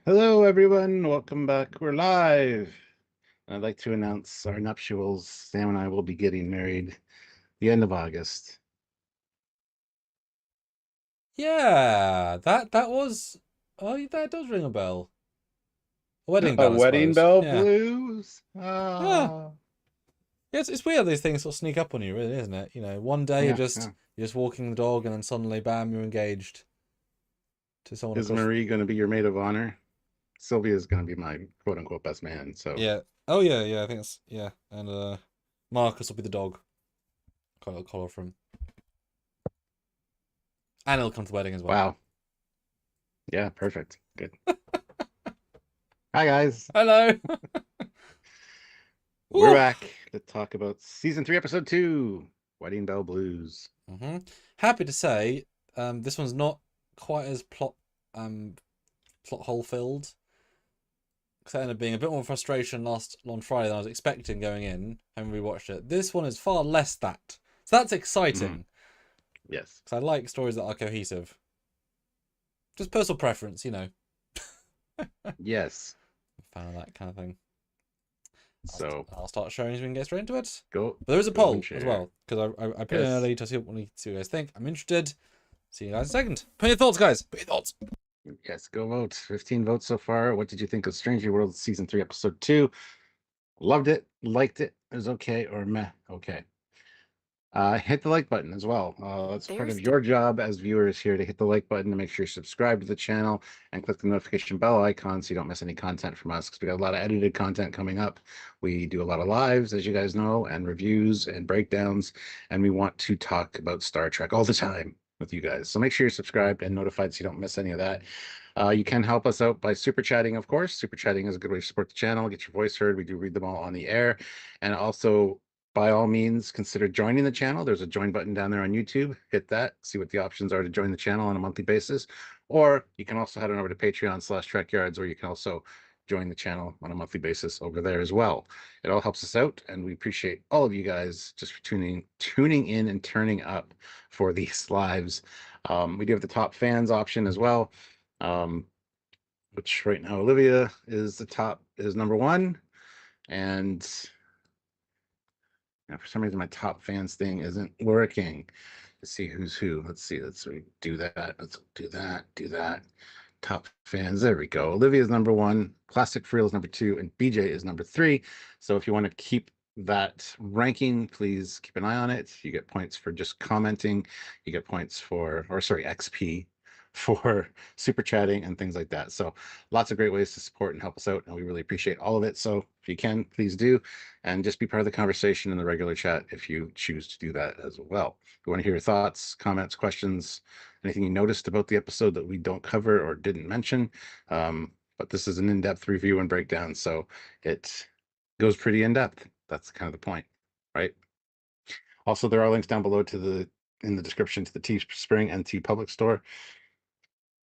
Hello, everyone. Welcome back. We're live. I'd like to announce our nuptials. Sam and I will be getting married the end of August. Yeah, that was. Oh, that does ring a bell. A wedding A bell, I wedding suppose. bell Yeah. blues. Ah, Ah, yeah, it's weird these things sort of sneak up on you, really, isn't it? One day yeah, yeah. you're just walking the dog, and then suddenly, bam, you're engaged to someone Is across. Marie going to be your maid of honor? Sylvia's going to be my quote unquote best man. So, Yeah. Oh yeah, yeah. I think it's yeah. And Marcus will be the dog. Collar from, and he'll come to the wedding as well. wow. Yeah, perfect. Good. Hi, guys. Hello. We're Woo. back to talk about season 3, episode 2, Wedding Bell Blues. Happy to say, this one's not quite as plot hole filled. Because that ended up being a bit more frustration last on Friday than I was expecting going in, having rewatched it. This one is far less that. So that's Mhm. exciting. Yes. Because I like stories that are cohesive. Just personal preference. Yes. Fan of that kind of thing. So, I'll start showing so we can get straight into it. go But there is a go and poll as share. well. Because I put it in Yes. early to see what you guys think. I'm interested. See you guys in a second. Put your thoughts, guys. Put your thoughts. Yes, go vote. 15 votes so far. What did you think of Stranger World season 3, episode 2? Loved it, liked it, it was okay, or meh, okay. Hit the like button as well. It's part of There's your job as viewers here to hit the like button to make sure you subscribe to the channel and click the notification bell icon so you don't miss any content from us because we got a lot of edited content coming up. We do a lot of lives, as you guys know, and reviews and breakdowns, and we want to talk about Star Trek all the time with you guys. So make sure you're subscribed and notified so you don't miss any of that. You can help us out by super chatting, of course. Super chatting is a good way to support the channel, get your voice heard. We do read them all on the air. And also, by all means, consider joining the channel. There's a join button down there on YouTube. Hit that, see what the options are to join the channel on a monthly basis. Or you can also head on over to Patreon/Trekyards, where you can also join the channel on a monthly basis over there as well. It all helps us out, and we appreciate all of you guys just for tuning in and turning up for these lives. We do have the top fans option as well, um, which right now Olivia is number one, and for some reason my top fans thing isn't working. Let's see who's who. Let's see. Let's do that. Let's do that. Do that. Top fans. There we go. Olivia is number one. Plastic for Real is number two, and BJ is number three. So if you want to keep that ranking, please keep an eye on it. You get points for just commenting. You get points for, or sorry, XP for super chatting and things like that. So lots of great ways to support and help us out, and we really appreciate all of it. So if you can, please do, and just be part of the conversation in the regular chat if you choose to do that as well. If you want to hear your thoughts, comments, questions, anything you noticed about the episode that we don't cover or didn't mention. But this is an in-depth review and breakdown, so it goes pretty in-depth. That's kind of the point, right? Also, there are links down below in the description to the Teespring and T Public store,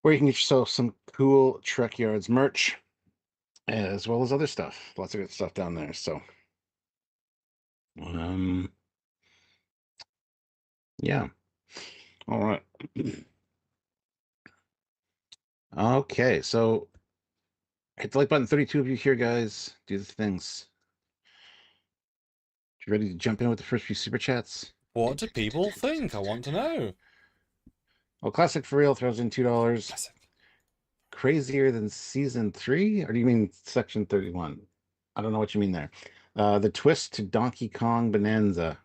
where you can get yourself some cool Trekyards merch, as well as other stuff. Lots of good stuff down there. So, um, yeah. All right. Okay, so hit the like button. 32 of you here, guys. Do the things. You ready to jump in with the first few super chats? What do people think? I want to know. Well, Classic for Real throws in $2. Classic. Crazier than season 3? Or do you mean section 31? I don't know what you mean there. The twist to Donkey Kong Bonanza.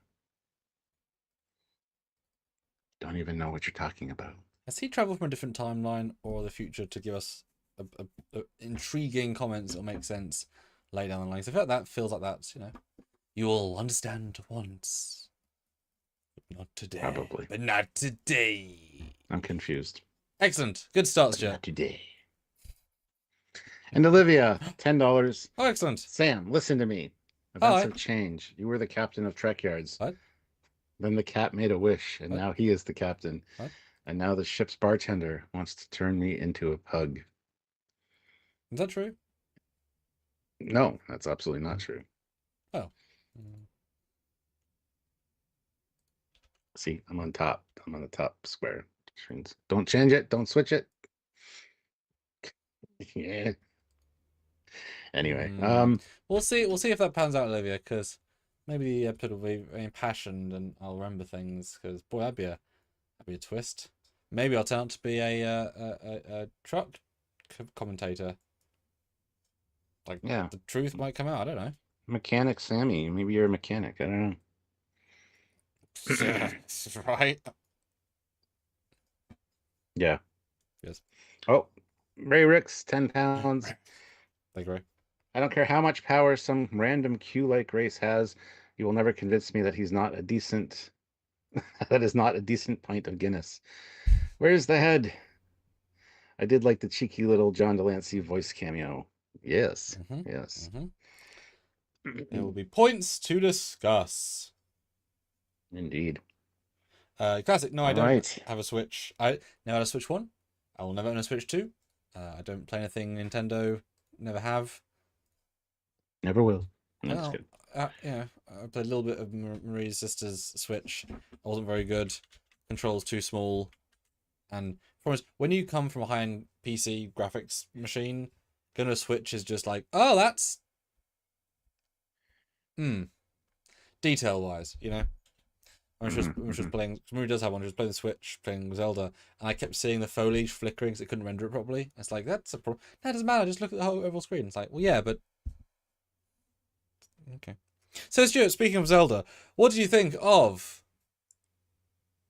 Don't even know what you're talking about. Has he travelled from a different timeline or the future to give us intriguing comments that will make sense later down the line? So I feel like that feels like that's. You will understand once, but not today. Probably. But not today. I'm confused. Excellent. Good start, But Stuart. not today. And Olivia, $10. Oh, excellent. Sam, listen to me. Events Hi. have changed. You were the captain of Trekyards. What? Then the cat made a wish, and What? now he is the captain. What? And now the ship's bartender wants to turn me into a pug. Is that true? No, that's absolutely not true. Oh. See, I'm on top. I'm on the top square. Don't change it. Don't switch it. Yeah. Anyway, We'll see. We'll see if that pans out, Olivia, because maybe the episode will be very impassioned and I'll remember things. Because boy, that'd be a twist. Maybe I'll turn out to be a truck commentator. Like yeah, the truth might come out. I don't know. mechanic Sammy. Maybe you're a mechanic. I don't know. Right? Yeah. Yes. Oh, Ray Ricks, 10 pounds. Thank you, Ray. I don't care how much power some random Q-like race has. You will never convince me that he's not a decent. That is not a decent pint of Guinness. Where's the head? I did like the cheeky little John Delancey voice cameo. Yes, yes. There will be points to discuss. Indeed. Classic. No, I All don't right. have a Switch. I never had a Switch 1. I will never own a Switch 2. I don't play anything Nintendo. Never have. Never will. That's Well, good. I played a little bit of Marie's sister's Switch. It wasn't very good. Controls too small. And when you come from a high-end PC graphics machine, going to a Switch is just like, oh, that's detail-wise, you know. I was just playing. Marie does have one. She was playing the Switch, playing Zelda, and I kept seeing the foliage flickering because it couldn't render it properly. It's like that's a problem. No, it doesn't matter. Just look at the whole overall screen. It's like, well, yeah, but okay. So, Stuart, speaking of Zelda, what did you think of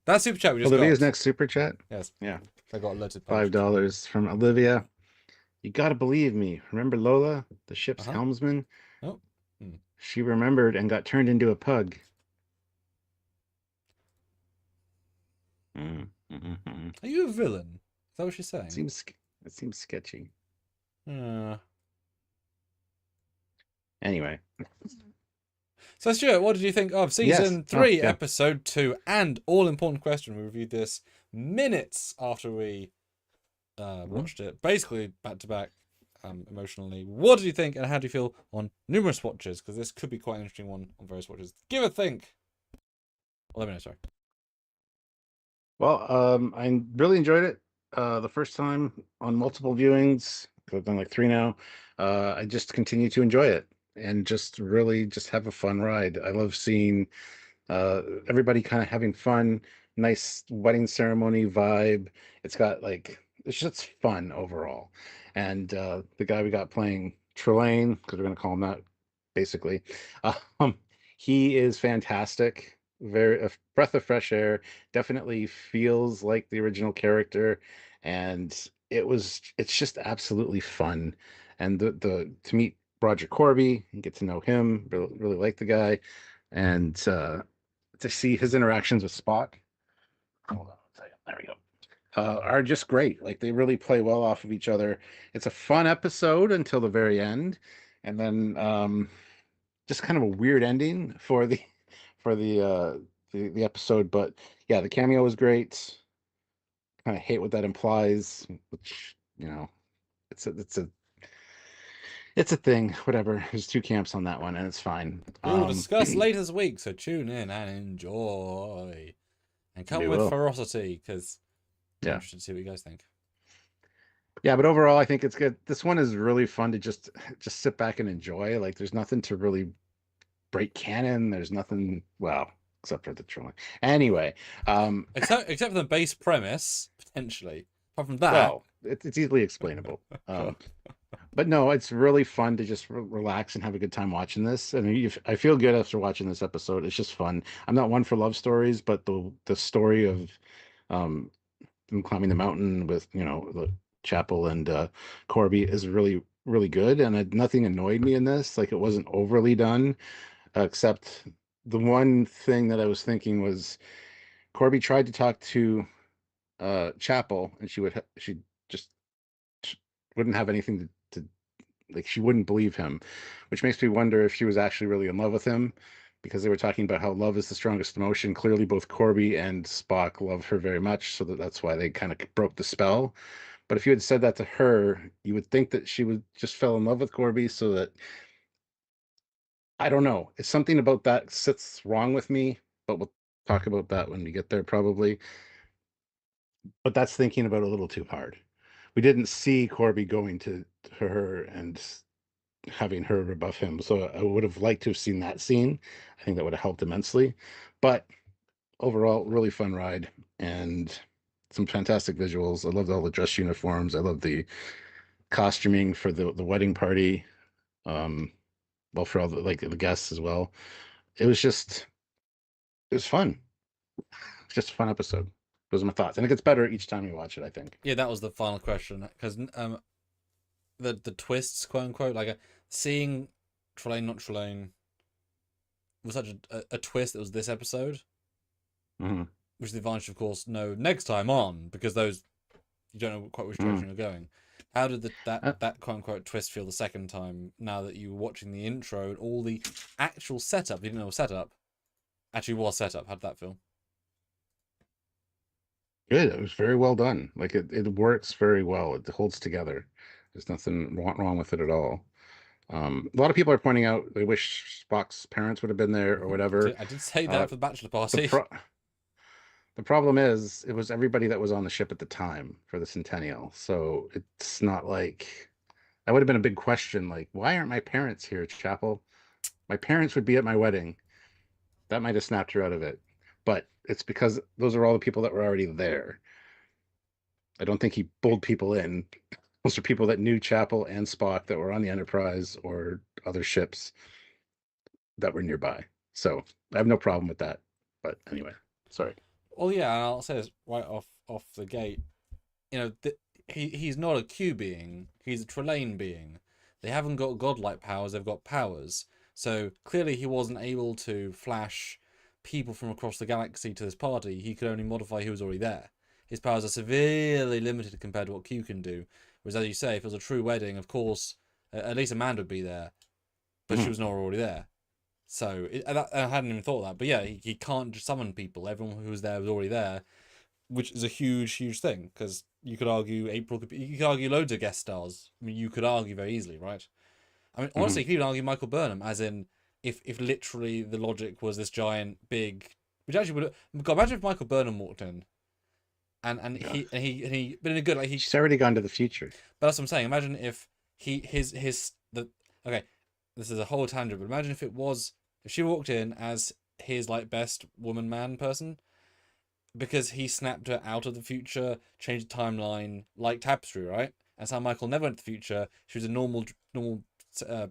that super chat we just Olivia's got? next super chat. Yes. Yeah. I got alerted. $5 from Olivia. You gotta believe me. Remember Lola, the ship's helmsman? Oh. She remembered and got turned into a pug. Are you a villain? Is that what she's saying? It seems sketchy. Anyway. So, Stuart, what did you think of season 3, episode 2? And all important question, we reviewed this minutes after we watched it, basically back to back, emotionally. What did you think, and how do you feel on numerous watches? Because this could be quite an interesting one on various watches. Give a think. Well, let me know. Sorry. Well, I really enjoyed it. The first time on multiple viewings. I've done like 3 now. I just continue to enjoy it and just really just have a fun ride. I love seeing everybody kind of having fun, nice wedding ceremony vibe. It's just fun overall. And the guy we got playing Trelane, because we're gonna call him that basically, um, he is fantastic. A breath of fresh air. Definitely feels like the original character, and it's just absolutely fun. And to meet Roger Corby and get to know him, really like the guy, and to see his interactions with Spock. Hold on a second. There we go. Are just great. Like they really play well off of each other. It's a fun episode until the very end, and then just kind of a weird ending for the episode. But yeah, the cameo was great. Kind of hate what that implies, which it's a thing. Whatever. There's 2 camps on that one, and it's fine. We will discuss later this week, so tune in and enjoy, and come with ferocity, because I'm interested to see what you guys think. Yeah, but overall, I think it's good. This one is really fun to just sit back and enjoy. Like, there's nothing to really break canon. There's nothing, well, except for the trolling. Anyway, except for the base premise, potentially. Apart from that, well, it's easily explainable. But no, it's really fun to just relax and have a good time watching this. And I feel good after watching this episode. It's just fun. I'm not one for love stories, but the story of them climbing the mountain with the Chapel and Corby is really, really good. And nothing annoyed me in this. Like, it wasn't overly done, except the one thing that I was thinking was Corby tried to talk to Chapel, and she just wouldn't have anything to like, she wouldn't believe him, which makes me wonder if she was actually really in love with him, because they were talking about how love is the strongest emotion. Clearly both Corby and Spock love her very much, so that's why they kind of broke the spell. But if you had said that to her, you would think that she would just fell in love with Corby. So that, I don't know, it's something about that sits wrong with me, but we'll talk about that when we get there probably. But that's thinking about it a little too hard. we didn't see Corby going to her and having her rebuff him. So I would have liked to have seen that scene. I think that would have helped immensely. But overall, really fun ride and some fantastic visuals. I loved all the dress uniforms. I love the costuming for the wedding party. Well, for all the like the guests as well. It was just it was fun. It's just a fun episode. Those are my thoughts, and it gets better each time you watch it. I think. Yeah, that was the final question because the twists, quote unquote, like seeing Trelane not Trelane was such a twist that was this episode, Mm-hmm. which is the advantage, of course, no next time on because those you don't know quite which direction you're going. How did that quote unquote twist feel the second time? Now that you were watching the intro and all the actual setup, you didn't know was setup, actually was setup. How did that feel? Good. It was very well done. Like it works very well. It holds together. There's nothing wrong with it at all. A lot of people are pointing out they wish Spock's parents would have been there or whatever. I did say that for the bachelor party. The problem is it was everybody that was on the ship at the time for the Centennial. So it's not like that would have been a big question. Like, why aren't my parents here, Chapel? My parents would be at my wedding. That might have snapped her out of it. But it's because those are all the people that were already there. I don't think he pulled people in. Those are people that knew Chapel and Spock that were on the Enterprise or other ships that were nearby. So I have no problem with that. But anyway, sorry. Well, yeah, and I'll say this right off the gate. You know, he's not a Q being. He's a Trelane being. They haven't got godlike powers. They've got powers. So clearly, he wasn't able to flash people from across the galaxy to this party. He could only modify who was already there. His powers are severely limited compared to what Q can do. Whereas, as you say, if it was a true wedding, of course, at least Amanda would be there, but she was not already there. So I hadn't even thought of that. But yeah, he can't just summon people. Everyone who was there was already there, which is a huge thing. Because you could argue you could argue loads of guest stars. I mean, you could argue very easily, right? I mean, honestly, you could even argue Michael Burnham, as in if literally the logic was this giant big, which actually would. God, imagine if Michael Burnham walked in, and he but in a good like She's already gone to the future. But that's what I'm saying. Imagine if okay, this is a whole tangent, but imagine if she walked in as his like best woman man person, because he snapped her out of the future, changed the timeline like Tapestry, right? And so Michael never went to the future. She was a normal the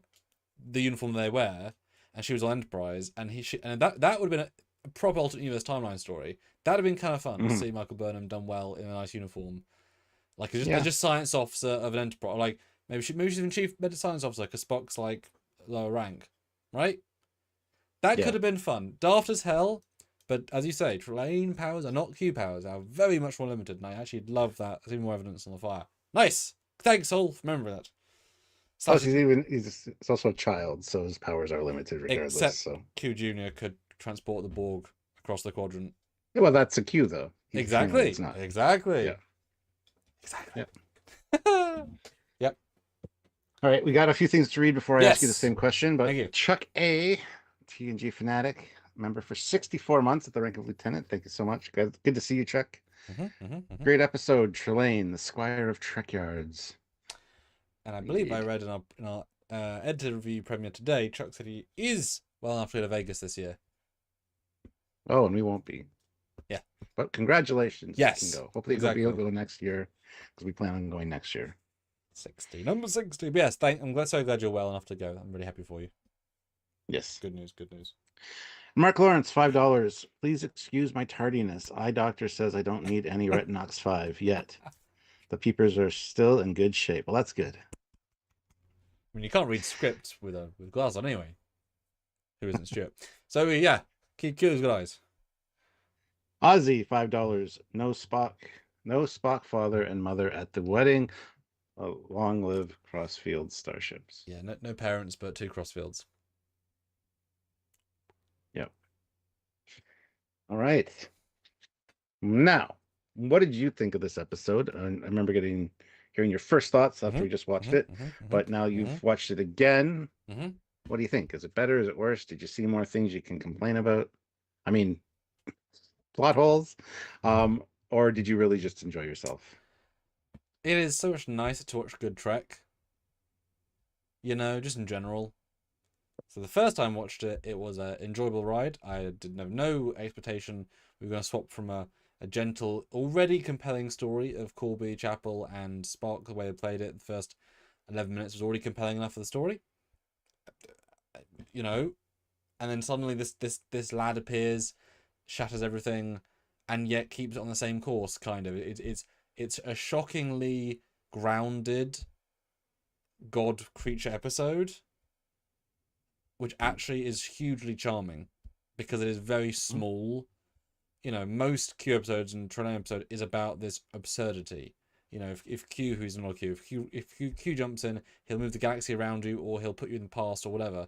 uniform they wear, and she was on Enterprise, and that would have been a proper alternate universe timeline story. That'd have been kind of fun to see Michael Burnham done well in a nice uniform, like just science officer of an Enterprise. Like maybe she's even chief science officer because Spock's like lower rank, right? That could have been fun. Daft as hell, but as you say, Trelane powers are not Q powers. They are very much more limited, and I actually love that. There's even more evidence on the fire. Nice. Thanks, all. Remember that. He's also a child, so his powers are limited regardless. Except so Q Junior could transport the Borg across the quadrant. yeah, well, that's a Q though. Exactly. It's not. Exactly. Yeah. Exactly. Yep. Yep. All right, we got a few things to read before I ask you the same question. But Thank you. Chuck A, TNG fanatic, member for 64 months at the rank of lieutenant. Thank you so much. Good to see you, Chuck. Great episode, Trelane, the Squire of Trekyards. And I believe I read in our edited review premiere today, Chuck said he is well enough to go to Vegas this year. Oh, and we won't be. Yeah. But congratulations. Yes. You can go. Hopefully he'll go next year because we plan on going next year. 60. Number 60. But yes, I'm so glad you're well enough to go. I'm really happy for you. Yes. Good news. Good news. Mark Lawrence, $5. Please excuse my tardiness. Eye doctor says I don't need any Retinox 5 yet. The peepers are still in good shape. Well, that's good. I mean, you can't read scripts with glass on anyway. Who isn't Stuart? So yeah, keep those good eyes. Ozzy, $5. No Spock father and mother at the wedding. Long live Crossfield starships. Yeah, no parents, but 2 Crossfields. Yep. All right. Now, what did you think of this episode? I remember hearing your first thoughts after we just watched it, but now you've watched it again. What do you think? Is it better? Is it worse? Did you see more things you can complain about? I mean, plot holes, or did you really just enjoy yourself? It is so much nicer to watch good Trek. You know, just in general. So the first time I watched it, it was an enjoyable ride. I didn't have no expectation we were going to swap from a gentle, already compelling story of Corby, Chapel, and Spock. The way they played it, the first 11 minutes was already compelling enough for the story. You know, and then suddenly this lad appears, shatters everything, and yet keeps it on the same course. Kind of, it's a shockingly grounded god creature episode, which actually is hugely charming because it is very small. You know, most Q episodes and Trelane episode is about this absurdity. You know, if Q, who's not Q, if Q jumps in, he'll move the galaxy around you, or he'll put you in the past, or whatever.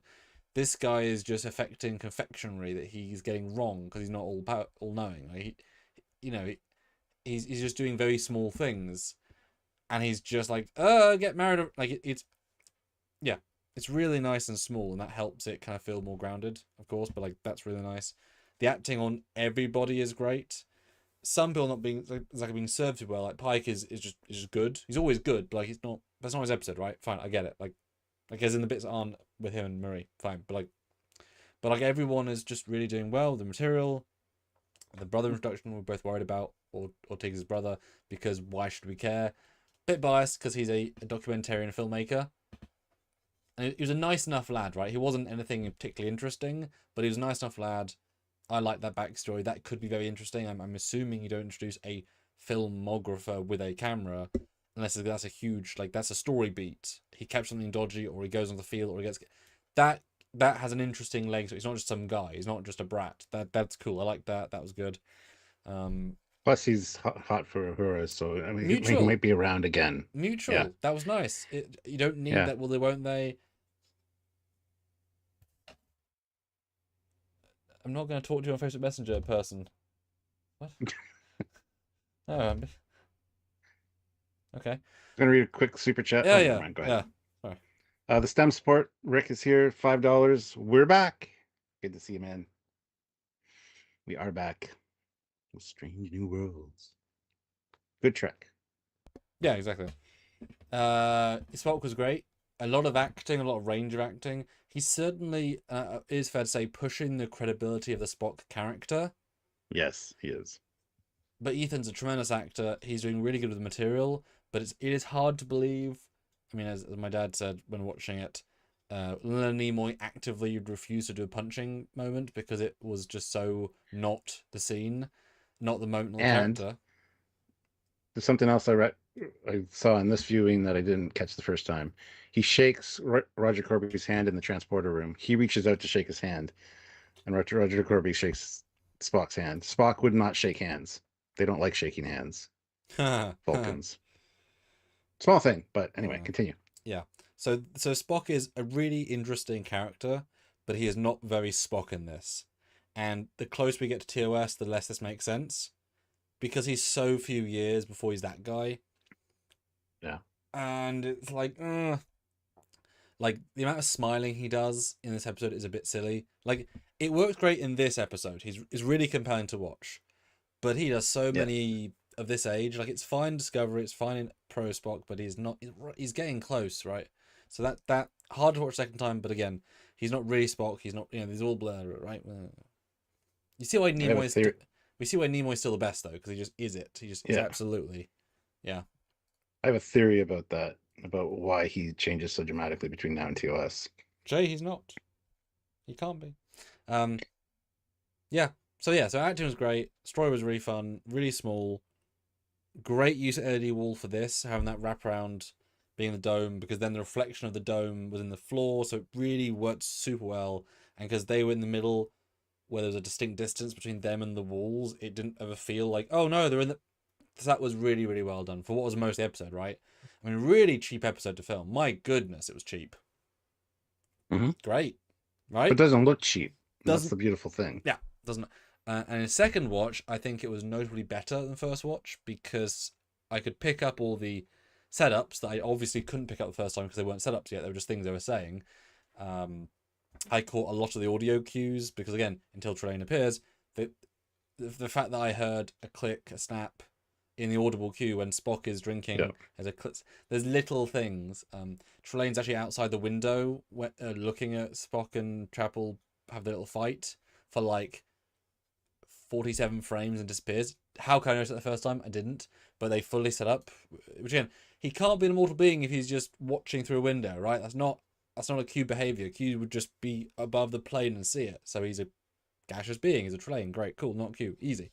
This guy is just affecting confectionery that he's getting wrong because he's not all knowing. Like you know, he's just doing very small things, and he's just like, get married. Like yeah, it's really nice and small, and that helps it kind of feel more grounded, of course. But like that's really nice. The acting on everybody is great. Some people not being being served too well. Like Pike is just good. He's always good. But like he's not. That's not his episode, right? Fine, I get it. Like as in the bits that aren't with him and Marie, fine. But like everyone is just really doing well. The material, the brother introduction, we're both worried about, or Ortega's brother, because why should we care? Bit biased because he's a documentarian filmmaker. And he was a nice enough lad, right? He wasn't anything particularly interesting, but he was a nice enough lad. I like that backstory. That could be very interesting. I'm assuming you don't introduce a filmographer with a camera unless that's a huge, like, that's a story beat. He captures something dodgy, or he goes on the field, or he gets that has an interesting leg. So he's not just some guy. He's not just a brat. That's cool. I like that. That was good. Plus, he's hot for Uhura, so I mean, he Mutual. might be around again. Mutual. Yeah. That was nice. You don't need Yeah. that. Will they? Won't they? I'm not going to talk to you on Facebook Messenger, person. What? Oh, okay. I'm gonna read a quick super chat. Yeah, Oh, yeah, never mind. Go ahead. Sorry. The STEM support, Rick is here, $5. We're back. Good to see you, man. We are back. Strange New Worlds. Good Trek. Yeah, exactly. Spock was great. A lot of acting, a lot of range of acting. He's certainly, it is fair to say, pushing the credibility of the Spock character. Yes, he is. But Ethan's a tremendous actor. He's doing really good with the material, but it is hard to believe. I mean, as my dad said when watching it, Leonard Nimoy actively refused to do a punching moment because it was just so not the scene, not the moment, not the character. There's something else I saw in this viewing that I didn't catch the first time. He shakes Roger Corby's hand in the transporter room. He reaches out to shake his hand, and Roger Corby shakes Spock's hand. Spock would not shake hands. They don't like shaking hands. Vulcans. Small thing, but anyway, continue. Yeah. So Spock is a really interesting character, but he is not very Spock in this. And the closer we get to TOS, the less this makes sense. Because he's so few years before he's that guy. Yeah. And it's like the amount of smiling he does in this episode is a bit silly. Like, it works great in this episode. He's really compelling to watch. But he does so many of this age. Like, it's fine Discovery, it's fine in Pro Spock, but he's getting close, right? So that hard to watch second time, but again, he's not really Spock. He's not, he's all blur, right? You see why Nimoy we see why Nimoy's still the best, though, because he just is it. He just is absolutely, yeah. I have a theory about that, about why he changes so dramatically between now and TOS. Jay, he's not. He can't be. Yeah. So acting was great. Story was really fun, really small. Great use of LED wall for this, having that wraparound being the dome, because then the reflection of the dome was in the floor, so it really worked super well. And because they were in the middle, where there was a distinct distance between them and the walls, it didn't ever feel like, oh no, they're in the... So that was really, really well done for what was most of the episode, right? I mean, really cheap episode to film. My goodness, it was cheap. Great, right? But it doesn't look cheap. That's the beautiful thing. Yeah, doesn't. And in second watch, I think it was notably better than first watch, because I could pick up all the setups that I obviously couldn't pick up the first time because they weren't setups yet. They were just things they were saying. I caught a lot of the audio cues because, again, until Trelane appears, the fact that I heard a click, a snap, in the audible cue when Spock is drinking. There's little things. Trelane's actually outside the window, looking at Spock and Chapel have their little fight for like 47 frames and disappears. How can I notice it the first time? I didn't, but they fully set up. Which again, he can't be an immortal being if he's just watching through a window, right? That's not a Q behavior. Q would just be above the plane and see it. So he's a gaseous being. He's a Trelane. Great, cool, not Q, easy.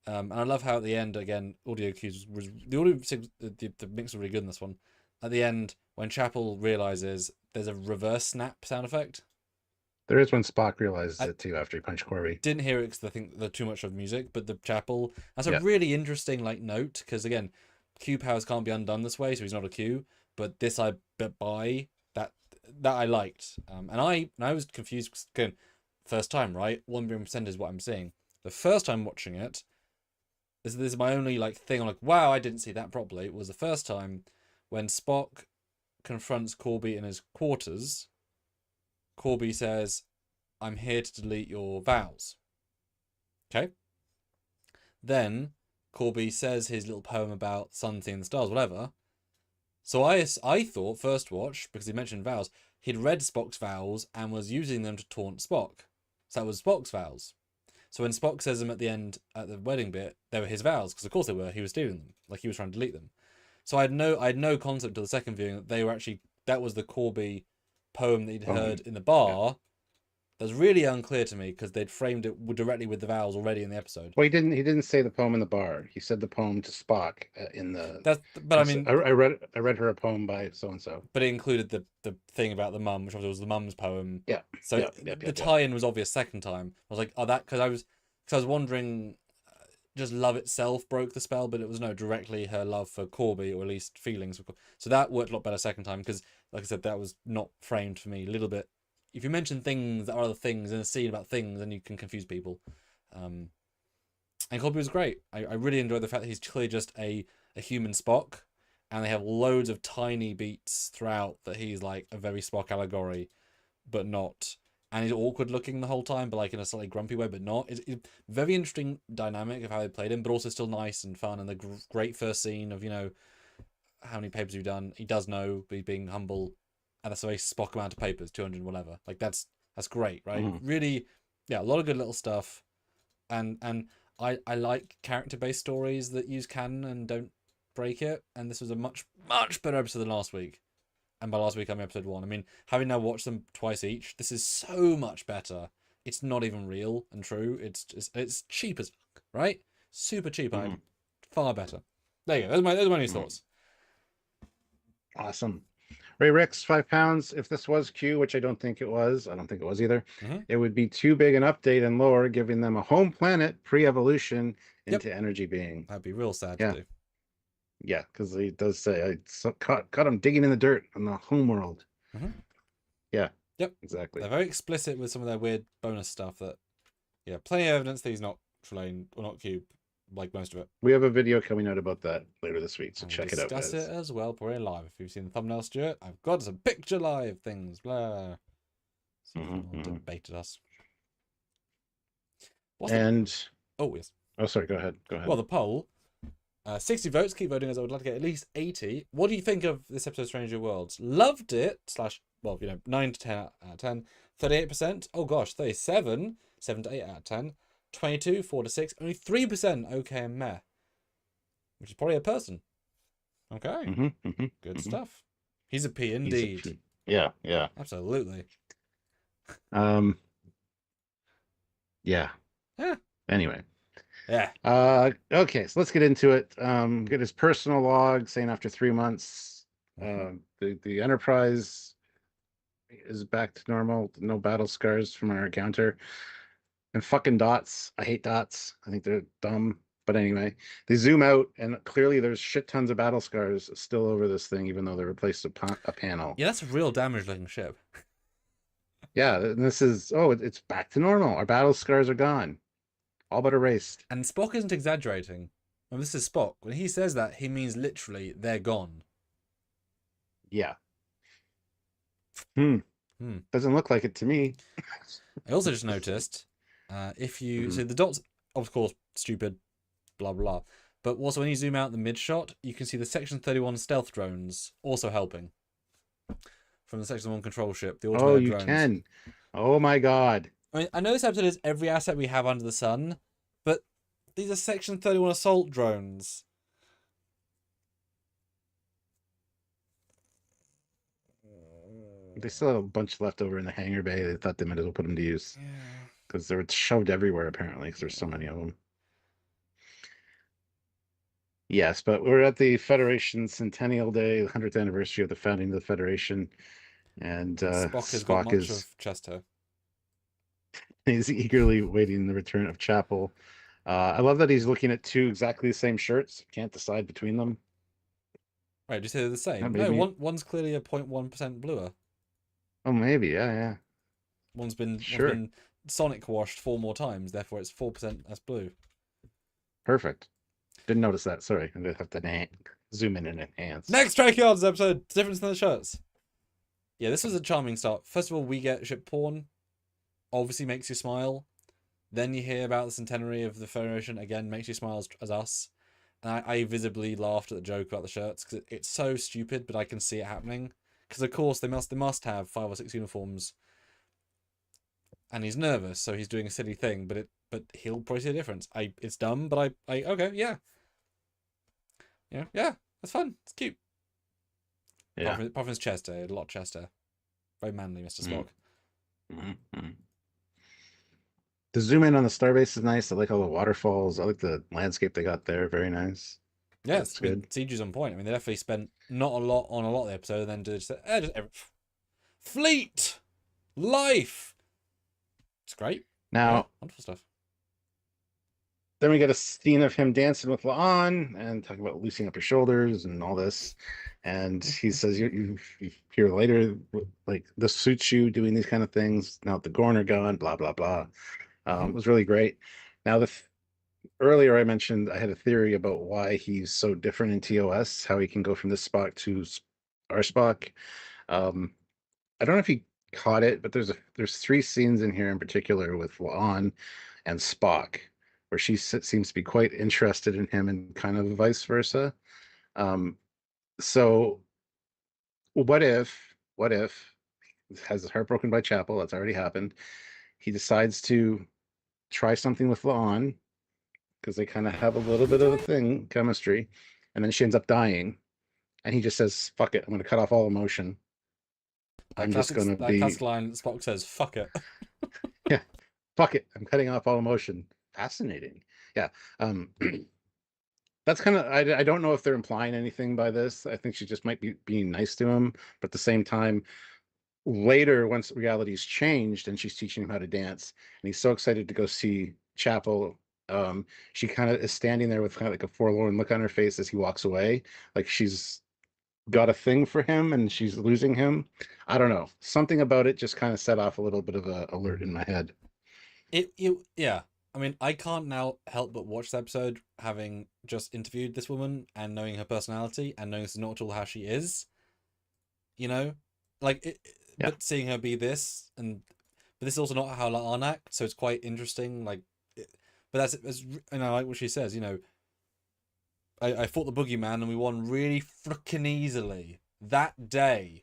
And I love how at the end again, audio cues was the audio. The mix was really good in this one. At the end, when Chapel realizes there's a reverse snap sound effect. There is when Spock realizes it too after he punched Corby. Didn't hear it because I think there's too much of music, but the Chapel, that's a really interesting like note, because again, Q powers can't be undone this way, so he's not a Q. But this I buy that I liked, and I was confused because again, first time, right? 1% is what I'm seeing. The first time watching it, this is my only like thing. I'm like, wow, I didn't see that properly. It was the first time when Spock confronts Corby in his quarters. Corby says, "I'm here to delete your vows." Okay. Then Corby says his little poem about sun, sea, and the stars, whatever. So I thought first watch, because he mentioned vows, he'd read Spock's vows and was using them to taunt Spock. So that was Spock's vows. So when Spock says them at the end, at the wedding bit, they were his vows, because of course they were. He was stealing them, like he was trying to delete them. So I had no concept until the second viewing that they were actually, that was the Corby poem that he'd heard in the bar. That was really unclear to me because they'd framed it directly with the vows already in the episode. Well, he didn't say the poem in the bar. He said the poem to Spock in the. But I mean, I read her a poem by so and so. But it included the thing about the mum, which was the mum's poem. Yeah. So the tie-in was obvious second time. I was like, oh, that because I was wondering, just love itself broke the spell, but it was no directly her love for Corby, or at least feelings for Corby. So that worked a lot better second time because, like I said, that was not framed for me a little bit. If you mention things that are other things in a scene about things, then you can confuse people. And Corby was great. I really enjoyed the fact that he's clearly just a human Spock, and they have loads of tiny beats throughout that he's like a very Spock allegory, but not. And he's awkward looking the whole time, but like in a slightly grumpy way, but not. It's very interesting dynamic of how they played him, but also still nice and fun. And the great first scene of, how many papers you've done. He does know, but he's being humble. And that's a very Spock amount of papers, 200 whatever. Like that's great, right? Really, a lot of good little stuff. And I like character-based stories that use canon and don't break it. And this was a much, much better episode than last week. And by last week, I mean episode 1. I mean, having now watched them twice each, this is so much better. It's not even real and true. It's cheap as fuck, right? Super cheap. Far better. There you go. Those are my new thoughts. Awesome. Ray Ricks, £5. If this was Q, which I don't think it was either, it would be too big an update and lore, giving them a home planet pre-evolution into energy being. That'd be real sad to do. Yeah, because he does say, I caught him digging in the dirt on the home world. Yeah. Yep. Exactly. They're very explicit with some of their weird bonus stuff that, plenty of evidence that he's not Trelane or not Cube, like most of it. We have a video coming out about that later this week, so check it out. Discuss it as well, probably live. If you've seen the thumbnail, Stuart, I've got some picture live things. Blah. Debated us. Oh yes. Oh, sorry. Go ahead. Well, the poll, 60 votes. Keep voting, as I would like to get at least 80. What do you think of this episode of Stranger Worlds? Loved it. / 9 to 10 out of 10. 38%. Oh gosh, 37. 7 to 8 out of 10. 22, 4 to 6, only 3% okay and meh, which is probably a person. Okay. Good stuff. He's a P indeed. Yeah. Absolutely. Yeah. Anyway. Yeah. Okay, so let's get into it. Get his personal log saying after 3 months, the Enterprise is back to normal. No battle scars from our encounter. And fucking dots. I hate dots. I think they're dumb. But anyway, they zoom out, and clearly there's shit tons of battle scars still over this thing, even though they replaced a panel. Yeah, that's a real damaged-looking ship. Yeah, and this is, it's back to normal. Our battle scars are gone. All but erased. And Spock isn't exaggerating. Well, this is Spock. When he says that, he means literally, they're gone. Yeah. Doesn't look like it to me. I also just noticed... if you so the dots, of course, stupid, blah blah, But also, when you zoom out the mid shot, you can see the Section 31 stealth drones also helping from the Section 1 control ship, the Oh, automated you drones. can. Oh my God. I mean, I know this episode is every asset we have under the sun, but these are Section 31 assault drones. They still have a bunch left over in the hangar bay. They thought they might as well put them to use Yeah. because they were shoved everywhere apparently because there's so many of them. Yes, but we're at the Federation Centennial Day, the 100th anniversary of the founding of the Federation, and Spock has got Spock much is of chest hair. he's eagerly waiting the return of Chapel. I love that he's looking at two exactly the same shirts. Can't decide between them. Right, do you say they're the same? Maybe. No, one's clearly a 0.1% bluer. Oh, maybe. Yeah. One's been Sure. sonic washed 4 more times, therefore it's 4% less blue. Perfect. Didn't notice that. Sorry. I'm gonna have to zoom in and enhance. Next Trekyards episode, difference in the shirts. Yeah, this was a charming start. First of all, we get ship porn. Obviously makes you smile. Then you hear about the centenary of the Federation. Again, makes you smile as us. And I visibly laughed at the joke about the shirts because it's so stupid, but I can see it happening. Because of course they must have 5 or 6 uniforms. And he's nervous, so he's doing a silly thing, but he'll probably see a difference. It's dumb, but okay, yeah. Yeah, that's fun. It's cute. Yeah. Apart from his chest hair, a lot of chest hair. Very manly, Mr. Spock. Mm-hmm. The zoom in on the starbase is nice. I like all the waterfalls. I like the landscape they got there. Very nice. Yeah, it's good. Siege's on point. I mean, they definitely spent not a lot on a lot of the episode, and then just fleet life. It's great. Now, Yeah, wonderful stuff. Then we get a scene of him dancing with La'an and talking about loosening up your shoulders and all this. And he says, you hear later, like, this suits you doing these kind of things. Now that the Gorn are gone, blah, blah, blah. It was really great. Now, earlier I mentioned I had a theory about why he's so different in TOS, how he can go from this Spock to our Spock. I don't know if he caught it, but there's 3 scenes in here in particular with La'an and Spock, where she seems to be quite interested in him and kind of vice versa. So what if has his heart broken by Chapel? That's already happened. He decides to try something with La'an because they kind of have a little bit of a thing, chemistry, and then she ends up dying, and he just says, "Fuck it, I'm going to cut off all emotion. I'm just going to be." That classic line Spock says, "Fuck it." Yeah, fuck it, I'm cutting off all emotion. Fascinating. Yeah. That's kind of, I don't know if they're implying anything by this. I think she just might be being nice to him, but at the same time, later, once reality's changed and she's teaching him how to dance, and he's so excited to go see Chapel, she kind of is standing there with kind of like a forlorn look on her face as he walks away, like she's got a thing for him and she's losing him. I don't know. Something about it just kind of set off a little bit of a alert in my head. Yeah. I mean, I can't now help but watch the episode, having just interviewed this woman and knowing her personality and knowing this is not at all how she is. You know, like Yeah. but seeing her be this, but this is also not how La'an acts, so it's quite interesting. Like, but that's I like what she says. You know, I fought the boogeyman and we won really freaking easily that day.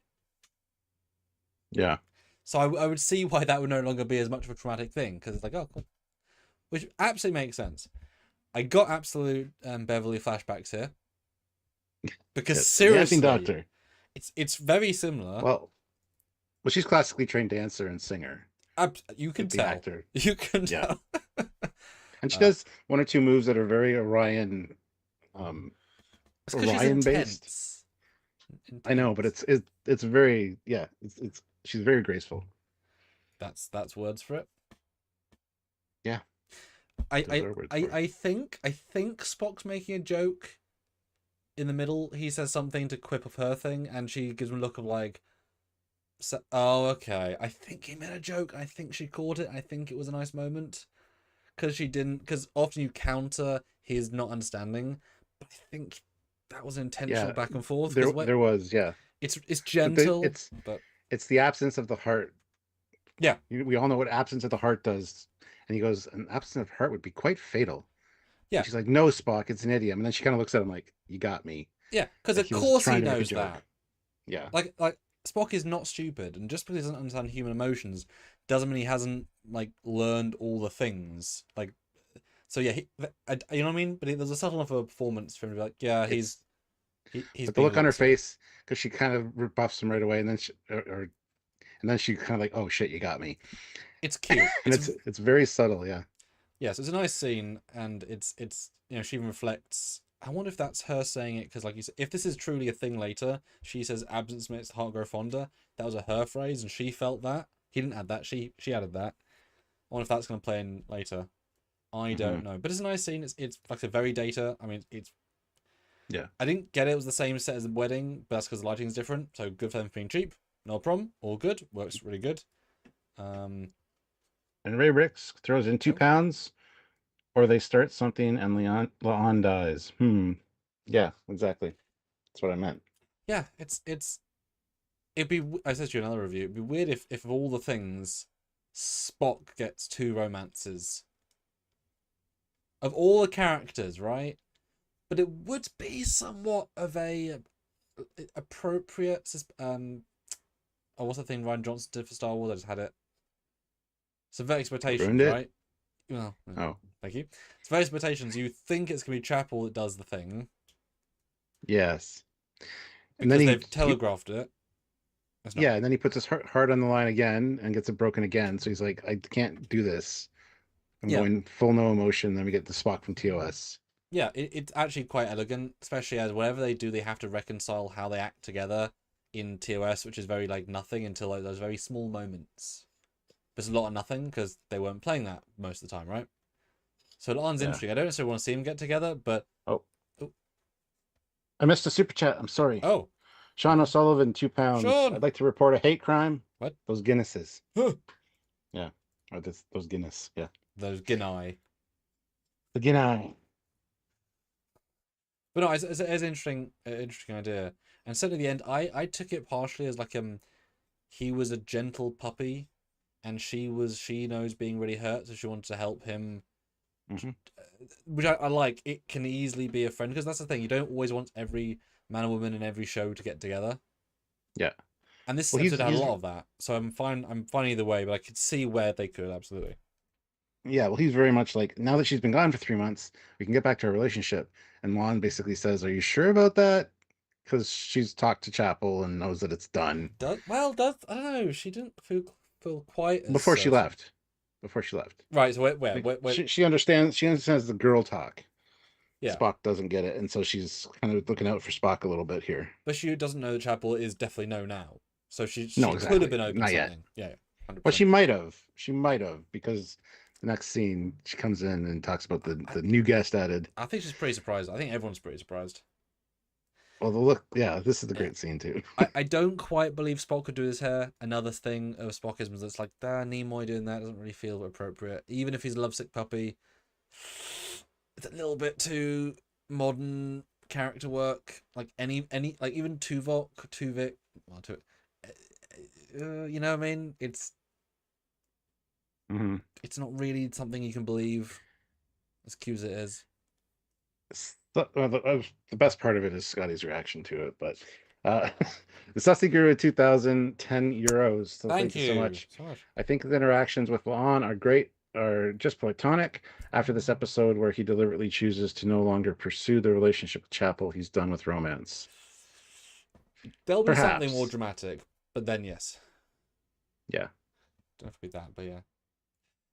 Yeah. So I would see why that would no longer be as much of a traumatic thing, because it's like, oh, cool. Which absolutely makes sense. I got absolute Beverly flashbacks here. Because Yes, seriously, dancing doctor. It's very similar. Well, she's classically trained dancer and singer. You can The tell. actor. You can tell. And she does 1 or 2 moves that are very Orion It's because she's Orion intense. based. I know, but it's very, yeah, it's she's very graceful. That's words for it. Yeah. I think Spock's making a joke in the middle. He says something to quip of her thing, and she gives him a look of like, oh, okay. I think he made a joke. I think she caught it. I think it was a nice moment. Because often you counter his not understanding, but I think that was intentional back and forth. There was, yeah. It's gentle, but it's the absence of the heart. Yeah. We all know what absence of the heart does. And he goes, an absence of heart would be quite fatal. Yeah. She's like, no, Spock, it's an idiom. And then she kind of looks at him like, you got me. Yeah, because Like of he was course he trying to make a knows joke. that. Yeah. Like Spock is not stupid, and just because he doesn't understand human emotions doesn't mean he hasn't like learned all the things. Like, so yeah, you know what I mean. But there's a subtle enough of a performance for him to be like, yeah, he's But the being a look on little her silly. face, because she kind of rebuffs him right away, and then and then she kind of like, oh shit, you got me. It's cute. And it's very subtle, yeah. Yeah, so it's a nice scene, and it's she even reflects. I wonder if that's her saying it because, like you said, if this is truly a thing later, she says absence makes the heart grow fonder. That was her phrase, and she felt that. He didn't add that. She added that. I wonder if that's going to play in later. I don't know, but it's a nice scene. It's like a very Data. I mean, it's Yeah. I didn't get it was the same set as the wedding, but that's because the lighting's different. So good for them for being cheap. No problem. All good. Works really good. And Ray Ricks throws in Yep. £2, or they start something and La'an dies. Yeah, exactly. That's what I meant. Yeah, it'd be. I said to you in another review. It'd be weird if of all the things, Spock gets 2 romances. Of all the characters, right? But it would be somewhat of a appropriate. Oh, what's the thing Ryan Johnson did for Star Wars? I just had it. Subvert expectations, Ruined it? right? Well, Oh, thank you. Subvert expectations. You think it's gonna be Chapel that does the thing yes. And because then they've telegraphed it. It's not. yeah, and then he puts his heart on the line again and gets it broken again. So he's like, I can't do this. I'm Yeah. going full no emotion. Then we get the Spock from TOS. Yeah, it's actually quite elegant, especially as whatever they do, they have to reconcile how they act together in TOS, which is very like nothing until like those very small moments. There's a lot of nothing because they weren't playing that most of the time, right? So La'an's Yeah. interesting. I don't necessarily want to see them get together, but Oh, I missed a super chat. I'm sorry. oh, Sean O'Sullivan, £2. Sean! I'd like to report a hate crime. What? Those Guinnesses. Huh. Yeah. Or those Guinness. Yeah. Those Ginai. The Guinea. But no, it's an interesting idea. And certainly at the end, I took it partially as like he was a gentle puppy, and she knows being really hurt, so she wanted to help him. Which I like. It can easily be a friend because that's the thing. You don't always want every man and woman in every show to get together. Yeah. And this Well, episode had a lot of that, so I'm fine either way. But I could see where they could absolutely. Yeah, well, he's very much like, now that she's been gone for 3 months, we can get back to our relationship. And Juan basically says, are you sure about that? Because she's talked to Chapel and knows that it's done. I don't know. She didn't feel quite as Before she certain. left. Before she left. Right. So where? Like, she understands. She understands the girl talk. Yeah. Spock doesn't get it, and so she's kind of looking out for Spock a little bit here. But she doesn't know that Chapel is definitely no now. So she No, could exactly. have been open Not to yet. something. Yeah. 100%. Well, she might have. She might have, because the next scene she comes in and talks about the new guest added. I think she's pretty surprised. I think everyone's pretty surprised. Well, the look, yeah, this is the great scene too. I don't quite believe Spock could do his hair. Another thing of Spockism that's like, Nimoy doing that doesn't really feel appropriate. Even if he's a lovesick puppy, it's a little bit too modern character work. Like any like even Tuvok, well, you know what I mean? It's not really something you can believe, as cute as it is. The best part of it is Scotty's reaction to it, but the Sussy Guru 2000, €10. So thank you so much. I think the interactions with La'an are just platonic. After this episode where he deliberately chooses to no longer pursue the relationship with Chapel, he's done with romance. There'll be something more dramatic, but then yes. Yeah. Don't have to be that, but yeah.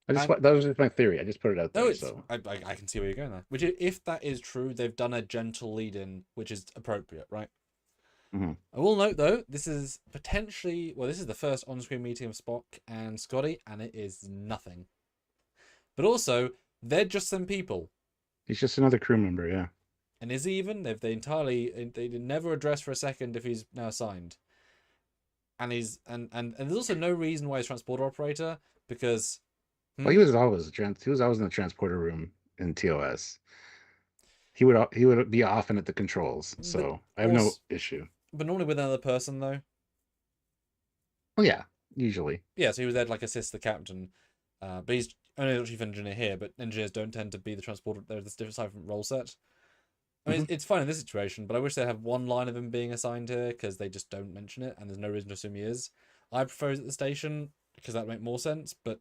That was just my theory. I just put it out there. No, so I can see where you're going there. Which, if that is true, they've done a gentle lead-in, which is appropriate, right? I will note though, this is the first on-screen meeting of Spock and Scotty, and it is nothing. But also, they're just some people. He's just another crew member, yeah. And is he even? They never address for a second if he's now signed. And and there's also no reason why he's transporter operator, because. Well, he was always in the transporter room in TOS. He would be often at the controls, so I have no issue. But normally with another person, though. Well, yeah, usually. Yeah, so he was there to like assist the captain. But only a chief engineer here, but engineers don't tend to be the transporter. There's this different role set. I mean, Mhm. it's fine in this situation, but I wish they'd have one line of him being assigned here because they just don't mention it, and there's no reason to assume he is. I prefer he's at the station because that would make more sense, but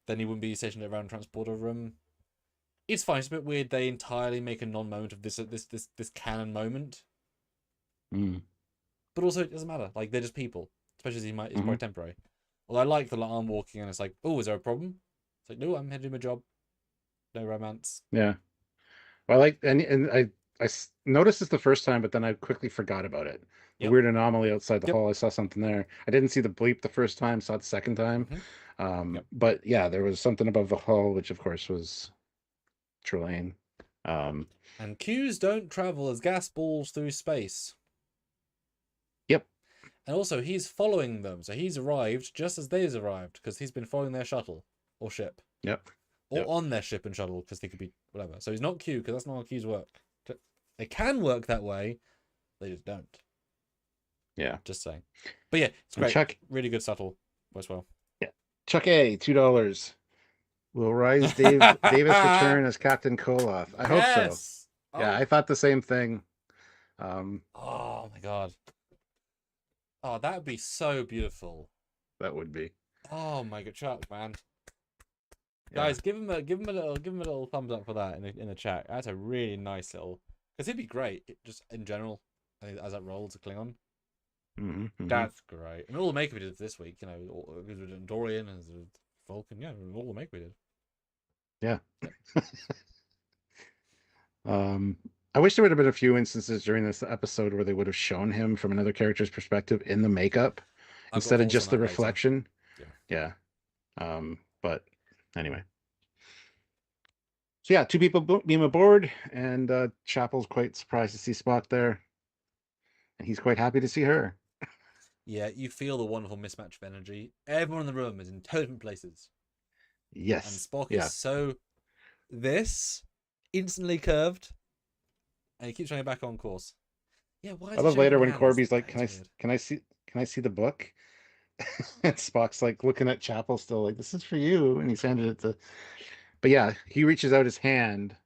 then he wouldn't be stationed around the transporter room. It's fine. It's a bit weird. They entirely make a non-moment of this canon moment, Mm. but also it doesn't matter. Like they're just people, especially as he's Mhm. quite temporary. Although I like the arm walking, and it's like, oh, is there a problem? It's like, no, I'm heading to my job. No romance. Yeah. Well, I like, and noticed this the first time, but then I quickly forgot about it. The Yep. weird anomaly outside the Yep. hall. I saw something there. I didn't see the bleep the first time. Saw it the second time. Hmm. Yep. But yeah, there was something above the hull, which of course was Trelane. Um, And Qs don't travel as gas balls through space. yep. And also, he's following them, so he's arrived just as they've arrived because he's been following their shuttle or ship, Yep. or Yep. on their ship and shuttle because they could be whatever. So he's not Q because that's not how Qs work. They can work that way, they just don't. Yeah. Just saying. But yeah, it's And great. Chuck. Really good subtle as well. Yeah. Chuck A. $2. Will Rise Davis return as Captain Koloth? I hope so. Yes. Yeah, Oh. I thought the same thing. Oh my god. Oh, that would be so beautiful. That would be. Oh my god, Chuck, man. Yeah. Guys, give him a little thumbs up for that in the chat. That's a really nice little, because he'd be great just in general. I think as that role to Klingon, that's great. And all the makeup we did this week, you know, because we did Dorian and Vulcan, yeah, all the makeup we did. Yeah. Yep. I wish there would have been a few instances during this episode where they would have shown him from another character's perspective in the makeup I've got instead of thoughts on just the that later. reflection. Yeah. Yeah. But anyway. So yeah, two people beam aboard, and Chapel's quite surprised to see Spock there, and he's quite happy to see her. Yeah, you feel the wonderful mismatch of energy. Everyone in the room is in totally different places. And Yes. Spock Yeah. is so instantly curved, and he keeps trying back on course. Yeah, why is I he love shaking later when hands? Corby's like, That is weird. can I see the book?" And Spock's like looking at Chapel still like, "This is for you," and he's handed it to. But yeah, he reaches out his hand,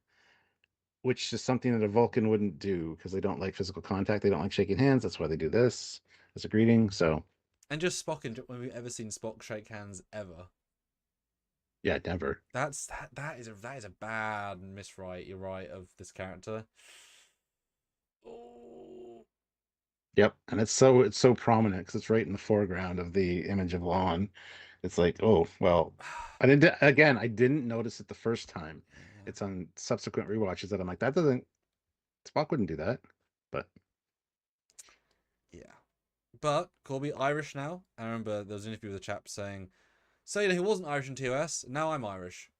which is something that a Vulcan wouldn't do because they don't like physical contact. They don't like shaking hands. That's why they do this as a greeting. So And just Spock and when we've ever seen Spock shake hands ever. yeah, never. That is a bad miswrite. You're right of this character. Oh. Yep, and it's so prominent because it's right in the foreground of the image of Lon. It's like, oh well, I didn't notice it the first time. Yeah. It's on subsequent rewatches that I'm like, that doesn't Spock wouldn't do that. But Yeah. But Corby Irish now. I remember there was an interview with a chap saying, "So you know he wasn't Irish in TOS. Now I'm Irish."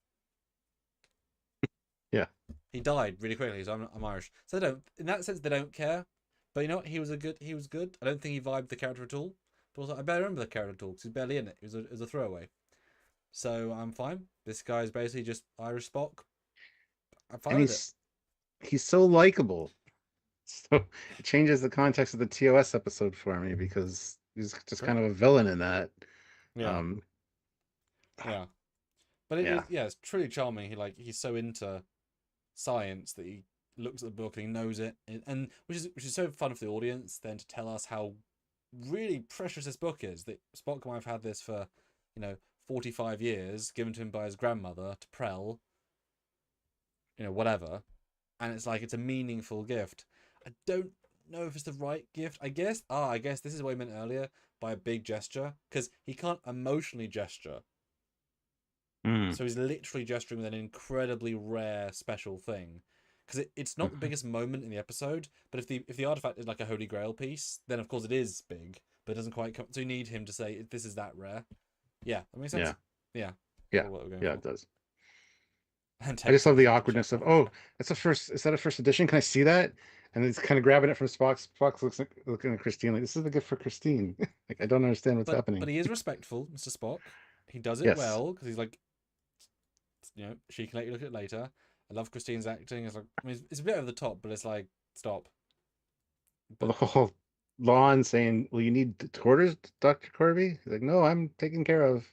yeah, He died really quickly, so I'm Irish. So they don't, in that sense, they don't care. But you know what? He was good. I don't think he vibed the character at all. But also, I barely remember the character at all because he's barely in it. It was a throwaway. So I'm fine. This guy's basically just Irish Spock. I'm fine and with it. he's so likable. So it changes the context of the TOS episode for me because he's just Sure. kind of a villain in that. Yeah. Yeah. But Yeah. it's truly charming. He's so into science that he looks at the book and he knows it, and which is so fun for the audience then to tell us how really precious this book is. That Spock might have had this for 45 years, given to him by his grandmother to Prell, whatever, and it's like it's a meaningful gift. I don't know if it's the right gift. I guess this is what I meant earlier by a big gesture, because he can't emotionally gesture. So he's literally gesturing with an incredibly rare, special thing. Because it's not the biggest moment in the episode, but if the artifact is like a Holy Grail piece, then of course it is big, but it doesn't quite come. So you need him to say this is that rare. Yeah, that makes sense. Yeah. Yeah, What we're going yeah, for. it does. And I just love the Texas awkwardness of, oh, that's a first. Is that a first edition? Can I see that? And he's kind of grabbing it from Spock. Spock looking at Christine like, this is the gift for Christine. Like, I don't understand what's but happening. he is respectful, Mr. Spock. He does it Yes. well because he's like, she can let you look at it later. I love Christine's acting. It's like, I mean, it's a bit over the top, but it's like, stop. Well, the whole Lon saying, "Well, you need quarters, Dr. Corby?" He's like, "No, I'm taken care of."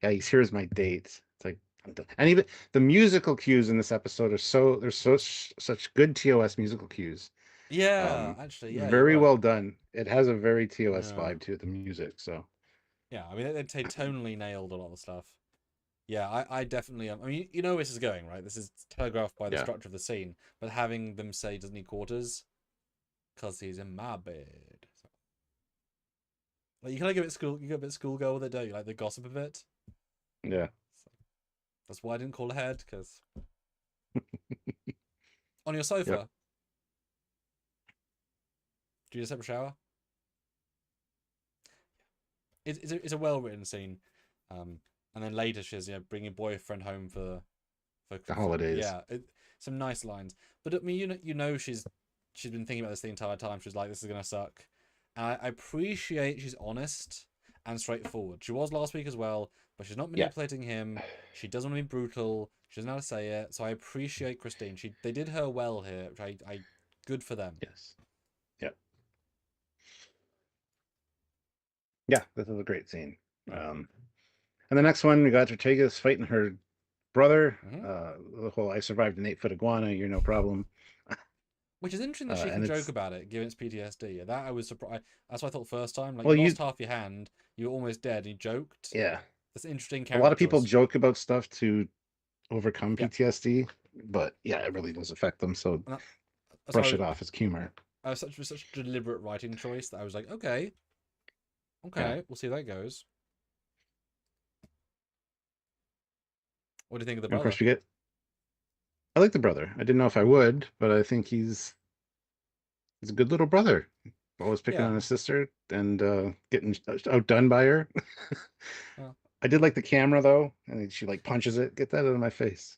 Yeah, here's my date. It's like, And even the musical cues in this episode are such good TOS musical cues. Yeah, actually, yeah, you're Very right. well done. It has a very TOS Yeah, vibe to it, the music. So yeah. I mean, they tonally nailed a lot of stuff. Yeah, I definitely am. I mean, you know where this is going, right? This is telegraphed by the yeah, structure of the scene, but having them say doesn't need quarters because he's in my bed. Like you kind of give it school, you get a bit schoolgirl with it, don't you? Like the gossip of it. yeah, So that's why I didn't call ahead because on your sofa, yep. do you need a separate shower? It's a well written scene, and then later she's bringing boyfriend home The for holidays. some nice lines. But I mean, you know she's been thinking about this the entire time. She's like, this is gonna suck, and I appreciate she's honest and straightforward. She was last week as well, but she's not Yeah. manipulating him. She doesn't want to be brutal. She doesn't know how to say it. So I appreciate Christine. They did her well here, which I good for them. Yes. Yeah. Yeah. This is a great scene. And the next one we got Trekyardians fighting her brother. Mm-hmm. The whole "I survived an 8-foot iguana. You're no problem." Which is interesting that she can And joke it's about it, given its PTSD. That I was surprised. That's what I thought first time. Like well, you you lost half your hand, you were almost dead, and you joked. yeah. That's an interesting A lot character of people choice. joke about stuff to overcome Yeah, PTSD, but yeah, it really does affect them. So and that's brush why it off as humor. I was such a deliberate writing choice that I was like, okay, Yeah. okay, we'll see how that goes. What do you think of the And of brother? course, we get. I like the brother. I didn't know if I would, but I think he's a good little brother. Always picking Yeah, on his sister and getting outdone by her. well, I did like the camera though, and she like punches it. Get that out of my face.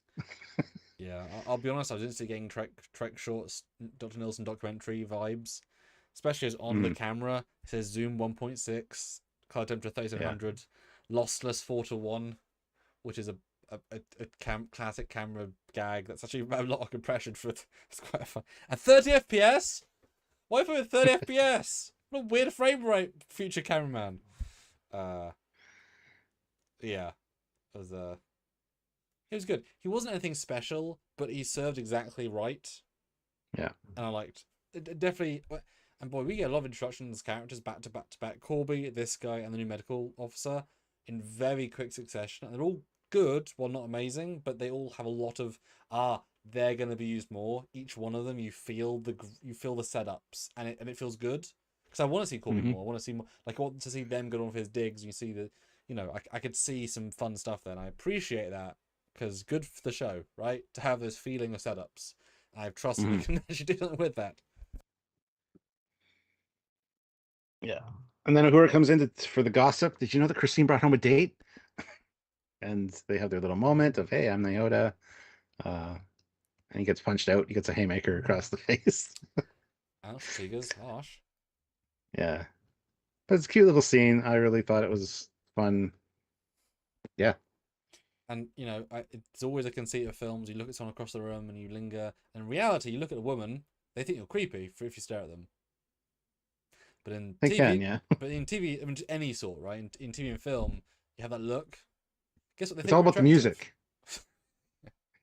yeah. I'll be honest. I was instantly getting Trek shorts, Dr. Nilsson documentary vibes, especially as on the Mm, camera it says zoom 1.6, color temperature yeah. 3700, lossless 4:1, which is a classic camera gag. That's actually a lot of compression for it. It's quite fun. And 30 FPS. Why put 30 FPS? What a weird frame rate, future cameraman. Uh, yeah, he was good. He wasn't anything special, but he served exactly right, Yeah. and I liked definitely. And boy, we get a lot of introductions as characters back to back to back. Corby, this guy, and the new medical officer in very quick succession, and they're all good, well, not amazing, but they all have a lot of they're going to be used more. Each one of them, you feel the setups, and it feels good because I want to see Corby Hmm. more. I want to see more. Like I want to see them go on with his digs. You see I could see some fun stuff there, and I appreciate that because good for the show, right? To have those feeling of setups. I have trust that we Hmm. can actually do something with that. Yeah. And then Uhura comes in for the gossip. Did you know that Christine brought home a date? And they have their little moment of, "Hey, I'm Nyota." Uh, and he gets punched out. He gets a haymaker across the face. Ouch, Tigers, harsh. Yeah. But it's a cute little scene. I really thought it was fun. Yeah. And it's always a conceit of films. You look at someone across the room and you linger. And in reality, you look at a woman, they think you're creepy if you stare at them. But in They can, TV, yeah. I mean, any sort, right? In TV and film, you have that look. Guess what they It's think all we're about the attractive. music.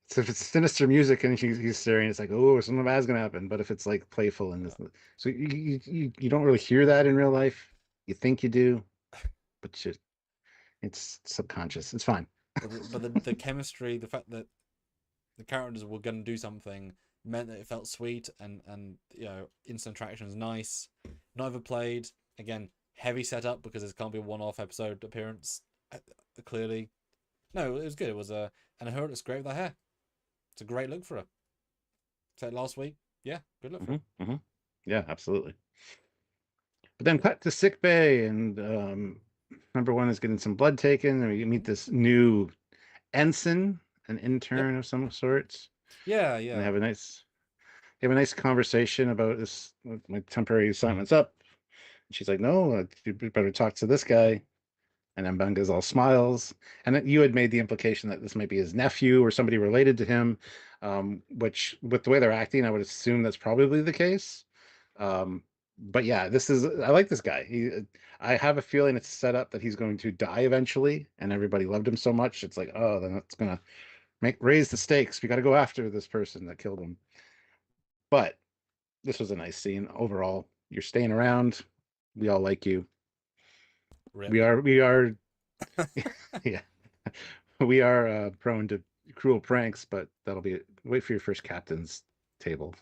So if it's sinister music and he's staring, it's like, oh, something bad's gonna happen. But if it's like playful and this, so you don't really hear that in real life. You think you do, but it's subconscious. It's fine. But the chemistry, the fact that the characters were going to do something meant that it felt sweet and instant attraction is nice, not overplayed. Again, heavy setup because this can't be a one-off episode appearance. Clearly, no, it was good. It was and her looks great with her hair. It's a great look for her. Said last week, yeah, good look for her. Hmm. Yeah, absolutely. But then cut to sick bay, and number one is getting some blood taken, and we meet this new ensign, an Yep. intern of some sorts, Yeah, and yeah. they have a nice conversation about this. My temporary assignment's up. And she's like, "No, you better talk to this guy." And then Bunga's all smiles. And you had made the implication that this might be his nephew or somebody related to him, which, with the way they're acting, I would assume that's probably the case. Um, but yeah, this is I like this guy. I have a feeling it's set up that he's going to die eventually, and everybody loved him so much. It's like, oh, then that's gonna raise the stakes. We got to go after this person that killed him. But this was a nice scene overall. You're staying around. We all like you. Rip. We are yeah. We are prone to cruel pranks, but that'll be wait for your first captain's table.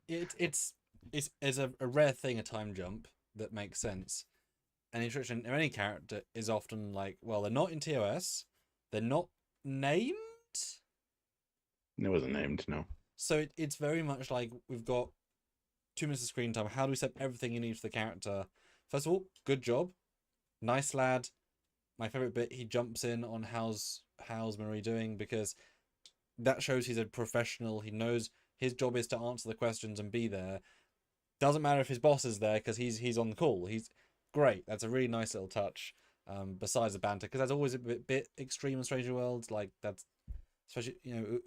It's a rare thing, a time jump that makes sense. And introduction of any character is often like, well, they're not in TOS, they're not named. It wasn't named, no. So it's very much like we've got 2 minutes of screen time. How do we set everything you need for the character? First of all, good job, nice lad. My favorite bit, he jumps in on how's Marie doing, because that shows he's a professional. He knows his job is to answer the questions and be there. Doesn't matter if his boss is there, because he's on the call. He's great. That's a really nice little touch. Besides the banter, because that's always a bit extreme in Stranger Worlds. Like that's especially,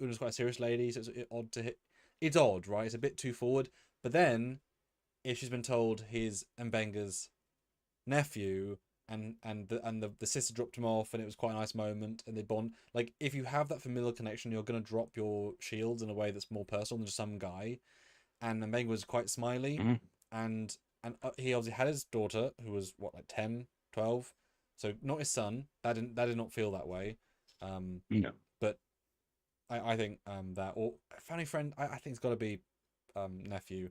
Una's quite a serious lady, so it's odd to hit. It's odd, right? It's a bit too forward. But then, if she's been told he's Mbenga's nephew, and the sister dropped him off, and it was quite a nice moment, and they bond. Like, if you have that familial connection, you're gonna drop your shields in a way that's more personal than just some guy. And Mbenga was quite smiley, Mhm. and he obviously had his daughter, who was what, like 10, 12, so not his son. That did not feel that way. No. But I think that, or family friend, I think it's got to be nephew,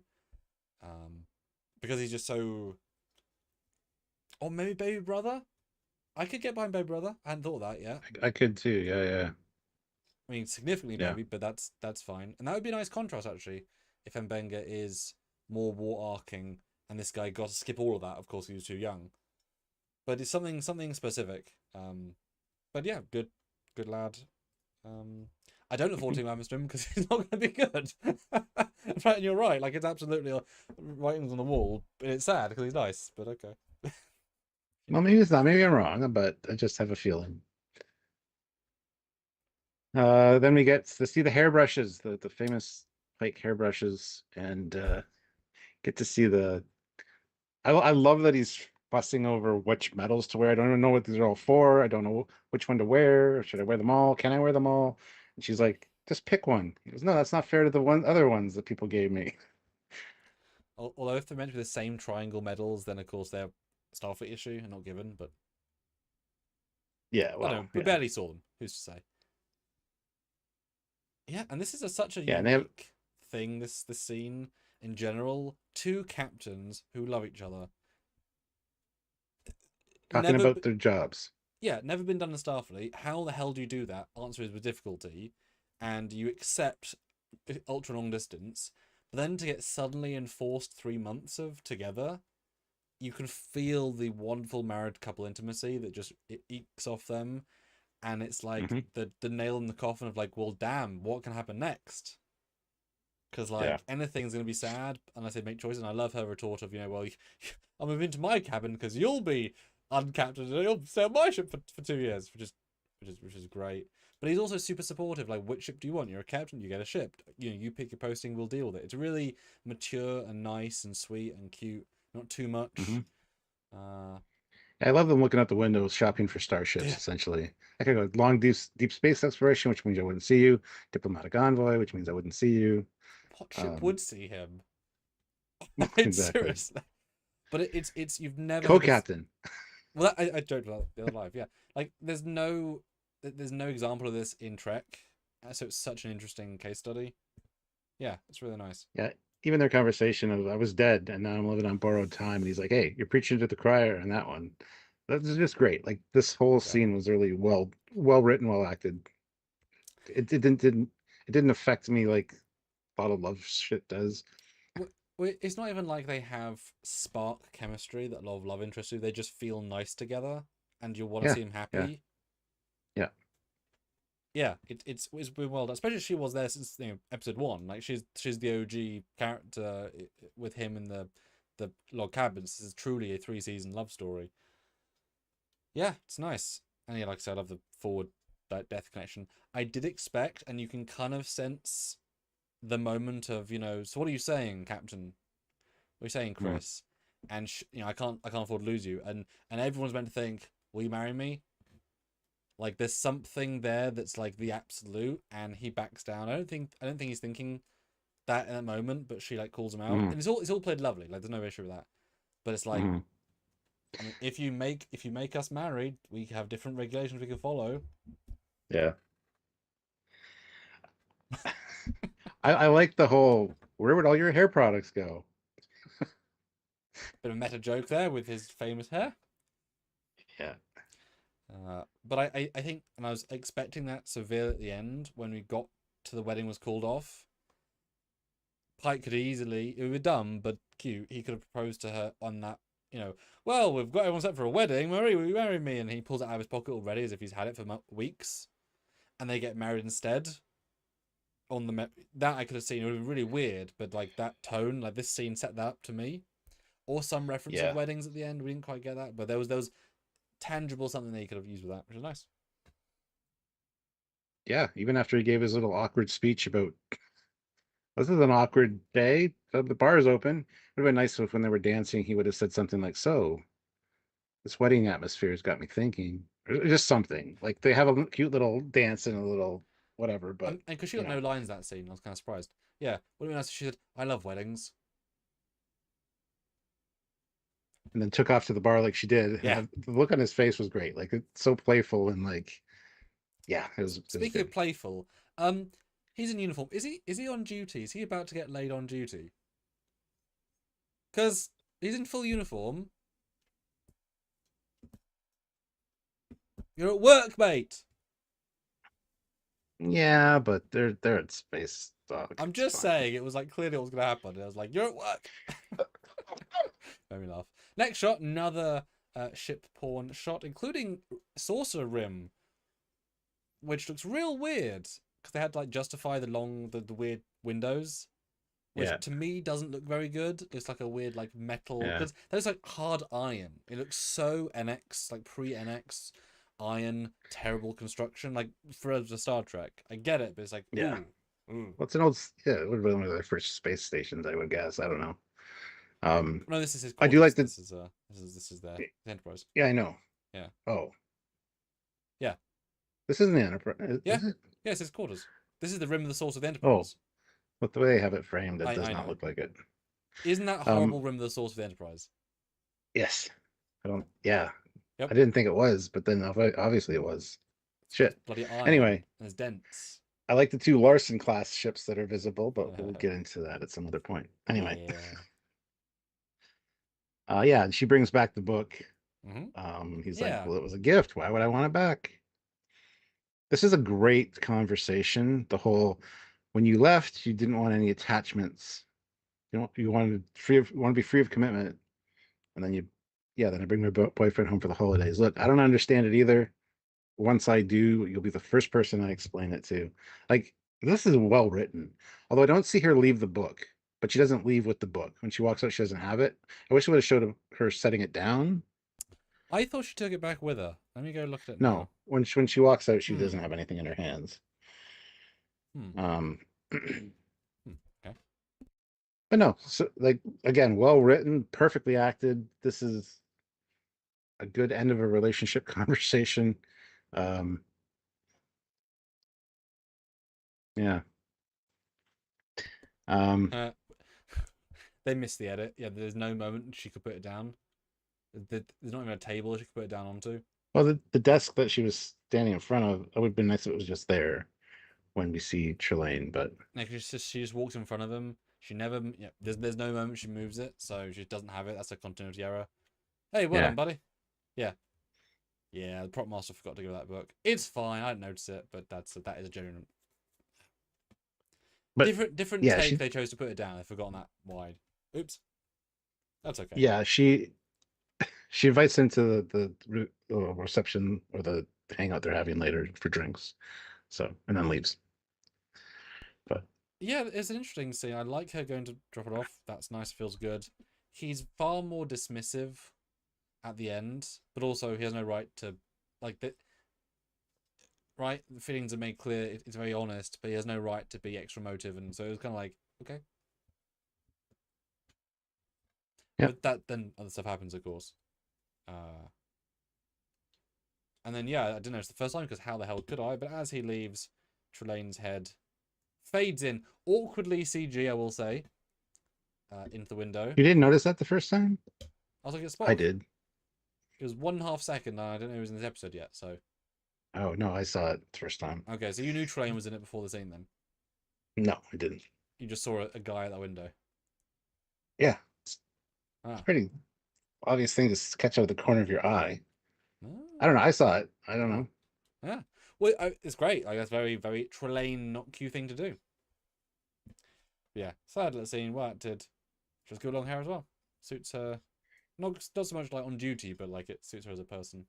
because he's just so. Or maybe baby brother. I could get behind baby brother. I hadn't thought of that yet. I could too. Yeah, yeah. I mean, significantly Yeah. baby, but that's fine. And that would be a nice contrast, actually, if Mbenga is more war arcing and this guy got to skip all of that. Of course, he was too young. But it's something specific. But yeah, good lad. I don't look forward to him, Mr. because he's not going to be good. Right, and you're right. Like, it's absolutely writings on the wall, but it's sad because he's nice. But okay. Well, maybe it's not. Maybe I'm wrong, but I just have a feeling. Then we get to see the hairbrushes, the famous Pike hairbrushes, and get to see the. I love that he's fussing over which medals to wear. I don't even know what these are all for. I don't know which one to wear. Should I wear them all? Can I wear them all? And she's like, just pick one. He goes, no, that's not fair to the other ones that people gave me. Although if they're meant to be the same triangle medals, then of course they're Starfleet issue and not given. But Yeah, I don't well, know. We yeah, barely saw them. Who's to say? Yeah, and this is such a yeah. And they have unique thing. This scene in general. Two captains who love each other. talking Never, about their jobs. yeah, never been done in Starfleet. How the hell do you do that? Answer is with difficulty, and you accept ultra long distance. But then to get suddenly enforced 3 months of together, you can feel the wonderful married couple intimacy that just it ekes off them, and it's like Hmm. the nail in the coffin of like, well, damn, what can happen next? Because Yeah. like anything's gonna be sad unless they make choices. And I love her retort of, well, I'll move into my cabin because you'll be uncaptained and you'll sail my ship for 2 years, which is great. But he's also super supportive. Like, which ship do you want? You're a captain, you get a ship. You pick your posting, we'll deal with it. It's really mature and nice and sweet and cute. Not too much. Hmm. Uh, I love them looking out the windows, shopping for starships. yeah. Essentially, I could go long, deep space exploration, which means I wouldn't see you. Diplomatic envoy, which means I wouldn't see you. What ship Um, would see him? It's exactly. seriously. But it's you've never had this. Co-captain. Well, I joked about the other life. Yeah, like there's no example of this in Trek, so it's such an interesting case study. Yeah, it's really nice. Yeah. Even their conversation of I was dead and now I'm living on borrowed time, and he's like, "Hey, you're preaching to the crier," and that one. That's just great. Like this whole Yeah. scene was really well written, well acted. It didn't affect me like a lot of love shit does. It's not even like they have spark chemistry that a lot of love interests do. They just feel nice together, and you want to Yeah, see them yeah, happy. yeah. Yeah, it's been well done. Especially she was there since episode 1. Like she's the OG character with him in the log cabins. This is truly a 3-season love story. Yeah, it's nice. And yeah, like I said, I love the forward that death connection. I did expect, and you can kind of sense the moment of, so what are you saying, Captain? What are you saying, Chris? And you know, I can't afford to lose you. And everyone's meant to think, will you marry me? Like there's something there that's like the absolute, and he backs down. I don't think he's thinking that in that moment, but she like calls him out, and it's all played lovely. Like there's no issue with that. But it's like, I mean, if you make us married, we have different regulations we can follow. Yeah. I like the whole, where would all your hair products go? Bit of a meta joke there with his famous hair. Yeah. But I think, and I was expecting that severe at the end when we got to the wedding was called off. Pike could easily, it would be dumb but cute, he could have proposed to her on that, you know, well, we've got everyone set for a wedding, Marie, will you marry me? And he pulls it out of his pocket already as if he's had it for weeks. And they get married instead. On the that I could have seen, it would have been really weird, but like that tone, like this scene set that up to me. Or some reference of weddings at the end, we didn't quite get that, but there was tangible something that he could have used with that, which is nice. Yeah, even after he gave his little awkward speech about, this is an awkward day, the bar is open. It would have been nice if when they were dancing, he would have said something like, so, this wedding atmosphere has got me thinking. Or just something. Like, they have a cute little dance and a little whatever, but... And because she got no lines that scene, I was kind of surprised. Yeah, would have been nice if she said, I love weddings. And then took off to the bar like she did. Yeah. And the look on his face was great. Like, it's so playful and like, yeah. Speaking of playful, he's in uniform. Is he on duty? Is he about to get laid on duty? Because he's in full uniform. You're at work, mate. Yeah, but they're at space. I'm just saying, it was like clearly what was going to happen. I was like, you're at work. Made me laugh. Next shot, another ship porn shot, including saucer rim, which looks real weird because they had to like justify the weird windows, which to me doesn't look very good. It's like a weird like metal. Because that looks like hard iron. It looks so NX, like pre-NX iron, terrible construction. Like for the Star Trek, I get it, but it's like Well, it's an old, it would have been one of their first space stations, I would guess. I don't know. No, this is his. I do like this is their Enterprise. Yeah, I know. Yeah. Oh. Yeah. This isn't the Enterprise. Yeah. Yes, it's quarters. This is the rim of the source of the Enterprise. Oh. But the way they have it framed, it does not look like it. Isn't that horrible rim of the source of the Enterprise? Yes. I don't. Yeah. Yep. I didn't think it was, but then obviously it was. Shit. Bloody iron. Anyway. And it's dense. I like the two Larson class ships that are visible, but we'll get into that at some other point. Anyway. Yeah, and she brings back the book. He's like, well, it was a gift. Why would I want it back? This is a great conversation. The whole, when you left, you didn't want any attachments. You wanted want to be free of commitment. And then then I bring my boyfriend home for the holidays. Look, I don't understand it either. Once I do, you'll be the first person I explain it to. Like, this is well written. Although I don't see her leave the book, but she doesn't leave with the book. When she walks out, she doesn't have it. I wish it would have showed her setting it down. I thought she took it back with her. Let me go look at it now. No, when she walks out, she doesn't have anything in her hands. Okay. But no, so like again, well written, perfectly acted. This is a good end of a relationship conversation. Yeah. They missed the edit. Yeah, there's no moment she could put it down. There's not even a table she could put it down onto. Well, the desk that she was standing in front of, it would have been nice if it was just there when we see Trelane, but she just walks in front of him. She never, there's no moment she moves it, so she doesn't have it. That's a continuity error. Hey, well done, buddy. Yeah, the prop master forgot to give that book. It's fine. I didn't notice it, but that is a genuine. But different take. They chose to put it down. They've forgotten that wide. Oops. That's okay. Yeah, she invites him to the reception or the hangout they're having later for drinks. So, and then leaves. But yeah, it's an interesting scene. I like her going to drop it off. That's nice. Feels good. He's far more dismissive at the end, but also he has no right to like that. Right, the feelings are made clear. It's very honest, but he has no right to be extra emotive, and so it was kind of like, okay. Yep. But that then other stuff happens, of course. And then yeah, I didn't notice the first time because how the hell could I? But as he leaves, Trelane's head fades in awkwardly CG, I will say, into the window. You didn't notice that the first time? I was like, a spot. I did. It was 1.5 second, and I didn't know he was in this episode yet. So Oh no, I saw it the first time. okay, so you knew Trelane was in it before the scene, then No, I didn't. you just saw a guy at that window. Yeah, it's Ah, pretty obvious thing to catch out of the corner of your eye. ah, I don't know. I saw it. I don't know. yeah. Well, it's great. Like that's very, very Trelane not cute thing to do. Yeah, sad little scene. Well acted. She has good long hair as well. Suits her. Not so much like on duty, but like it suits her as a person.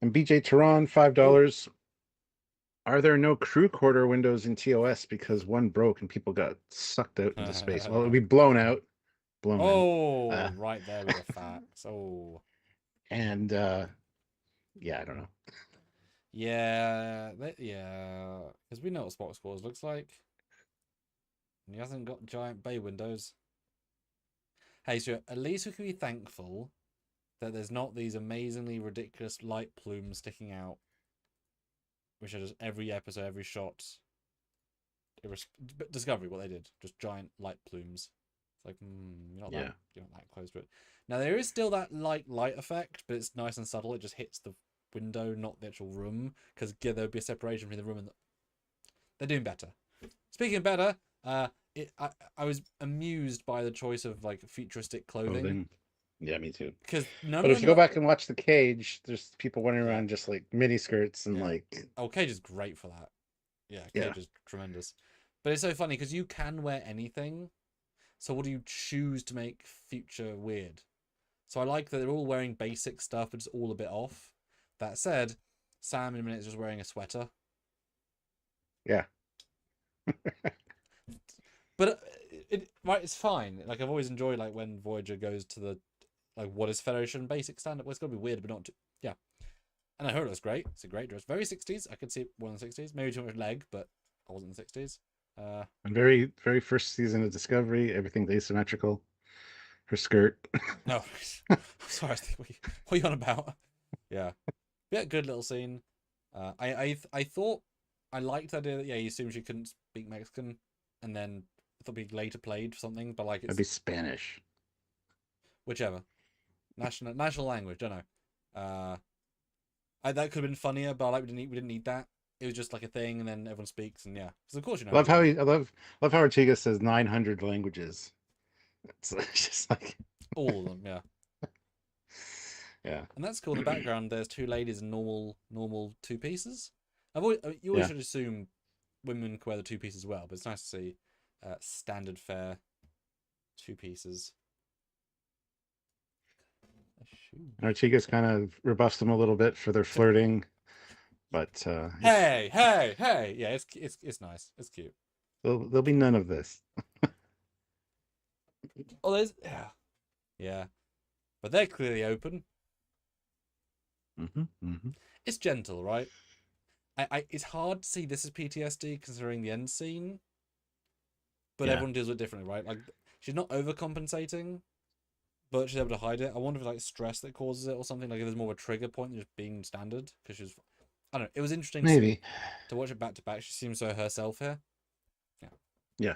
And BJ Tehran, $5. Are there no crew quarter windows in TOS because one broke and people got sucked out into space? Well, it'll be blown out. Blown Oh, out. right there with the facts. Oh. And yeah, I don't know. Yeah, yeah. Because we know what Spock Scores looks like. And he hasn't got giant bay windows. Hey, so at least we can be thankful that there's not these amazingly ridiculous light plumes sticking out, which are just every episode, every shot. Discovery, what they did, just giant light plumes. It's like, you're not that close to it. Now there is still that light effect, but it's nice and subtle. It just hits the window, not the actual room, because there would be a separation between the room and they're doing better. Speaking of better, I was amused by the choice of like futuristic clothing. Yeah, me too. Because but if you go back and watch the Cage, there's people running around just like mini skirts and like. Oh, Cage is great for that. Yeah, Cage is tremendous. But it's so funny because you can wear anything. So what do you choose to make future weird? So I like that they're all wearing basic stuff, but it's all a bit off. That said, Sam in a minute is just wearing a sweater. Yeah. But it's fine. Like I've always enjoyed like when Voyager goes to the like what is Federation basic standard. Well, it's gonna be weird, but not too, yeah. And I heard it was great. It's a great dress, very 60s. I could see it more in the 60s. Maybe too much leg, but I wasn't in the 60s. And very first season of Discovery, everything's asymmetrical. Her skirt. No, sorry. What are you on about? Yeah, good little scene. I thought I liked the idea that you assumed she couldn't speak Mexican, and then I thought it'd be later played for something, but like it's That'd be Spanish. Whichever national language. Don't know. That could have been funnier, but like we didn't need that. It was just like a thing, and then everyone speaks, and yeah. Because of course I love how Ortega says 900 languages. It's just like all of them, yeah. Yeah. And that's cool. In the background, there's two ladies in normal two pieces. You always should assume women can wear the two pieces well, but it's nice to see standard fare two pieces. Ortega's kind of rebuffs them a little bit for their flirting, but hey, yeah, it's nice, it's cute. There'll be none of this. Oh, there's yeah, but they're clearly open. It's gentle, right? It's hard to see this as PTSD considering the end scene, but everyone deals with it differently, right? Like she's not overcompensating, but she's able to hide it. I wonder if it's like stress that causes it or something. Like if there's more of a trigger point than just being standard. Because she's, I don't know. It was interesting. Maybe to watch it back to back. She seems so herself here. Yeah.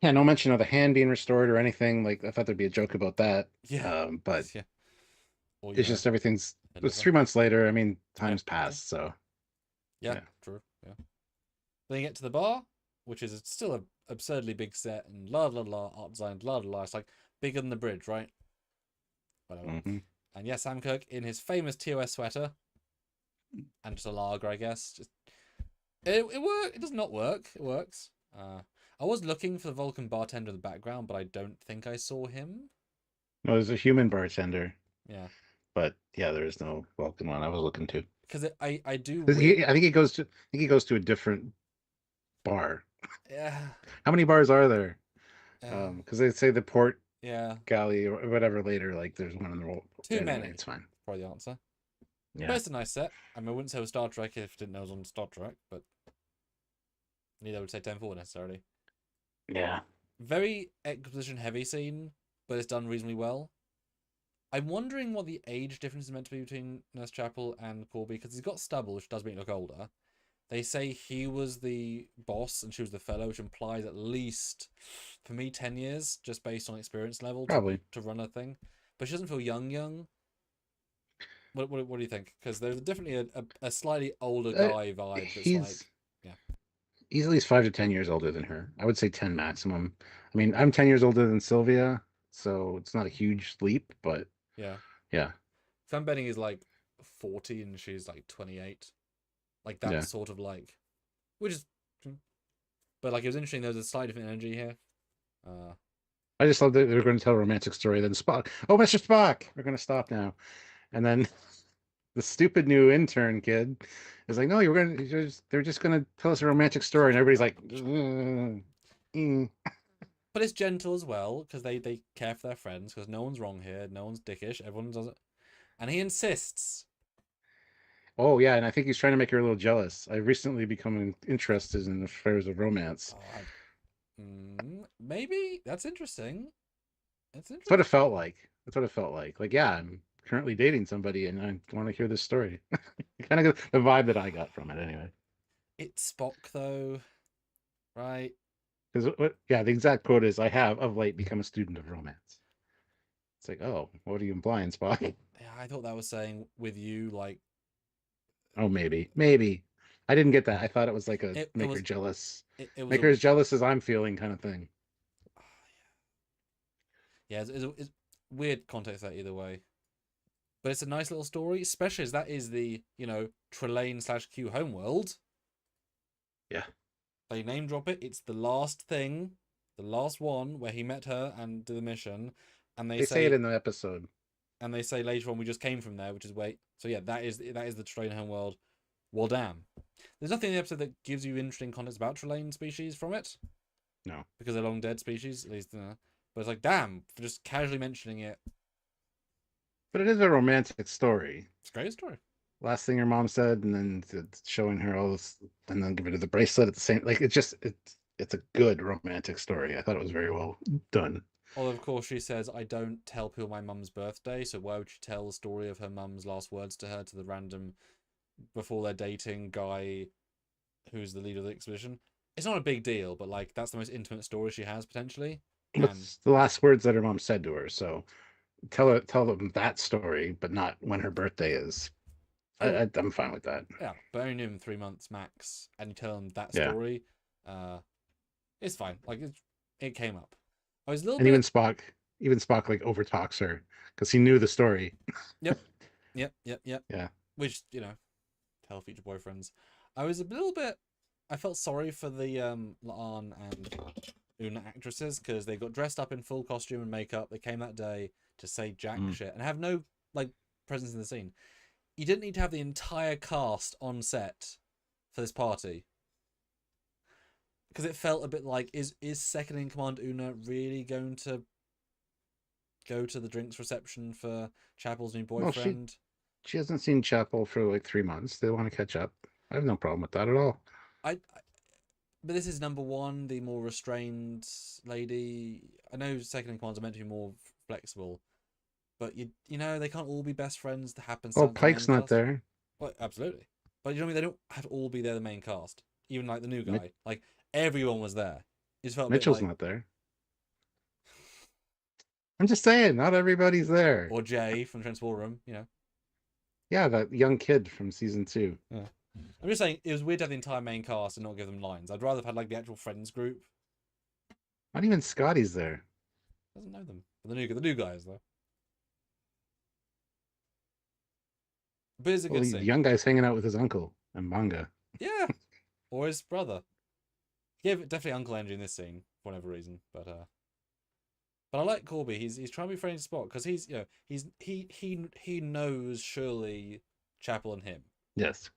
No mention of the hand being restored or anything. Like I thought there'd be a joke about that. Yeah. But Or, it's just everything's. It's 3 months later. I mean, time's passed. So. Yeah. True. Yeah. Then you get to the bar, which is still a absurdly big set and art design, it's like bigger than the bridge, right? Whatever. And yeah, Sam Kirk in his famous TOS sweater and just a lager, I guess. Just it works. It does not work. It works. I was looking for the Vulcan bartender in the background, but I don't think I saw him. No, there's a human bartender. Yeah. But yeah, there is no Vulcan one. I was looking to. Because I do. I think he goes to a different bar. Yeah. How many bars are there? Because they say the port galley or whatever later. Like there's one in the roll. Too many. It's fine. Probably the answer. Yeah. But it's a nice set. I mean, I wouldn't say it was Star Trek if I didn't know it was on Star Trek, but neither would say 10-4 necessarily. Yeah. very exposition heavy scene, but it's done reasonably well. I'm wondering what the age difference is meant to be between Nurse Chapel and Corby, because he's got stubble, which does make him look older. They say he was the boss and she was the fellow, which implies at least, for me, 10 years, just based on experience level Probably. to run a thing. But she doesn't feel young. What do you think? Because there's definitely a slightly older guy vibe that's like, yeah. He's at least 5 to 10 years older than her. I would say 10 maximum. I mean, I'm 10 years older than Sylvia, so it's not a huge leap, but Yeah. yeah. So I'm betting he's like 40 and she's like 28. Like that Yeah. sort of like, which is, but like it was interesting. There was a slightly different energy here. I just love that they're going to tell a romantic story. Then Spock, oh, Mr. Spock, we're going to stop now. And then the stupid new intern kid is like, no, they're just going to tell us a romantic story. And everybody's like, But it's gentle as well because they care for their friends because no one's wrong here. No one's dickish. Everyone does it. And he insists. Oh, yeah. And I think he's trying to make her a little jealous. I've recently become interested in affairs of romance. Maybe that's interesting. That's what it felt like. Like, yeah, I'm currently dating somebody and I want to hear this story. Kind of the vibe that I got from it anyway. It's Spock though, right? Because the exact quote is, I have of late become a student of romance. It's like, oh, what are you implying, Spock? Yeah, I thought that was saying with you, like. Oh, maybe. I didn't get that. I thought it was like a make her jealous. Make her as jealous as I'm feeling kind of thing. Yeah, it's weird context that either way. But it's a nice little story, especially as that is the, Trelane/Q homeworld. Yeah. They name drop it. It's the last thing, the last one where he met her and did the mission. And they say it in the episode. And they say later on, we just came from there, which is wait. So yeah, that is the Trelane homeworld. Well, damn. There's nothing in the episode that gives you interesting context about Trelane species from it. No. Because they're long dead species, at least. But it's like, damn, for just casually mentioning it. But it is a romantic story. It's a great story. Last thing her mom said, and then showing her all this, and then giving her the bracelet at the same. Like it's a good romantic story. I thought it was very well done. Although of course she says, I don't tell people my mum's birthday, so why would she tell the story of her mum's last words to her to the random before they're dating guy who's the leader of the expedition? It's not a big deal, but like that's the most intimate story she has potentially. It's the last words that her mom said to her. So tell them that story, but not when her birthday is. I'm fine with that. Yeah, but only knew him 3 months max, and you tell him that story. It's fine. Like it came up. I was a little. And even Spock like overtalks her because he knew the story. Yep. Yeah. Which tell future boyfriends. I was a little bit. I felt sorry for the La'an and Una actresses because they got dressed up in full costume and makeup. They came that day to say jack shit and have no like presence in the scene. You didn't need to have the entire cast on set for this party. Because it felt a bit like, is second in command Una really going to go to the drinks reception for Chapel's new boyfriend? Well, she hasn't seen Chapel for like 3 months. They want to catch up. I have no problem with that at all. But this is number one, the more restrained lady. I know second in commands are meant to be more flexible, but you know they can't all be best friends. That happens. Oh, Pike's not there. Well, absolutely. But you know what I mean? They don't have to all be there. The main cast, even like the new guy, like everyone was there. It just felt Mitchell's not there. I'm just saying, not everybody's there. Or Jay from Transport Room, Yeah, that young kid from season 2. Yeah. I'm just saying it was weird to have the entire main cast and not give them lines. I'd rather have had like the actual friends group. Not even Scotty's there. Doesn't know them. But the new guys though. But it's a good scene. The young guy's hanging out with his uncle and manga. Yeah. Or his brother. Yeah, definitely Uncle Andrew in this scene for whatever reason. But I like Corby. He's trying to be friendly to Spock because he's he knows surely Chapel and him. Yes.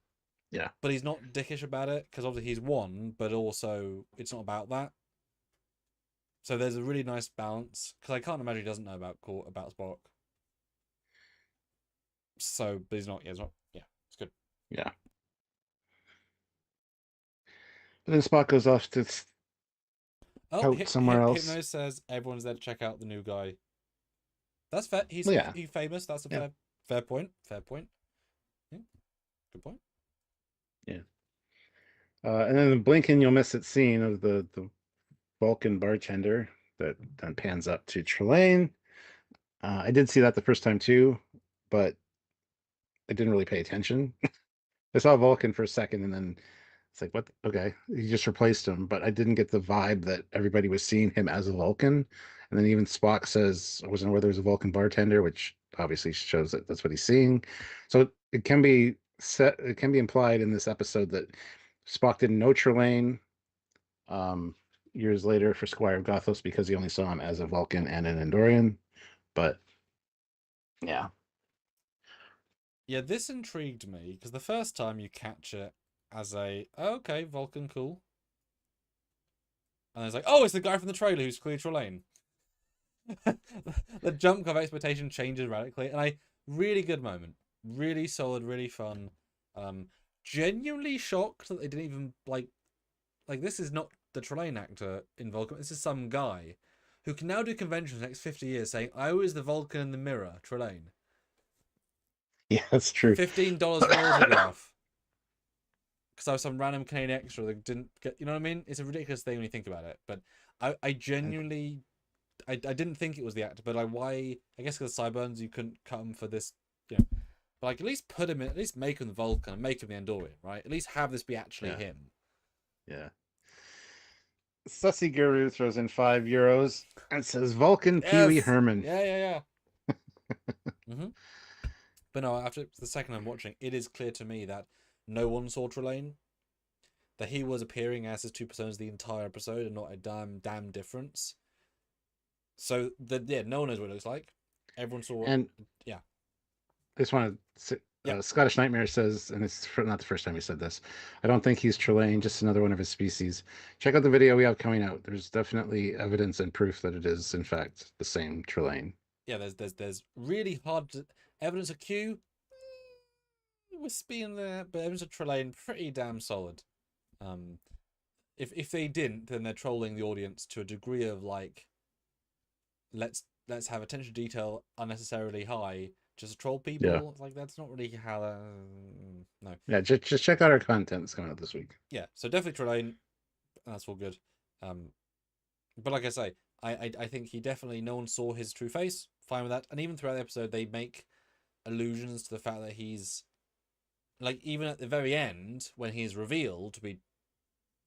Yeah. But he's not dickish about it because obviously he's won, but also it's not about that. So there's a really nice balance because I can't imagine he doesn't know about Spock. So, but he's not. Yeah, it's good. Yeah. But then Spock goes off to Oh, out somewhere else. Hypno says everyone's there to check out the new guy. That's fair. He's Well, yeah. he's famous. That's a Yeah. fair point. Fair point. Yeah, good point. Yeah. And then the blink and you'll miss it scene of the Vulcan bartender that then pans up to Trelane. I did see that the first time too, but I didn't really pay attention. I saw Vulcan for a second and then it's like, what? Okay, he just replaced him, but I didn't get the vibe that everybody was seeing him as a Vulcan. And then even Spock says, I wasn't aware there was a Vulcan bartender, which obviously shows that that's what he's seeing. So it can be it can be implied in this episode that Spock didn't know Trelane years later for Squire of Gothos because he only saw him as a Vulcan and an Andorian. But yeah. Yeah, this intrigued me because the first time you catch it as a okay, Vulcan, cool. And it's like, oh, it's the guy from the trailer who's clearly Trelane. The jump of expectation changes radically, and really good moment, really solid, really fun. Genuinely shocked that they didn't even like this is not the Trelane actor in Vulcan. This is some guy who can now do conventions the next 50 years saying, I was the Vulcan in the mirror, Trelane. Yeah, that's true. $15 for an autograph. Because I was some random Canadian extra that didn't get, you know what I mean? It's a ridiculous thing when you think about it. But I genuinely, I didn't think it was the actor. But why? I guess because Sideburns, you couldn't cut him for this, you know. But like, at least put him in, at least make him the Vulcan and make him the Andorian, right? At least have this be actually him. Yeah. Sussy Guru throws in €5 and says Vulcan Pee Wee Herman. Yeah. But no, after the second time watching, it is clear to me that no one saw Trelane. That he was appearing as his two personas the entire episode and not a damn difference. So no one knows what it looks like. Everyone saw and yeah. I just want to Scottish Nightmare says, and it's not the first time he said this, I don't think he's Trelane, just another one of his species. Check out the video we have coming out. There's definitely evidence and proof that it is in fact the same Trelane. Yeah, there's really hard evidence of Q. Wispy in there, but evidence of Trelane pretty damn solid. If they didn't, then they're trolling the audience to a degree of like, let's have attention to detail unnecessarily high just to troll people. Yeah. Like that's not really how. No. Yeah, just check out our content that's coming out this week. Yeah, so definitely Trelane. That's all good. But like I say, I think he definitely, no one saw his true face. Fine with that. And even throughout the episode, they make allusions to the fact that he's like, even at the very end when he's revealed to be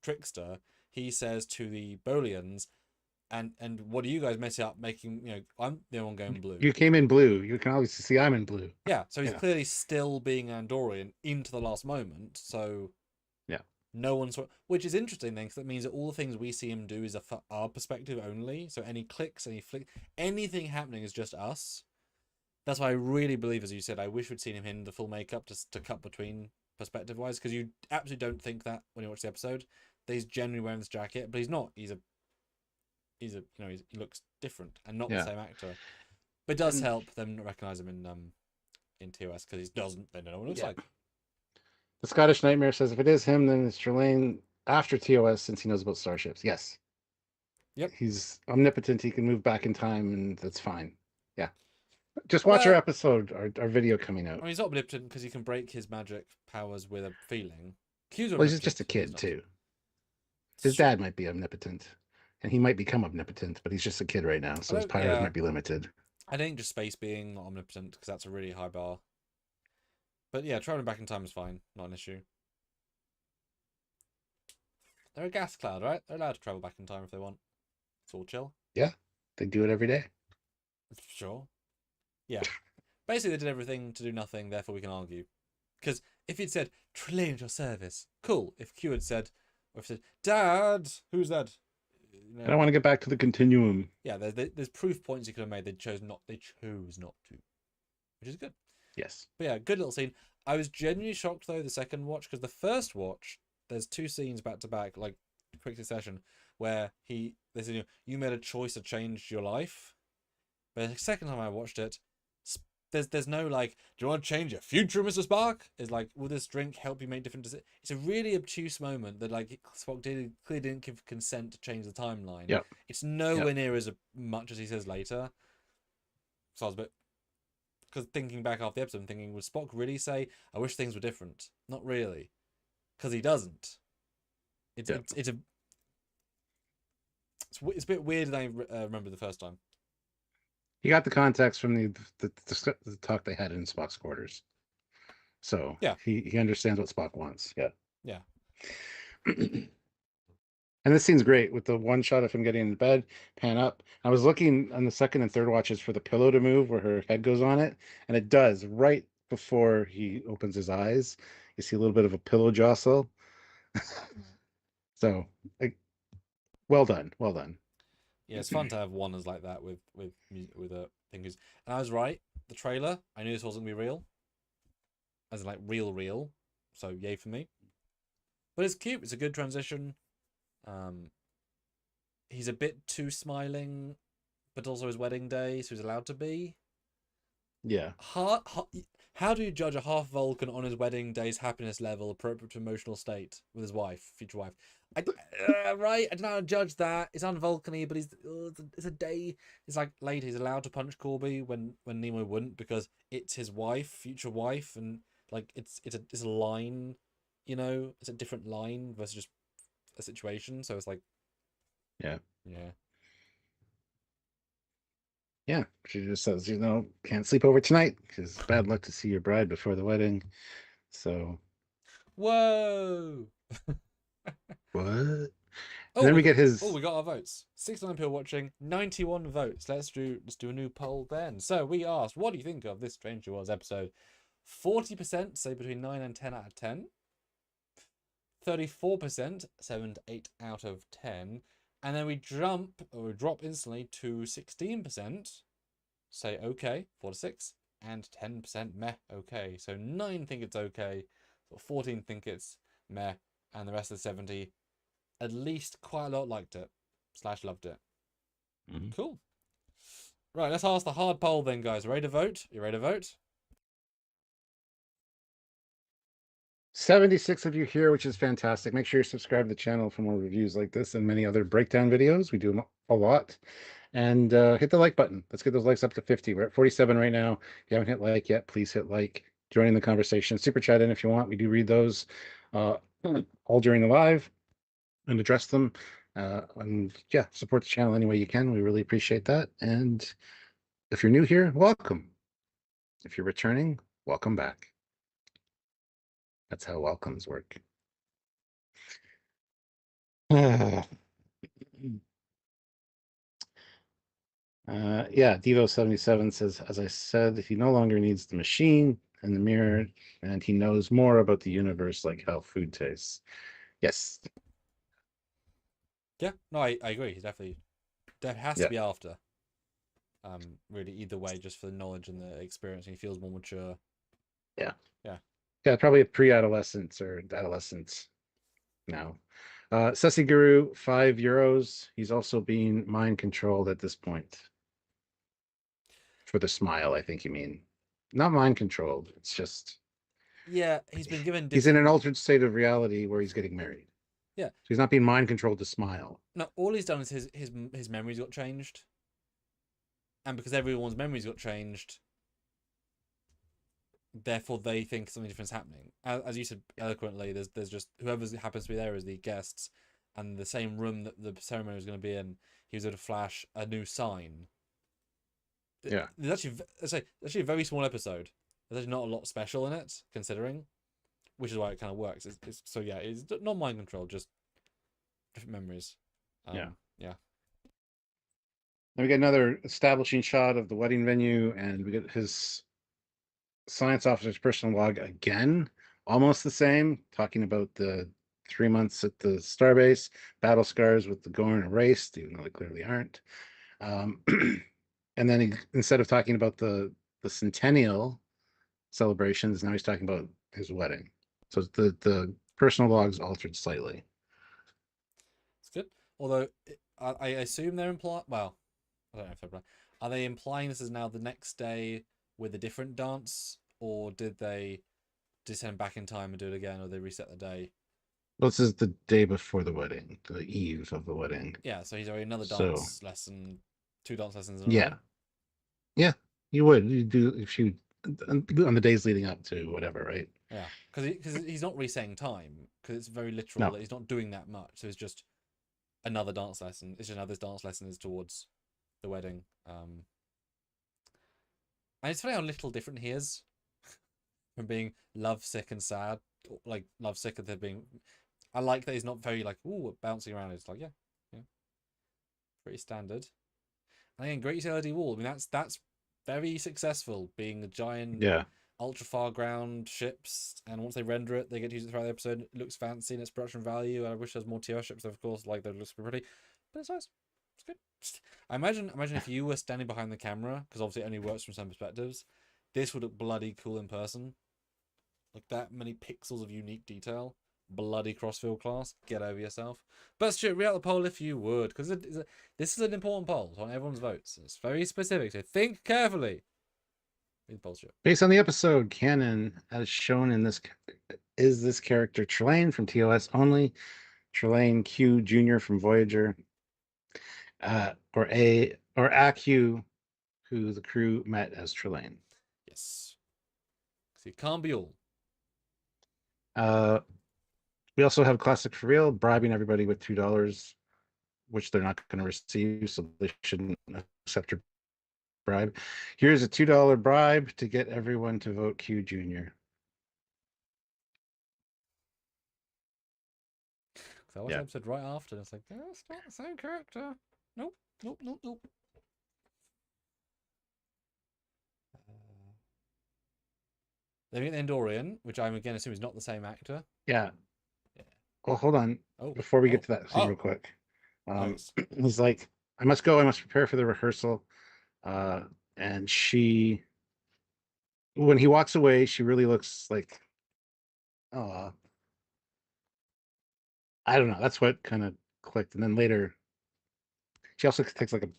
Trickster, he says to the Bolians, and what do you guys mess up making, you know, I'm the one going blue. You came in blue. You can obviously see I'm in blue. Yeah, so he's clearly still being Andorian into the last moment. So yeah, no one saw, which is interesting then, because that means that all the things we see him do is for our perspective only. So any clicks, any flick, anything happening is just us. That's why I really believe, as you said, I wish we'd seen him in the full makeup just to cut between perspective wise, because you absolutely don't think that when you watch the episode that he's genuinely wearing this jacket, but he's not. He's a you know, he looks different and not the same actor. But it does help them not recognize him in TOS, because he doesn't. They don't know what it looks like. The Scottish Nightmare says if it is him, then it's Trelane after TOS, since he knows about starships. Yes. Yep. He's omnipotent. He can move back in time, and that's fine. Yeah. Just watch our episode, our video coming out. Well, he's not omnipotent because he can break his magic powers with a feeling. Well, he's just a kid too. His dad might be omnipotent, and he might become omnipotent, but he's just a kid right now, so his powers might be limited. I think just space being not omnipotent, because that's a really high bar. But yeah, traveling back in time is fine, not an issue. They're a gas cloud, right? They're allowed to travel back in time if they want. It's all chill. Yeah, they do it every day. Sure. Yeah. Basically, they did everything to do nothing, therefore we can argue. Because if he'd said, Trelane at your service, cool. If Q had said, or if said, Dad, who's that? You know, I don't want to get back to the continuum. Yeah, there's proof points you could have made. They chose not to, which is good. Yes. But yeah, good little scene. I was genuinely shocked though the second watch, because the first watch, there's two scenes back to back, like quick succession, where they said, you made a choice to change your life. But the second time I watched it, there's no like, do you want to change your future, Mr. Spock? It's like, will this drink help you make different decisions? It's a really obtuse moment that like Spock clearly didn't give consent to change the timeline. Yep. It's nowhere near as much as he says later. So I was a bit, because thinking back after the episode, I'm thinking, would Spock really say, "I wish things were different"? Not really, because he doesn't. It's a bit weirder than I remember the first time. You got the context from the talk they had in Spock's quarters, so Yeah. he understands what Spock wants. Yeah. Yeah. And this scene's great with the one shot of him getting in bed, pan up. I was looking on the second and third watches for the pillow to move where her head goes on it, and it does right before he opens his eyes. You see a little bit of a pillow jostle. So, like, well done, well done. Yeah, it's fun to have wonders like that with things. And I was right. The trailer, I knew this wasn't gonna be real, as in like real. So yay for me. But it's cute. It's a good transition. He's a bit too smiling, but also his wedding day, so he's allowed to be. Yeah. How do you judge a half Vulcan on his wedding day's happiness level appropriate to emotional state with his wife, future wife? Right? I don't know how to judge that. It's un-Vulcan-y, but it's a day. It's like later he's allowed to punch Corby when Nimoy wouldn't because it's his wife, future wife, and like it's a line, you know, it's a different line versus just a situation. So it's like, yeah. She just says, can't sleep over tonight because bad luck to see your bride before the wedding. So, whoa. what? And Oh, then we get his. Oh, we got our votes. 69 people watching, 91 votes. Let's do a new poll then. So we asked, what do you think of this Strange New Worlds episode? 40% say between 9 and 10 out of 10. 34% 7 to 8 out of 10. And then we drop instantly to 16% say okay, 4 to 6, and 10% meh okay. So 9 think it's okay, 14 think it's meh, and the rest of the 70 at least quite a lot liked it / loved it. Mm-hmm. Cool. Right, let's ask the hard poll then, guys. Ready to vote? You ready to vote? 76 of you here, which is fantastic. Make sure you subscribe to the channel for more reviews like this and many other breakdown videos. We do them a lot. And hit the like button. Let's get those likes up to 50. We're at 47 right now. If you haven't hit like yet, please hit like. Join in the conversation. Super chat in if you want. We do read those all during the live and address them. And yeah, support the channel any way you can. We really appreciate that. And if you're new here, welcome. If you're returning, welcome back. That's how welcomes work. Yeah, Devo77 says, as I said, he no longer needs the machine and the mirror, and he knows more about the universe, like how food tastes. Yes. Yeah, no, I agree. He's definitely has to be after. Really, either way, just for the knowledge and the experience, and he feels more mature. Yeah, probably a pre-adolescence or adolescence now. Sussy Guru, €5. He's also being mind controlled at this point. For the smile, I think you mean. Not mind controlled. It's just. Yeah, he's been given. He's in an altered state of reality where he's getting married. Yeah. So he's not being mind controlled to smile. No, all he's done is his memories got changed. And because everyone's memories got changed, therefore they think something different's happening. As you said eloquently, there's just whoever happens to be there as the guests, and the same room that the ceremony was going to be in, he was able to flash a new sign. Yeah, it's actually a very small episode. There's actually not a lot special in it, considering, which is why it kind of works. It's not mind control, just different memories. Yeah. Then we get another establishing shot of the wedding venue, and we get his science officer's personal log again, almost the same, talking about the 3 months at the starbase, battle scars with the Gorn erased, even though they clearly aren't. And then he, instead of talking about the centennial celebrations, now he's talking about his wedding. So the personal log's altered slightly. It's good. Although I assume they're implying. Well, I don't know if they're. Are they implying this is now the next day with a different dance, or did they just send him back in time and do it again, or they reset the day? Well, this is the day before the wedding, the eve of the wedding. Yeah, so he's already another So dance lesson, 2 dance lessons in a row. yeah, yeah, you would. You do if you on the days leading up to whatever, right? Yeah, because he's not resetting time, because it's very literal No. that he's not doing that much. So it's just another dance lesson. It's just now this dance lesson is towards the wedding. And it's funny how little different he is from being lovesick and sad, like lovesick and there being. I like that he's not very like ooh bouncing around. It's like yeah, pretty standard. And again, great utility wall. I mean that's very successful, being a giant Yeah. ultra far ground ships, and once they render it, they get to use it throughout the episode. It looks fancy in its production value. I wish there's more TR ships, of course, like that looks pretty, but it's nice. It's good. I imagine if you were standing behind the camera, because obviously it only works from some perspectives, this would look bloody cool in person. Like that many pixels of unique detail. Bloody crossfield class. Get over yourself. But Stuart, read out the poll if you would, because this is an important poll. So on everyone's votes. It's very specific, so think carefully. Read the poll, Stuart. Based on the episode, canon as shown in this is this character Trelane from TOS only, Trelane Q Jr. from Voyager, or AQ, who the crew met as Trelane. Yes. So it can't be all. We also have classic for real, bribing everybody with $2, which they're not going to receive, so they shouldn't accept your bribe. Here's a $2 bribe to get everyone to vote Q Jr. So I watched the episode right after, and it's like, that's not the same character. Nope. They meet the Endorian, which I'm again assuming is not the same actor. Yeah. Well, hold on. Before we get to that scene real quick. Nice. He's like, I must go. I must prepare for the rehearsal. And she, when he walks away, she really looks like, oh, I don't know. That's what kind of clicked. And then later, she also takes like a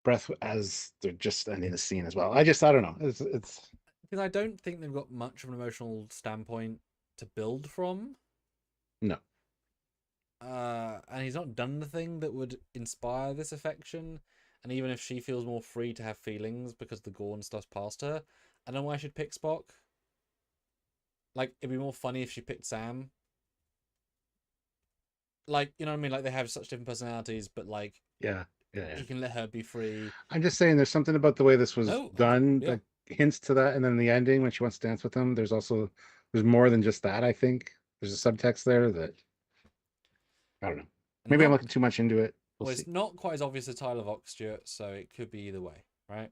breath as they're just ending the scene as well. I don't know. It's because I don't think they've got much of an emotional standpoint to build from. No. And he's not done the thing that would inspire this affection. And even if she feels more free to have feelings because the gore and stuff's past her, I don't know why I should pick Spock. Like, it'd be more funny if she picked Sam. Like, you know what I mean? Like, they have such different personalities, but like, yeah. He can let her be free. I'm just saying, there's something about the way this was done yeah. that hints to that, and then the ending when she wants to dance with him. There's more than just that. I think there's a subtext there that I don't know. Maybe I'm looking too much into it. Well, it's not quite as obvious as Tyler Vox, Stuart, so it could be either way, right?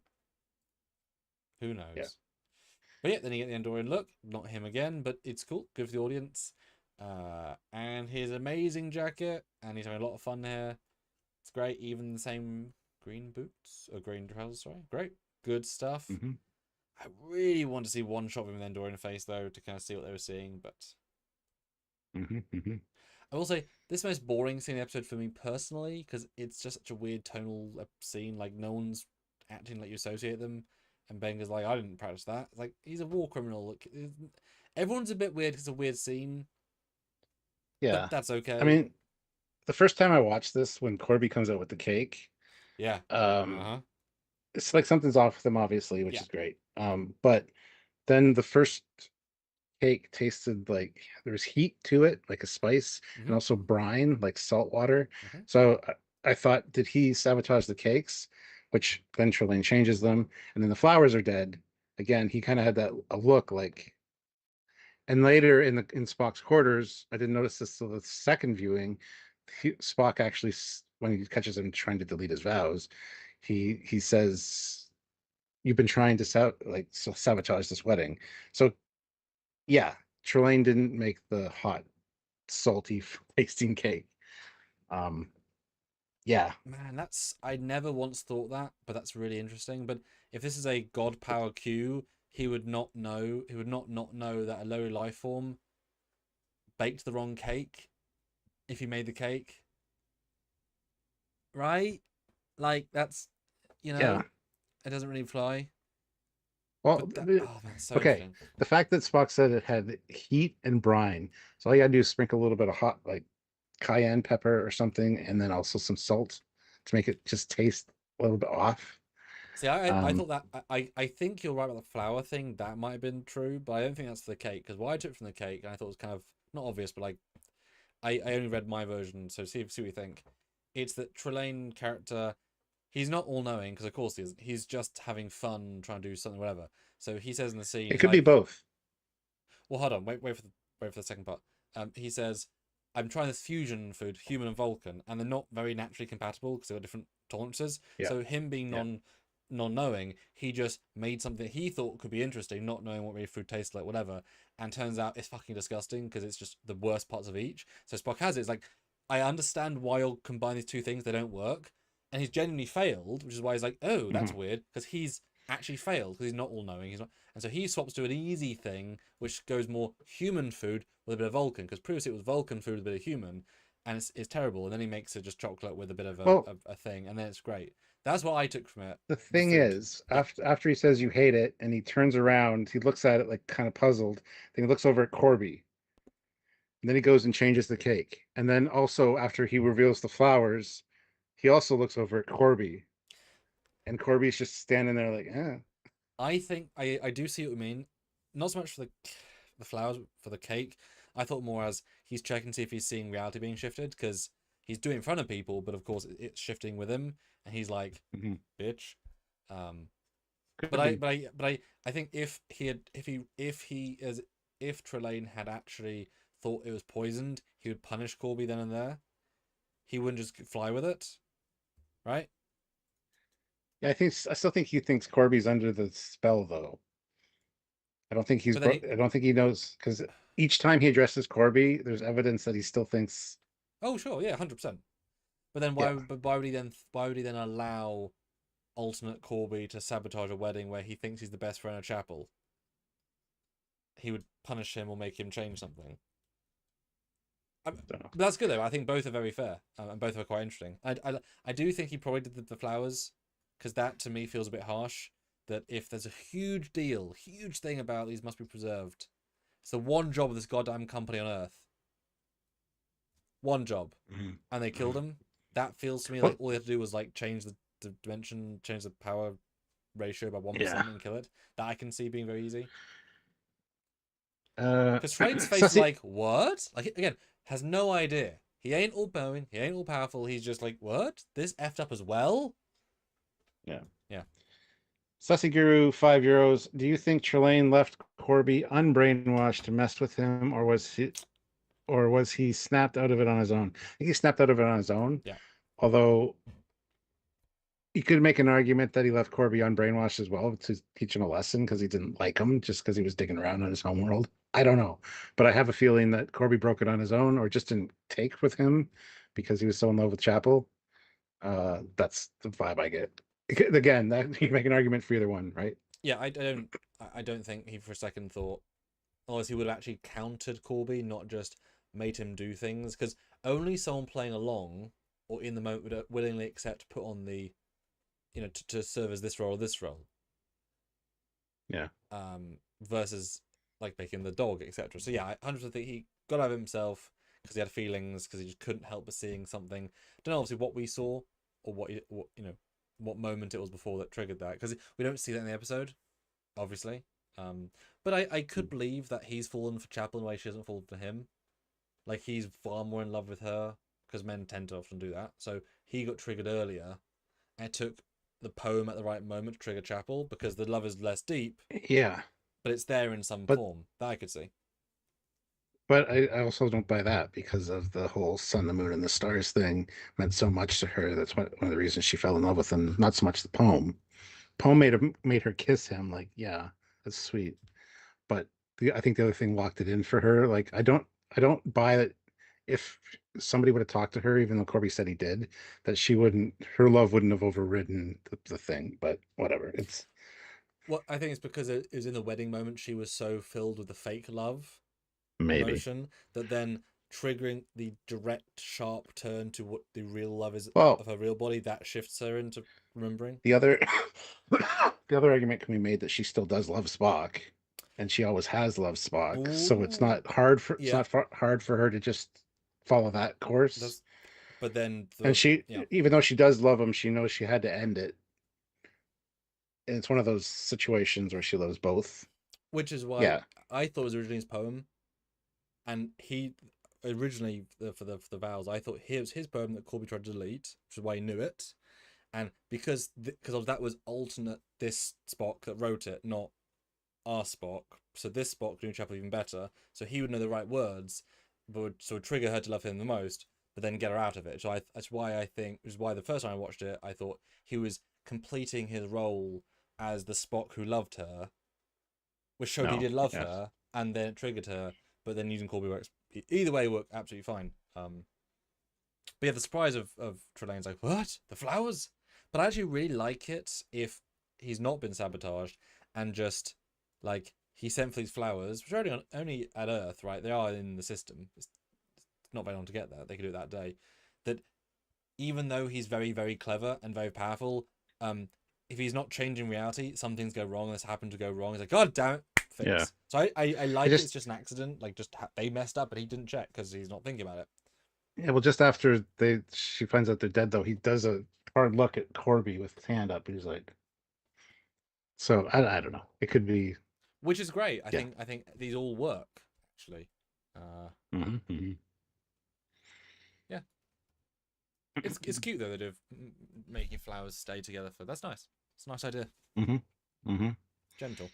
Who knows? Yeah. But yeah, then you get the Andorian look. Not him again, but it's cool. Good for the audience. And his amazing jacket, and he's having a lot of fun here. It's great. Even the same green boots or green trousers. Sorry, great, good stuff. Mm-hmm. I really want to see one shot of him with Andorian face though to kind of see what they were seeing, but. I will say this is the most boring scene in the episode for me personally, because it's just such a weird tonal scene. Like, no one's acting like you associate them, and Benga's like, I didn't practice that. It's like, he's a war criminal. Look, everyone's a bit weird because it's a weird scene. Yeah, but that's okay. I mean, the first time I watched this, when Corby comes out with the cake, yeah, it's like something's off with them, obviously, which is great. But then the first cake tasted like there was heat to it, like a spice, and also brine, like salt water. So I thought, did he sabotage the cakes? Which then Trelane changes them, and then the flowers are dead. Again, he kind of had that a look like. And later in Spock's quarters, I didn't notice this till the second viewing. Spock actually, when he catches him trying to delete his vows, he says, "You've been trying to sabotage this wedding." So yeah, Trelane didn't make the hot, salty tasting cake. Yeah, man, I never once thought that, but that's really interesting. But if this is a god power Q, he would not know. He would not know that a lower life form baked the wrong cake if he made the cake, right? Like, that's, it doesn't really fly. Well, But that, oh man, so okay. interesting. The fact that Spock said it had heat and brine, so all you gotta do is sprinkle a little bit of hot, like cayenne pepper or something, and then also some salt to make it just taste a little bit off. See, I Um, thought that I think you're right about the flour thing. That might have been true, but I don't think that's for the cake because what I took from the cake, and I thought was kind of not obvious, but like I only read my version, so see what you think. It's that Trelane character, he's not all knowing because of course he isn't. He's just having fun trying to do something, whatever. So he says in the scene, it he's could be like, both. well, hold on, wait for the second part. He says, I'm trying this fusion food, human and Vulcan, and they're not very naturally compatible because they've got different tolerances. Yeah, So him being yeah. non-knowing, he just made something he thought could be interesting, not knowing what really food tastes like, whatever, and turns out it's fucking disgusting because it's just the worst parts of each. So Spock has it. It's like, I understand why you'll combine these two things, they don't work. And he's genuinely failed, which is why he's like, oh, that's Mhm. weird, because he's actually failed because he's not all knowing. He's not, and so he swaps to an easy thing, which goes more human food with a bit of Vulcan, because previously it was Vulcan food with a bit of human, and it's terrible. And then he makes it just chocolate with a bit of Well, a thing, and then it's great. That's what I took from it. the The thing food. is, Yeah. after he says you hate it, and he turns around, he looks at it like kind of puzzled. Then he looks over at Corby, and then he goes and changes the cake. And then also after he reveals the flowers, he also looks over at Corby, and Corby's just standing there like, eh. I think I do see what you mean. Not so much for the flowers for the cake. I thought more as he's checking to see if he's seeing reality being shifted because he's doing it in front of people, but of course it's shifting with him, and he's like, Mhm. "Bitch." Um, but Could I be. but I but I think if Trelane had actually thought it was poisoned, he would punish Corby then and there. He wouldn't just fly with it, right? Yeah, I still think he thinks Corby's under the spell though. I don't think But then he I don't think he knows because each time he addresses Corby, there's evidence that he still thinks, oh sure, yeah, 100%. But then yeah, why would he then allow alternate Corby to sabotage a wedding where he thinks he's the best friend of Chapel? He would punish him or make him change something. But so. that's good though. I think both are very fair and both are quite interesting. I do think he probably did the flowers because that to me feels a bit harsh. That if there's a huge deal, huge thing about these must be preserved, it's the one job of this goddamn company on Earth. One job, Mhm. and they killed him. That feels to me like Well, all they had to do was like change the dimension, change the power ratio by yeah. 1% and kill it. That I can see being very easy. Uh, Because Train's face is Sussy, like, what? Like, again, has no idea. He ain't all knowing. He ain't all powerful. He's just like, what? This effed up as well? yeah. Yeah. Sussy Guru, €5. Do you think Trelane left Corby unbrainwashed to mess with him, or was he snapped out of it on his own? I think he snapped out of it on his own. Yeah. Although you could make an argument that he left Corby unbrainwashed as well to teach him a lesson because he didn't like him just because he was digging around on his home world. I don't know, but I have a feeling that Corby broke it on his own or just didn't take with him because he was so in love with Chapel. That's the vibe I get. Again, that you can make an argument for either one, right? Yeah, I don't think he for a second thought, otherwise he would have actually countered Corby, not just made him do things. Because only someone playing along or in the moment would willingly accept put on the, to serve as this role or this role. Yeah. Versus like making the dog, etc. So yeah, I 100% think he got out of himself because he had feelings because he just couldn't help but seeing something. Don't know obviously what we saw or what moment it was before that triggered that because we don't see that in the episode, obviously. But I could believe that he's fallen for Chapel in a way she hasn't fallen for him. Like he's far more in love with her because men tend to often do that. So he got triggered earlier and it took the poem at the right moment to trigger Chapel because the love is less deep Yeah. but it's there in some But form that I could see. I also don't buy that because of the whole sun, the moon, and the stars thing meant so much to her. That's one of the reasons she fell in love with him. Not so much the poem. Poem made her kiss him. Like, yeah, that's sweet. But I think the other thing locked it in for her. Like, I don't buy that if somebody would have talked to her, even though Corby said he did, that her love wouldn't have overridden the thing. But whatever. It's Well, I think it's because it was in the wedding moment she was so filled with the fake love maybe. emotion that then triggering the direct, sharp turn to what the real love is Well, of her real body that shifts her into remembering. the other the other argument can be made that she still does love Spock, and she always has loved Spock. So it's Ooh, not hard for yeah, hard for her to just follow that course. that's. But then And the she, yeah, even though she does love him, she knows she had to end it. And it's one of those situations where she loves both. which is why Yeah. I thought it was originally his poem, and he originally for the vows I thought it was his poem that Corby tried to delete, which is why he knew it, and because that was alternate this Spock that wrote it, not our Spock. So this Spock knew Chapel even better, so he would know the right words, but would trigger her to love him the most, but then get her out of it. So that's why I think, which is why the first time I watched it, I thought he was completing his role as the Spock who loved her, which showed he No. did love Yes. her, and then it triggered her. But then using Corby works either way worked absolutely fine. But yeah, the surprise of Trelane's like, what? The flowers? But I actually really like it if he's not been sabotaged and just like he sent for these flowers, which are only at Earth, right? They are in the system. It's not very long to get there. They could do it that day. That even though he's very, very clever and very powerful, if he's not changing reality, some things go wrong. This happened to go wrong. He's like, God damn it, fix. Yeah. So I like just, it's just an accident. Like just they messed up, but he didn't check because he's not thinking about it. Yeah, well, just after she finds out they're dead, though, he does a hard look at Corby with his hand up. He's like, so I don't know. It could be, Which is great. I yeah. think these all work actually. Mm-hmm. Yeah, it's cute though that of making flowers stay together for. That's nice. It's a nice idea. Mm-hmm. Mm-hmm. Gentle.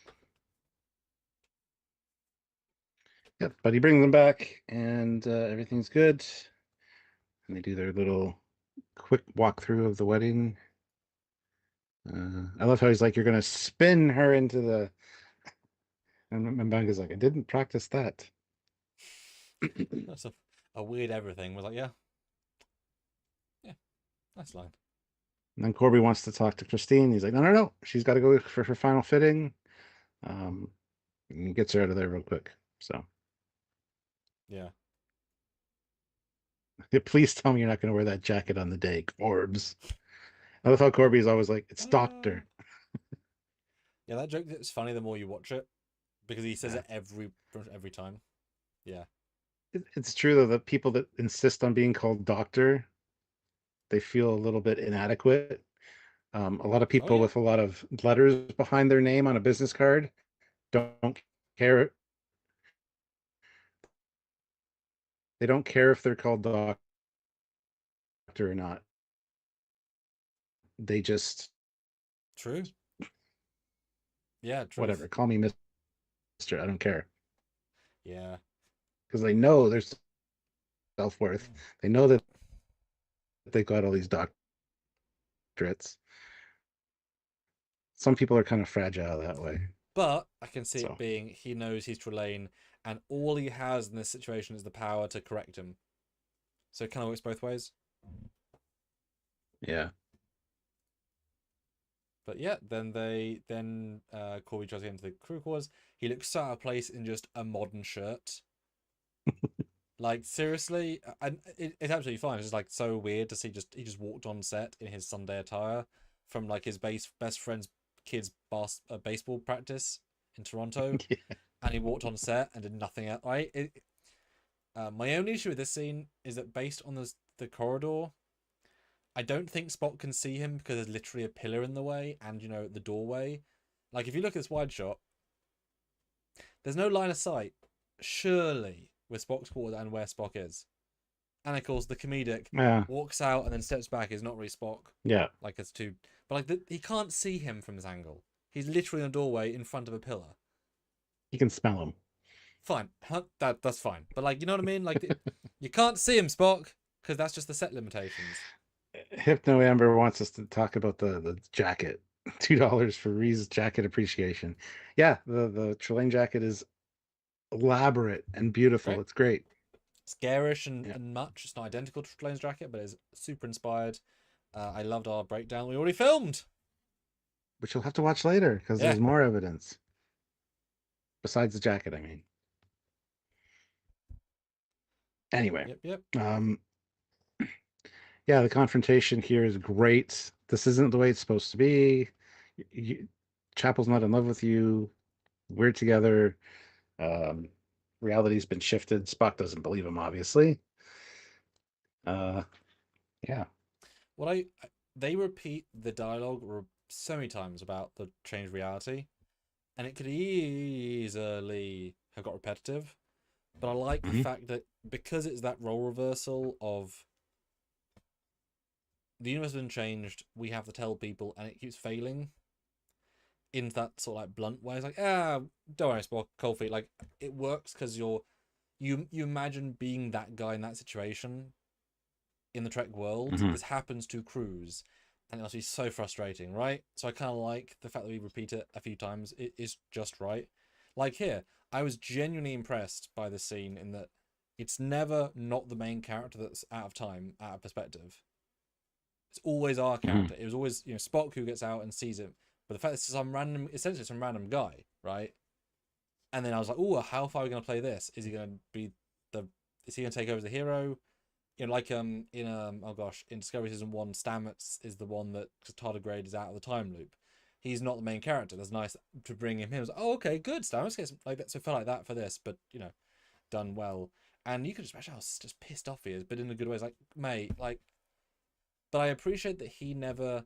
Yep, but he brings them back, and everything's good. And they do their little quick walkthrough of the wedding. I love how he's like, "You're gonna spin her into the," and Mbanga's like, "I didn't practice that." That's a weird everything. Was like, yeah, nice line. And then Corby wants to talk to Christine. He's like, "No, no, no. She's got to go for her final fitting." Um, and he gets her out of there real quick. So, Yeah. please tell me you're not going to wear that jacket on the day, Corbs. I love how Corby's always like, "It's Doctor." Yeah, that joke is funny the more you watch it because he says Yeah. it every time. Yeah. It's true though that people that insist on being called Doctor, they feel a little bit inadequate. A lot of Oh people yeah. with a lot of letters behind their name on a business card don't care. They don't care if they're called Doctor or not. They just True. Yeah. Truth. whatever. Call me Mister. I don't care Yeah. because they know their self-worth. They know that they got all these doctorates. Some people are kind of fragile that way. But I can see it So being he knows he's Trelane, and all he has in this situation is the power to correct him. So it kind of works both ways. yeah. But yeah, then Corby tries to get into the crew quarters. He looks so out of place in just a modern shirt. Like seriously, and it's absolutely fine. It's just like so weird to see. He just walked on set in his Sunday attire from like his best friend's kid's baseball practice in Toronto, Yeah. and he walked on set and did nothing else. My only issue with this scene is that based on the corridor, I don't think Spock can see him because there's literally a pillar in the way and the doorway. Like if you look at this wide shot, there's no line of sight. Surely with Spock's quarters and where Spock is. And of course, the comedic Yeah. walks out and then steps back is not really Spock. Yeah. Like it's too, but like he can't see him from this angle. He's literally in a doorway in front of a pillar. You can smell them. Fine, that's fine. But like, you know what I mean? Like you can't see him, Spock, because that's just the set limitations. Hypno Amber wants us to talk about the jacket. $2 for Ree's jacket appreciation. Yeah, the Trelane jacket is elaborate and beautiful. Great. It's great. It's garish Yeah. and much. It's not identical to Trelane's jacket, but it's super inspired. I loved our breakdown we already filmed. Which you'll have to watch later because Yeah. there's more evidence. Besides the jacket, I mean. Anyway, Yep. um, yeah, the confrontation here is great. This isn't the way it's supposed to be. You, Chapel's not in love with you. We're together. Um, Reality's been shifted. Spock doesn't believe him, obviously. Uh, yeah. What they repeat the dialogue so many times about the changed reality, and it could easily have got repetitive. But I like the Hmm. fact that because it's that role reversal of the universe has been changed, we have to tell people, and it keeps failing in that sort of like blunt way. It's like, don't worry, Spock, cold feet. Like it works because you imagine being that guy in that situation in the Trek world. Hmm. This happens to crews, and it must be so frustrating, right? So I kind of like the fact that we repeat it a few times. It is just right. Like here, I was genuinely impressed by the scene in that it's never not the main character that's out of time, out of perspective. It's always our Hmm. character. It was always Spock who gets out and sees it. But the fact it's essentially some random guy, right? And then I was like, oh, how far are we going to play this? Is he going to be the? Is he going to take over as the hero? Like oh gosh, in Discovery season 1, Stamets is the one that because tardigrade is out of the time loop. He's not the main character. That's nice to bring him in. I was like, oh, okay, good. Stamets gets like that. So I felt like that for this, but done well. And you could just imagine how just pissed off he is, but in a good way. It's like, mate, like, but I appreciate that he never,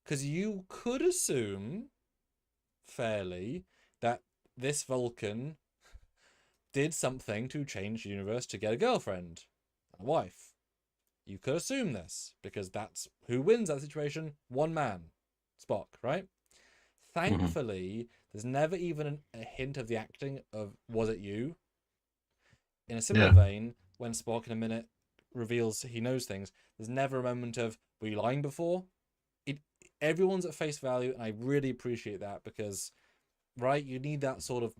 because you could assume fairly that this Vulcan did something to change the universe to get a girlfriend and a wife. You could assume this because that's who wins that situation. One man, Spock, right? Hmm. Thankfully, there's never even a hint of the acting of was it you? In a similar Yeah. vein, when Spock in a minute reveals he knows things, there's never a moment of were you lying before? It Everyone's at face value, and I really appreciate that because right, you need that sort of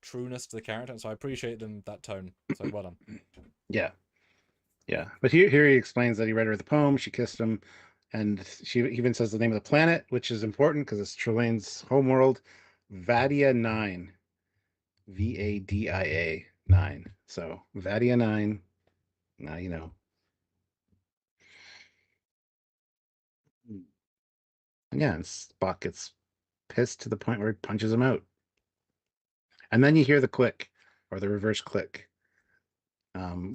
trueness to the character, and so I appreciate them that tone. So well done. Yeah. Yeah. But here he explains that he read her the poem. She kissed him, and she even says the name of the planet, which is important because it's Trelane's homeworld, Vadia 9. Vadia 9. So Vadia 9. Now you know. And yeah, and Spock gets pissed to the point where he punches him out. And then you hear the click or the reverse click,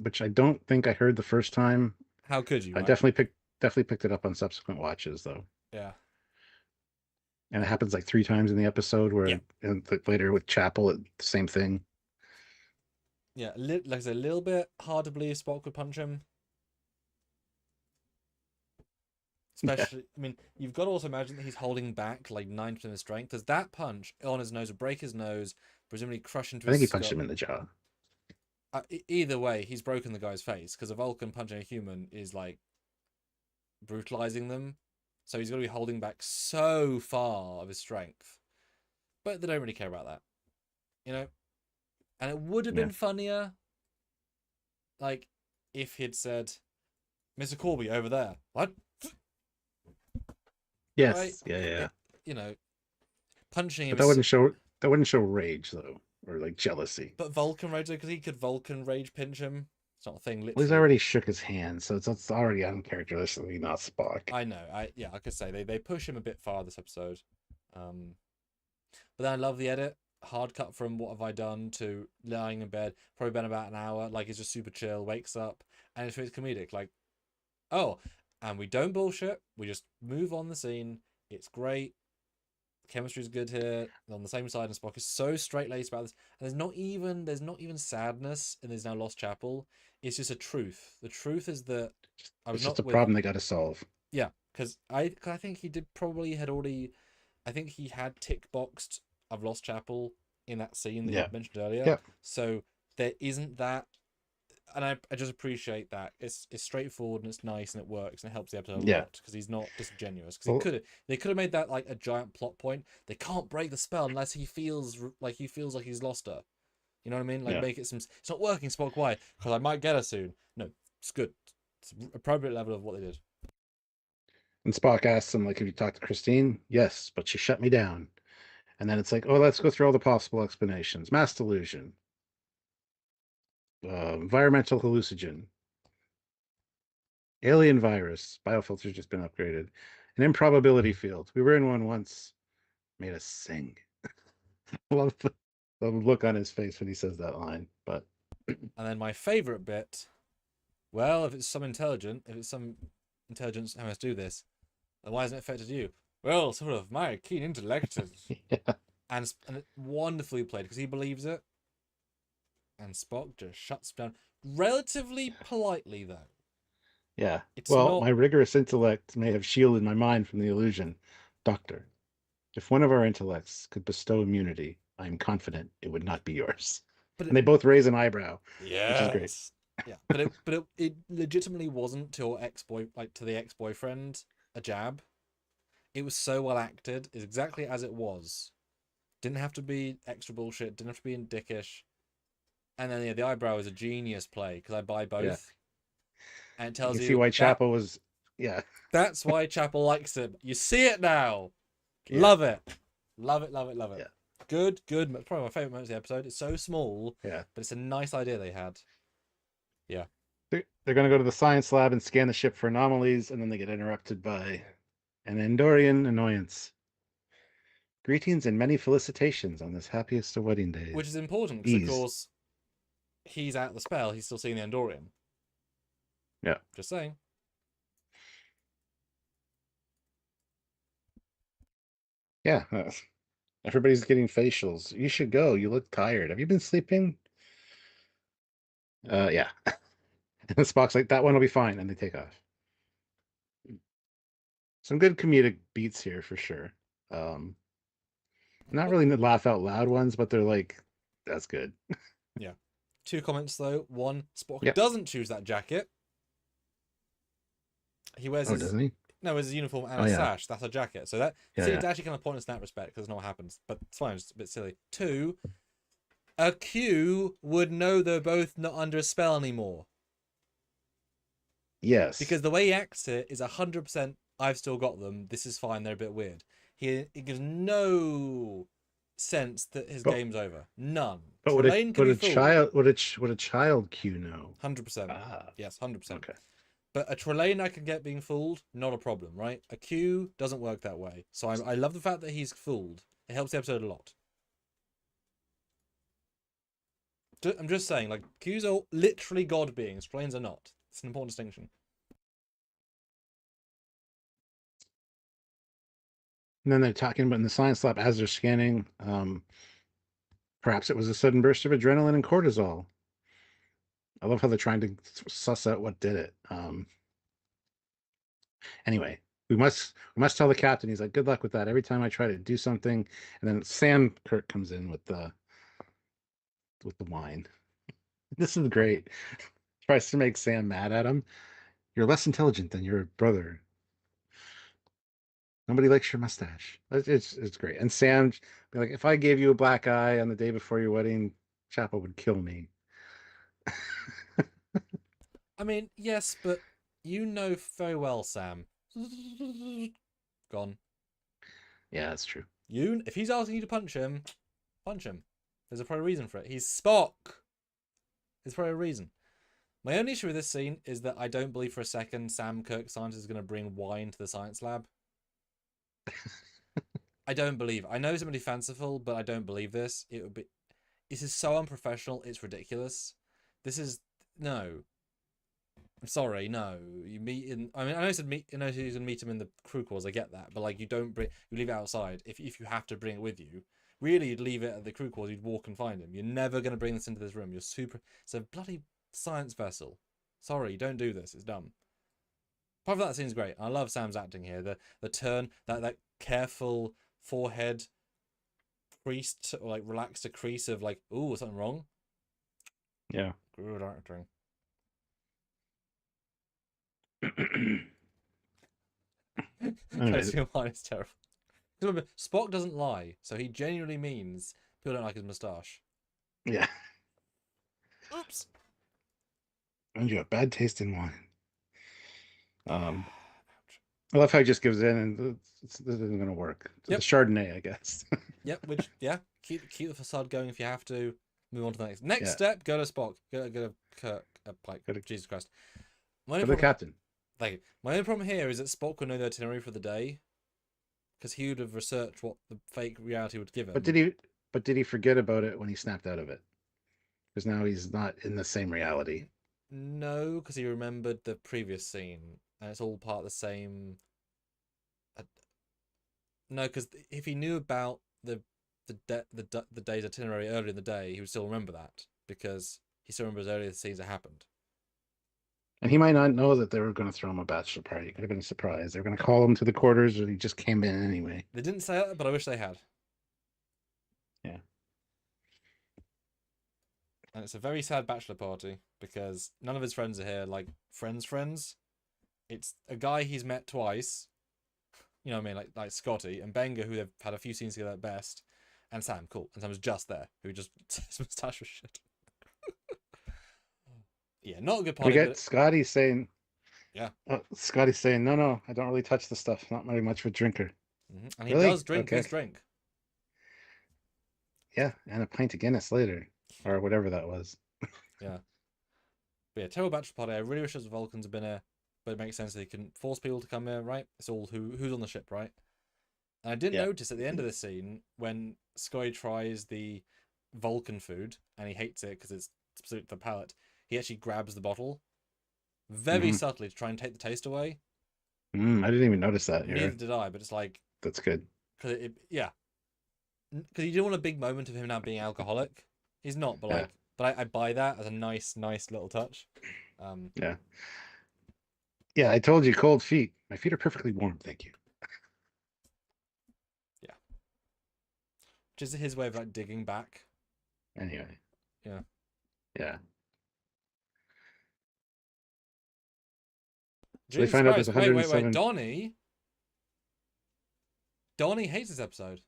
which I don't think I heard the first time. How could you, I right? definitely picked it up on subsequent watches though. Yeah. And it happens like 3 times in the episode Yeah. where and later with Chapel, the same thing. Yeah. Like I said, a little bit hard to believe Spock would punch him. Yeah. Especially, I mean, you've got to also imagine that he's holding back like 9% of his strength. Because that punch on his nose would break his nose, presumably crush into I think his he punched skull. him in the jaw. Either way, he's broken the guy's face because a Vulcan punching a human is like brutalizing them. So he's got to be holding back so far of his strength. But they don't really care about that, you know? And it would have Yeah. been funnier, like, if he'd said, Mr. Corby over there. What? Right? Yes. Yeah, yeah, yeah. It, you know, punching him But is. that wouldn't show rage though, or like jealousy. But Vulcan rage, because he could Vulcan rage pinch him. It's not a thing, Well, he's literally. already shook his hand, so it's already uncharacteristically not Spock. I know. I could say they push him a bit far this episode. Um, but then I love the edit. Hard cut from what have I done to lying in bed. Probably been about an hour. Like he's just super chill. Wakes up and it's comedic. Like, oh, and we don't bullshit. We just move on the scene. It's great. Chemistry's good here. They're on the same side, and Spock is so straight laced about this. And there's not even sadness in There's Now Lost Chapel. It's just a truth. The truth is that I was It's just not a with. problem they got to solve. Yeah, because I think he did probably had already. I think he had tick boxed I've Lost Chapel in that scene that you Yeah. mentioned earlier. Yeah. So there isn't that, and I just appreciate that it's straightforward and it's nice and it works and it helps the episode a Yeah. lot because he's not disingenuous. Because Well, they could have made that like a giant plot point. They can't break the spell unless he feels like he's lost her. You know what I mean? Like yeah. make it some. It's not working, Spock. Why? Because I might get her soon. No, it's good. It's appropriate level of what they did. And Spock asks him, like, have you talked to Christine? Yes, but she shut me down. And then it's like, oh, let's go through all the possible explanations. Mass delusion. environmental hallucinogen, alien virus, biofilter's just been upgraded, an improbability field. We were in one once, made us sing. Love the look on his face when he says that line. But And then my favorite bit, well, if it's some intelligence how must do this, then why hasn't it affected you? Well, sort of, my keen intellect is... yeah, and it wonderfully played because he believes it. And Spock just shuts down relatively politely, though. yeah. It's Well, not... my rigorous intellect may have shielded my mind from the illusion. Doctor, if one of our intellects could bestow immunity, I am confident it would not be yours. But And they both raise an eyebrow, which is great. yes. Yeah, but it legitimately wasn't to the ex-boyfriend a jab. It was so well acted. It's exactly as it was. Didn't have to be extra bullshit. Didn't have to be in dickish. And then the eyebrow is a genius play because I buy both. Yeah. And it You tells can you see why that, Chapel was, yeah. that's why Chapel likes him. You see it now. Yeah. Love it. Love it, love it, love it. Yeah. Good. Probably my favourite moment of the episode. It's so small, Yeah. but it's a nice idea they had. Yeah. They're going to go to the science lab and scan the ship for anomalies, and then they get interrupted by an Andorian annoyance. Greetings and many felicitations on this happiest of wedding days. Which is important because, of course, he's out the spell. He's still seeing the Andorian. Yeah. Just saying. Yeah. Everybody's getting facials. You should go. You look tired. Have you been sleeping? Yeah. And Spock's like, that one will be fine. And they take off. Some good comedic beats here for sure. Not really laugh out loud ones, but they're like, that's good. Yeah. 2 comments though. One, Spock Yep. doesn't choose that jacket. He wears his doesn't he? no, his uniform and Oh, a yeah. sash. That's a jacket. So that Yeah, see, yeah. it's actually kind of pointless in that respect because it's not what happens. But it's fine. It's a bit silly. 2, a Q would know they're both not under a spell anymore Yes. because the way he acts it is 100%. I've still got them. This is fine. They're a bit weird. It gives no sense that his game's over. None. But would a child Q know? 100%. Ah. Yes, 100%. Okay. But a Trelane I can get being fooled, not a problem, right? A Q doesn't work that way. So I love the fact that he's fooled. It helps the episode a lot. I'm just saying, like, Qs are literally god beings. Trelanes are not. It's an important distinction. And then they're talking about in the science lab as they're scanning. Perhaps it was a sudden burst of adrenaline and cortisol. I love how they're trying to suss out what did it. Anyway, we must tell the captain. He's like, good luck with that. Every time I try to do something, and then Sam Kirk comes in with the wine. This is great. Tries to make Sam mad at him. You're less intelligent than your brother. Nobody likes your mustache. It's great. And Sam be like, if I gave you a black eye on the day before your wedding, Chapel would kill me. I mean, yes, but you know very well, Sam. Gone. Yeah, that's true. If he's asking you to punch him, punch him. There's a probably reason for it. He's Spock. There's probably a reason. My only issue with this scene is that I don't believe for a second Sam Kirk scientist is going to bring wine to the science lab. I don't believe. I know it's going to be fanciful, but I don't believe this. It would be. This is so unprofessional. It's ridiculous. This is no. I'm sorry, no. You meet in. I mean, I know you said meet. I know you can meet him in the crew quarters. I get that, but like, you don't bring. You leave it outside. If you have to bring it with you, really, you'd leave it at the crew quarters. You'd walk and find him. You're never going to bring this into this room. You're super. It's a bloody science vessel. Sorry, don't do this. It's dumb. Apart from that, scene's great. I love Sam's acting here. The turn, that careful forehead creased or like relaxed a crease of like, ooh, something wrong. Yeah. Good acting. Anyways. Line is terrible. Remember, Spock doesn't lie, so he genuinely means people don't like his moustache. Yeah. Oops. And you have bad taste in wine. I love how he just gives in, and this isn't going to work. It's Yep. the Chardonnay, I guess. Yep. Which, yeah, keep the facade going if you have to. Move on to the next Yeah. step. Go to Spock. Go to Kirk. Pike. Go to- Jesus Christ. Go My only to the problem, captain. thank you. My only problem here is that Spock would know the itinerary for the day, because he would have researched what the fake reality would give him. But did he forget about it when he snapped out of it? Because now he's not in the same reality. No, because he remembered the previous scene, and it's all part of the same. No, because if he knew about the day's itinerary earlier in the day, he would still remember that, because he still remembers earlier the scenes that happened. And he might not know that they were going to throw him a bachelor party. It could have been a surprise. They were going to call him to the quarters, or he just came in anyway. They didn't say that, but I wish they had. Yeah. And it's a very sad bachelor party because none of his friends are here, like friends. It's a guy he's met twice, you know what I mean, like Scotty and Benga, who they've had a few scenes together at best, and Sam, cool. And Sam was just there, who just his moustache was shit. Yeah, not a good We party. get But Scotty saying, yeah. Scotty's saying, no, I don't really touch the stuff. Not very much of a drinker. And he Really? does drink Okay. his drink. Yeah, and a pint of Guinness later, or whatever that was. Yeah. But yeah, terrible bachelor party. I really wish the Vulcans had been here, but it makes sense that they can force people to come here, right? It's all who's on the ship, right? And I did notice at the end of the scene when Scotty tries the Vulcan food and he hates it because it's absolute the palate. He actually grabs the bottle very subtly to try and take the taste away. I didn't even notice that here. Neither did I, but it's like, That's good. because because you didn't want a big moment of him now being alcoholic. He's not, but Yeah. I buy that as a nice little touch. Yeah. Yeah, I told you, cold feet. My feet are perfectly warm, thank you. Yeah. Just his way of like digging back. Anyway. Yeah. Yeah. So Jesus they find out Christ, there's wait, 107. Donnie hates this episode.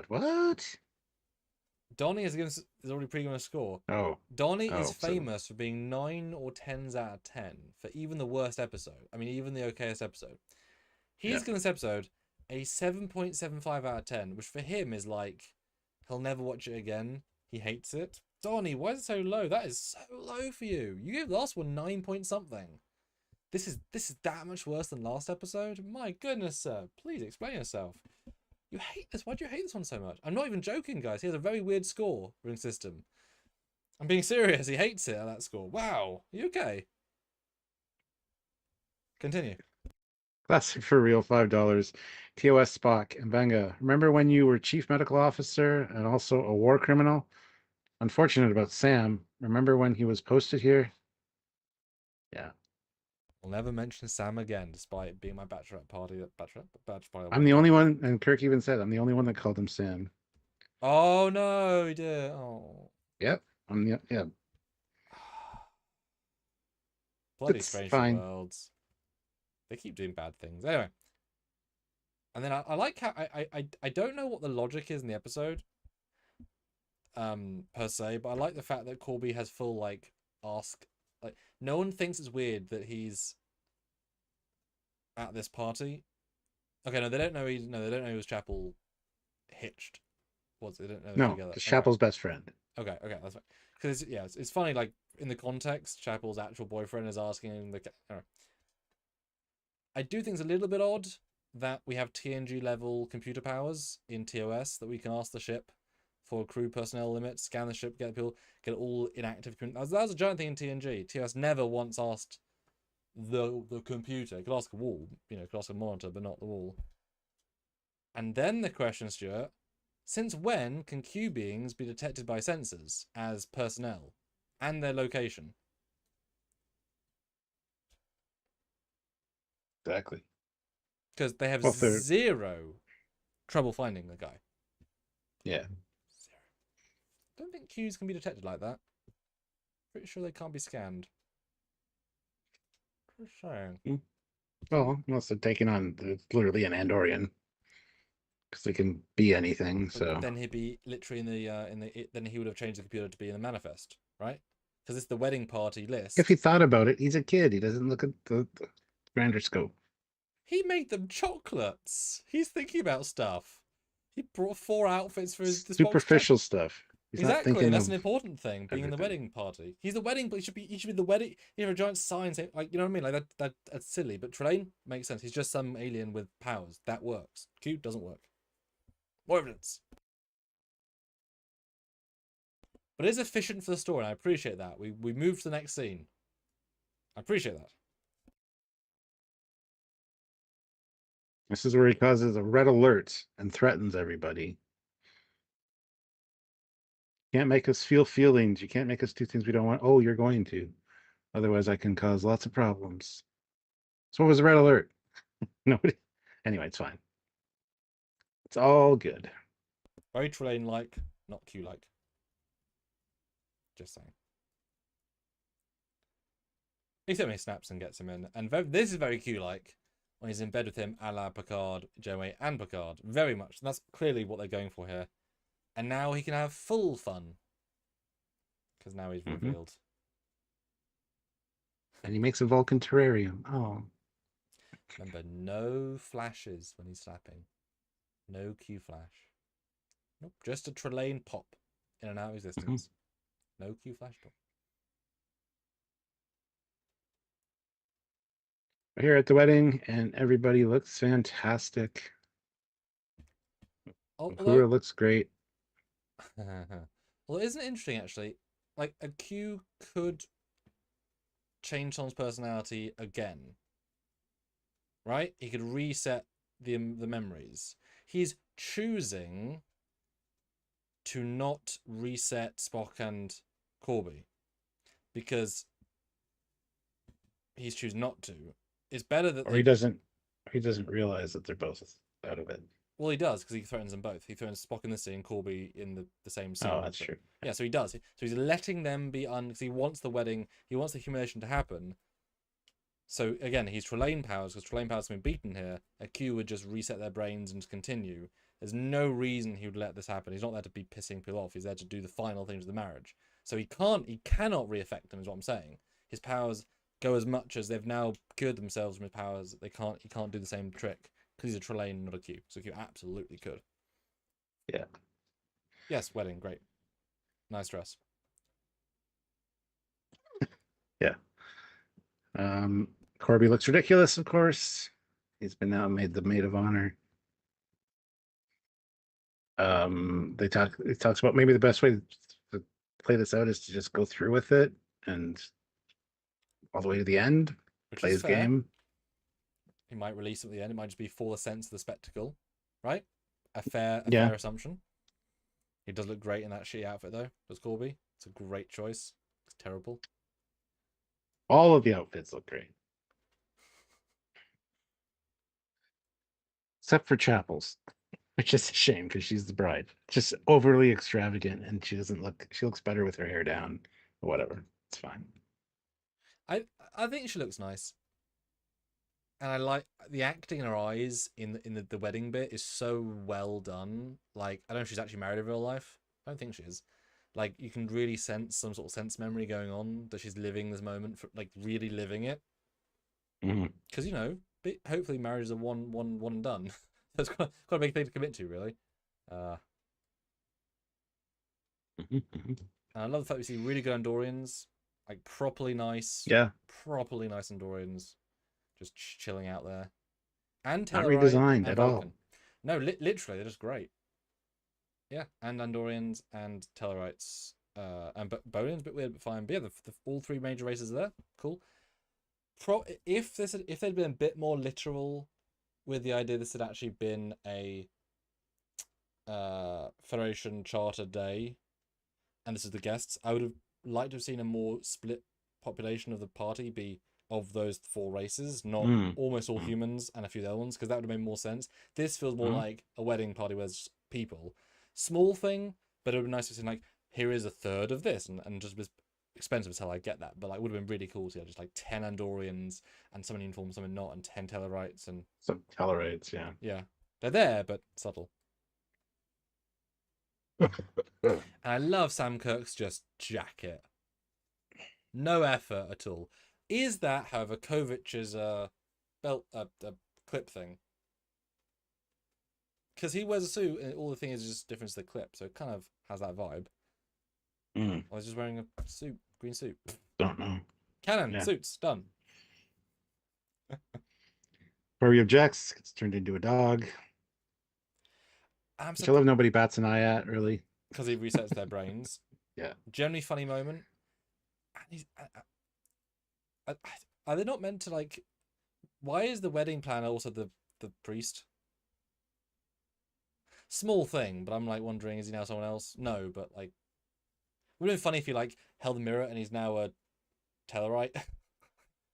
What? Donnie is already pre-given a score. Oh. Donnie Oh, is so- famous for being 9 or 10s out of 10 for even the worst episode. I mean, even the okayest episode. He's given this episode a 7.75 out of 10, which for him is like, he'll never watch it again. He hates it. Donnie, why is it so low? That is so low for you. You gave the last one 9 point something. This is that much worse than last episode? My goodness, sir. Please explain yourself. You hate this. Why do you hate this one so much? I'm not even joking, guys. He has a very weird scoring system. I'm being serious. He hates it at that score. Wow. Are you okay? Continue. Classic for real, $5. TOS Spock and Benga. Remember when you were chief medical officer and also a war criminal? Unfortunate about Sam. Remember when he was posted here? Yeah. I'll never mention Sam again, despite it being my bachelorette party. Bachelor party. I'm the only one, and Kirk even said, I'm the only one that called him Sam. Oh no, he did. Oh. Yep. Yeah. Bloody It's Strange fine. Worlds. They keep doing bad things. Anyway. And then I like how I don't know what the logic is in the episode. Per se, but I like the fact that Corby has full like ask, like no one thinks it's weird that he's at this party. Okay, no, they don't know he was Chapel hitched. Was they don't know they're No, together. it's Chapel's best friend. Okay, that's fine. Because it's funny, like in the context, Chapel's actual boyfriend is asking him I do think it's a little bit odd that we have TNG level computer powers in TOS that we can ask the ship for crew personnel limits, scan the ship, get people, get it all inactive. That was a giant thing in TNG. TOS never once asked the computer. It could ask a wall, it could ask a monitor, but not the wall. And then the question, Stuart, since when can Q beings be detected by sensors as personnel and their location? Exactly. Because they have Well, zero trouble finding the guy. Yeah. Zero. Don't think Qs can be detected like that. Pretty sure they can't be scanned. Just saying. Well, unless they're taking on literally an Andorian, because they can be anything. But So then he'd be literally then he would have changed the computer to be in the manifest, right? Because it's the wedding party list. if he thought about it, he's a kid. He doesn't look at the grander scope. He made them chocolates. He's thinking about stuff. He brought 4 outfits for his Superficial stuff. He's not Exactly, thinking that's of an important thing. Being in the everything. wedding party, he's the wedding, but he should be the wedding. You know, a giant sign saying, like, you know what I mean? Like that's silly. But Trelane makes sense. He's just some alien with powers. That works. Q doesn't work. More evidence. But it is efficient for the story, and I appreciate that. We move to the next scene. I appreciate that. This is where he causes a red alert and threatens everybody. You can't make us feel feelings. You can't make us do things we don't want. Oh, you're going to. Otherwise, I can cause lots of problems. So what was the red alert? Nobody. Anyway, it's fine. It's all good. Very Trelane-like, not Q-like. Just saying. Except when he snaps and gets him in. And this is very Q-like when he's in bed with him, a la Picard, Janeway, and Picard. Very much. And that's clearly what they're going for here. And now he can have full fun. Because now he's revealed. And he makes a Vulcan terrarium. Oh. Remember, no flashes when he's slapping. No Q flash. Nope, just a Trelane pop in and out of existence. No Q flash pop. We're here at the wedding, and everybody looks fantastic. Uhura looks great. Well, isn't it interesting, actually? Like, a Q could change someone's personality again. Right? He could reset the memories. He's choosing to not reset Spock and Corby because he's choosing not to. It's better that he doesn't realize that they're both out of it. Well, he does, because he threatens them both. He threatens Spock in the scene, Corby in the same scene. Oh, that's true. Yeah, so he does. So he's letting them be because he wants the wedding, he wants the humiliation to happen. So again, he's Trelane powers, because Trelane powers have been beaten here. A Q would just reset their brains and continue. There's no reason he would let this happen. He's not there to be pissing people off. He's there to do the final things of the marriage. So he cannot re-affect them, is what I'm saying. His powers go as much as they've now cured themselves from his powers. He can't do the same trick. Because he's a Trelane, not a Q. So Q absolutely could. Yeah. Yes, wedding, great. Nice dress. Yeah. Corby looks ridiculous, of course. He's been now made the maid of honor. He talks about maybe the best way to play this out is to just go through with it and all the way to the end. Which play is his fair. game. He might release at the end. It might just be for the sense of the spectacle, right? A fair assumption. He does look great in that shitty outfit, though. Does Corby? It's a great choice. It's terrible. All of the outfits look great, except for Chapel's, which is a shame because she's the bride. Just overly extravagant, and she looks better with her hair down. Whatever, it's fine. I think she looks nice. And I like the acting in her eyes in the wedding bit is so well done. Like, I don't know if she's actually married in real life. I don't think she is. Like, you can really sense some sort of sense memory going on, that she's living this moment, for like really living it. Because hopefully marriage is a one and done. That's quite a big thing to commit to, really. And I love the fact we see really good Andorians, like properly nice Andorians. Just chilling out there. And not redesigned and at Vulcan. all. No, literally, they're just great. Yeah, and Andorians and Tellarites. And Bolians, a bit weird, but fine. But yeah, all three major races are there. Cool. If they'd been a bit more literal with the idea this had actually been a Federation Charter day, and this is the guests, I would have liked to have seen a more split population of the party be of those four races, not almost all humans and a few other ones, because that would have made more sense. This feels more like a wedding party where there's people. Small thing, but it would be nice to see, like, here is a third of this, and just was expensive as hell, I get that, but like, would have been really cool to have just like 10 Andorians and some uniform, some not, and 10 Tellarites and some Tellarites, yeah, they're there but subtle. And I love Sam Kirk's just jacket, no effort at all. Is that, however, Kovic's belt, clip thing? Because he wears a suit, and all the thing is just different to the clip, so it kind of has that vibe. Mm, I was just wearing a suit, green suit. don't know. Canon, Yeah. suits, done. Corby objects, gets turned into a dog, I'm which I love nobody bats an eye at, really. because he resets their brains. Yeah. Generally funny moment. And he's, are they not meant to like? Why is the wedding planner also the priest? Small thing, but I'm like wondering, is he now someone else? No, but like, it would have been funny if he like held the mirror and he's now a Tellarite,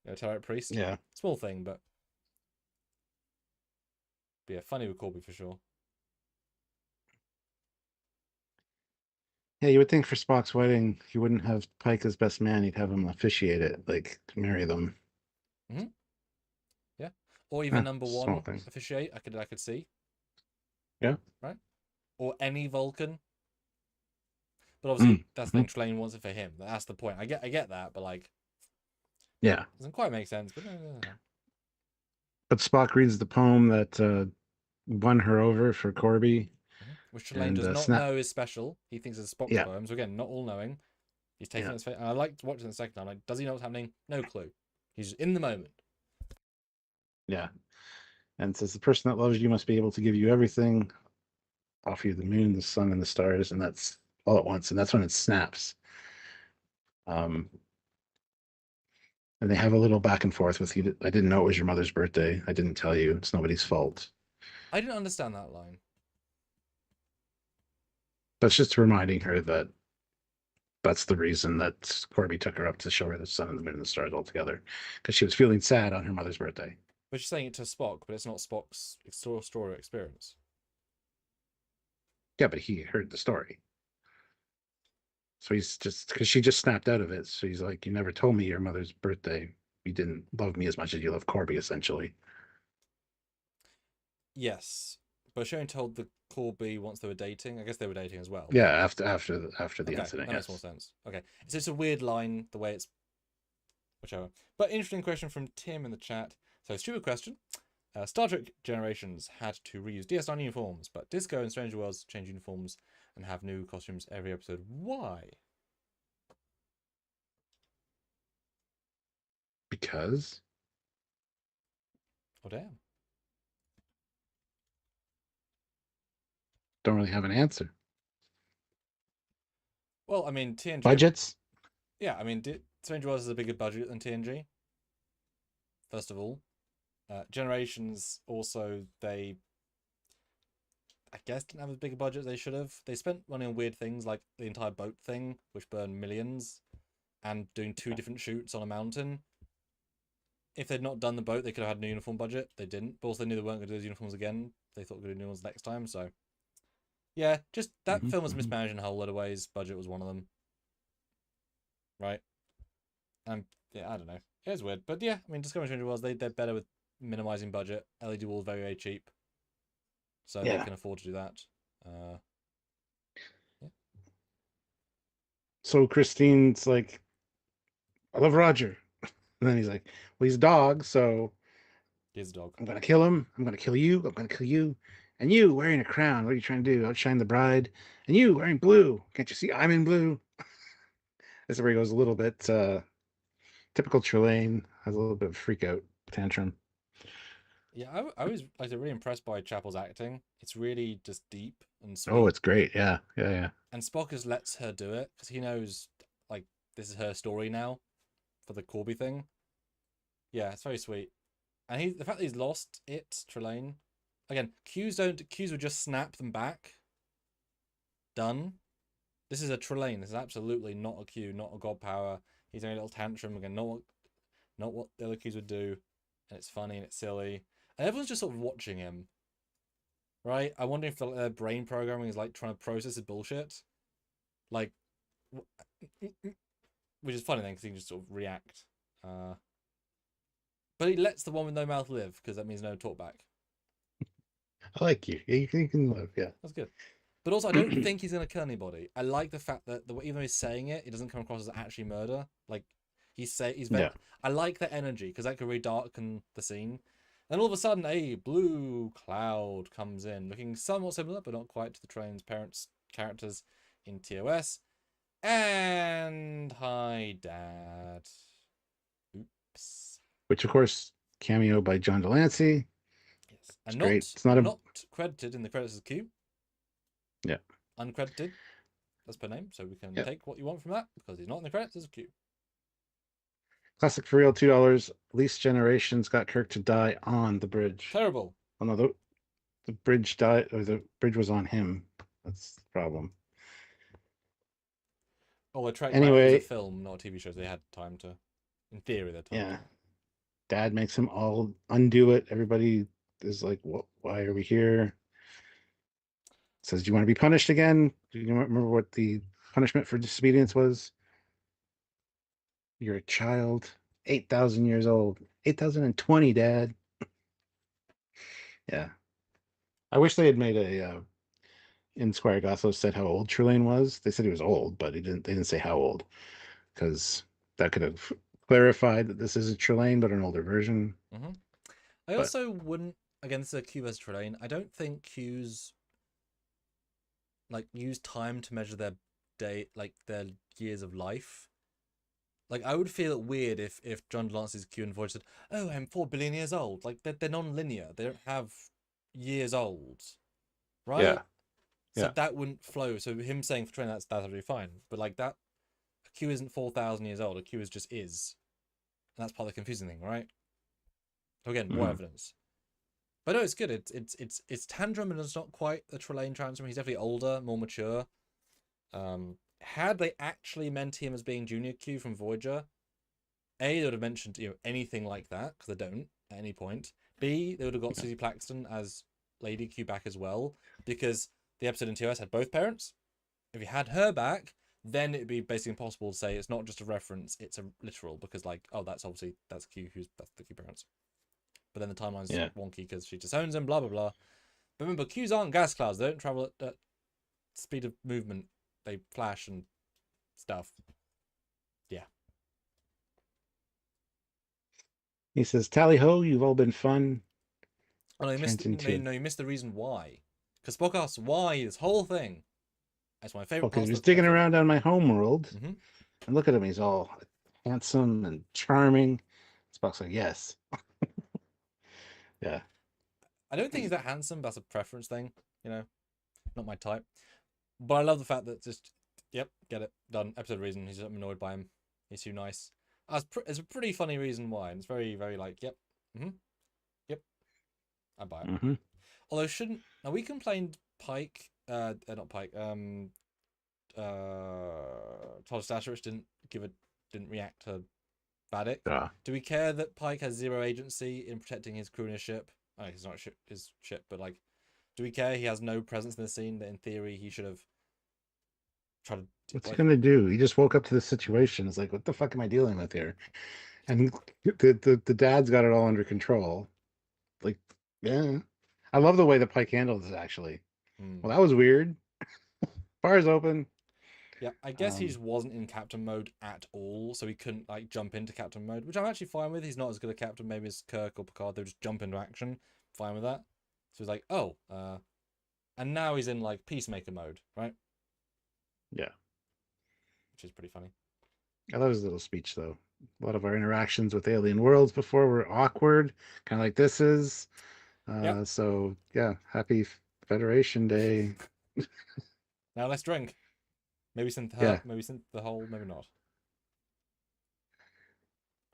Tellarite priest. Yeah. Small thing, but yeah, funny with Corby for sure. Yeah, you would think for Spock's wedding, he wouldn't have Pike as best man. He'd have him officiate it, like to marry them. Mm-hmm. Yeah, or even number Small one thing. officiate. I could see. Yeah. Right. Or any Vulcan. But obviously, that's the Mm-hmm. thing. Trelane wants it for him. That's the point. I get that, but like, Yeah. doesn't quite make sense. But no. But Spock reads the poem that won her over for Corby, Which Trelane and does not snap. know is special. He thinks it's Spock's Yeah. poem. So again, not all knowing. He's taking Yeah. it as and I liked watching the second time. Like, does he know what's happening? No clue. He's in the moment. Yeah. And says the person that loves you must be able to give you everything, offer you the moon, the sun, and the stars, and that's all at once. And that's when it snaps. Um, and they have a little back and forth with you. I didn't know it was your mother's birthday. I didn't tell you. It's nobody's fault. I didn't understand that line. That's just reminding her that that's the reason that Corby took her up to show her the sun and the moon and the stars all together, because she was feeling sad on her mother's birthday. But she's saying it to Spock, but it's not Spock's story experience. Yeah, but he heard the story. So he's just, because she just snapped out of it. So he's like, you never told me your mother's birthday. You didn't love me as much as you love Corby, essentially. Yes, but she only told the Corby once they were dating. I guess they were dating as well. Yeah, after the Okay, incident. that makes more sense. Okay, it's just a weird line the way it's whichever. But interesting question from Tim in the chat. So stupid question. Star Trek Generations had to reuse DS9 uniforms, but Disco and Stranger Worlds change uniforms and have new costumes every episode. Why? Because Oh damn. don't really have an answer. Well, I mean TNG. Budgets? Yeah, I mean Stranger Worlds is a bigger budget than TNG. First of all, Generations also they I guess didn't have as big a budget as they should have. They spent money on weird things like the entire boat thing, which burned millions, and doing 2 different shoots on a mountain. If they'd not done the boat, they could have had a new uniform budget. They didn't. But also they knew they weren't going to do those uniforms again. They thought they would do new ones next time. So, yeah, just that film was mismanaged in a whole lot of ways. Budget was one of them. Right? And yeah, I don't know. It was weird. But yeah, I mean, Discovery Stranger Worlds, they're better with minimizing budget. LED wall very, very cheap. So they can afford to do that. Yeah. So Christine's like, I love Roger. And then he's like, well, he's a dog, so Here's a dog. I'm going to kill him. I'm going to kill you. I'm going to kill you. And you wearing a crown. What are you trying to do? Outshine the bride. And you wearing blue. Can't you see I'm in blue? This is where he goes a little bit typical Trelane. Has a little bit of freak out tantrum. Yeah, I was like really impressed by Chapel's acting. It's really just deep and sweet. Oh, it's great. Yeah. And Spock just lets her do it because he knows like this is her story now for the Corby thing. Yeah, it's very sweet. And the fact that he's lost it, Trelane. Again, Qs would just snap them back. Done. This is a Trelane. This is absolutely not a Q, not a god power. He's doing a little tantrum again, not what the other Qs would do. And it's funny and it's silly. And everyone's just sort of watching him. Right? I wonder if their brain programming is like trying to process his bullshit. Like, which is funny then because he can just sort of react. But he lets the one with no mouth live because that means no talkback. I like you. You can live. Yeah. That's good. But also, I don't think he's going to kill anybody. I like the fact that even though he's saying it, it doesn't come across as actually murder. Like, he's very... Yeah. I like that energy because that could really darken the scene. Then all of a sudden, a blue cloud comes in, looking somewhat similar, but not quite to the Train's parents' characters in TOS. And hi, Dad. Oops. Which, of course, cameo by John Delancey. Yes, It's and great. It's not a not credited in the credits as Q. Yeah. Uncredited as per name, so we can Yeah. take what you want from that because he's not in the credits as Q. Classic for real, $2. Least Generations got Kirk to die on the bridge. Terrible. Oh no, the bridge died, or the bridge was on him. That's the problem. Oh, the Trek Anyway, was a film, not a TV show. So they had time to, in theory, they had time yeah. to. Dad makes them all undo it. Everybody is like, "What? Why are we here?" Says, "Do you want to be punished again? Do you remember what the punishment for disobedience was? You're a child, 8,000 years old, 8,020, Dad." Yeah, I wish they had made a. In Squire Goslow said how old Trelane was. They said he was old, but he didn't. They didn't say how old, because that could have clarified that this isn't Trelane, but an older version. Mm-hmm. I But also wouldn't, again, this is a Q versus Trelane. I don't think Q's like use time to measure their day, like their years of life. Like I would feel it weird if John Delancey's Q and Voyager said, "Oh, I'm 4 billion years old." Like they're non-linear. They don't have years old, right? yeah, So yeah, that wouldn't flow. So him saying for Trelane, that's absolutely fine. But like that, a Q isn't 4,000 years old. A Q is just is, and that's part of the confusing thing, right? So again, more mhm. evidence. But no, it's good. It's Tantrum, and it's not quite the Trelane Tantrum. He's definitely older, more mature. Had they actually meant him as being Junior Q from Voyager, A, they would have mentioned anything like that because they don't at any point. B, they would have got Yeah. Susie Plaxton as Lady Q back as well because the episode in TOS had both parents. If you had her back, then it'd be basically impossible to say it's not just a reference; it's a literal because that's obviously that's Q that's the Q parents. But then the timeline's Yeah. wonky because she disowns him, blah blah blah. But remember, Qs aren't gas clouds; they don't travel at speed of movement. They flash and stuff. Yeah. He says, "Tally ho, you've all been fun." Oh, no, Turns into you missed the reason why. Because Spock asks why this whole thing. That's my well, favorite because part he was of the digging episode. around on my home world, Mm-hmm. and look at him, he's all handsome and charming. Spock's like, "Yes, yeah, I don't think he's that handsome. That's a preference thing. You know, not my type. But I love the fact that just, yep, get it done. Episode reason. He's annoyed by him. He's too nice. It's a pretty funny reason why, and it's very, very like, yep, mm-hmm, yep, I buy it. mm-hmm. Although shouldn't now we complained Pike, not Pike, Todd Stasherich didn't react to Vaddik. Yeah." Do we care that Pike has zero agency in protecting his crew and his ship? Oh, it's not his ship, but like, do we care he has no presence in the scene that in theory he should have tried to What's he like? gonna do? He just woke up to the situation. It's like, what the fuck am I dealing with here? And the dad's got it all under control. Like, yeah, I love the way that Pike handled this. Actually, Hmm. well, that was weird. Bars open. Yeah, I guess he Um, just wasn't in captain mode at all, so he couldn't like jump into captain mode, which I'm actually fine with. He's not as good a captain maybe as Kirk or Picard. They'll just jump into action. Fine with that. So he's like, oh, and now he's in like peacemaker mode, right? yeah, Which is pretty funny. I love his little speech though. A lot of our interactions with alien worlds before were awkward, kind of like this is. Yep. So yeah, happy Federation Day. Now let's drink. Maybe synth her, Yeah, maybe synth the whole, maybe not.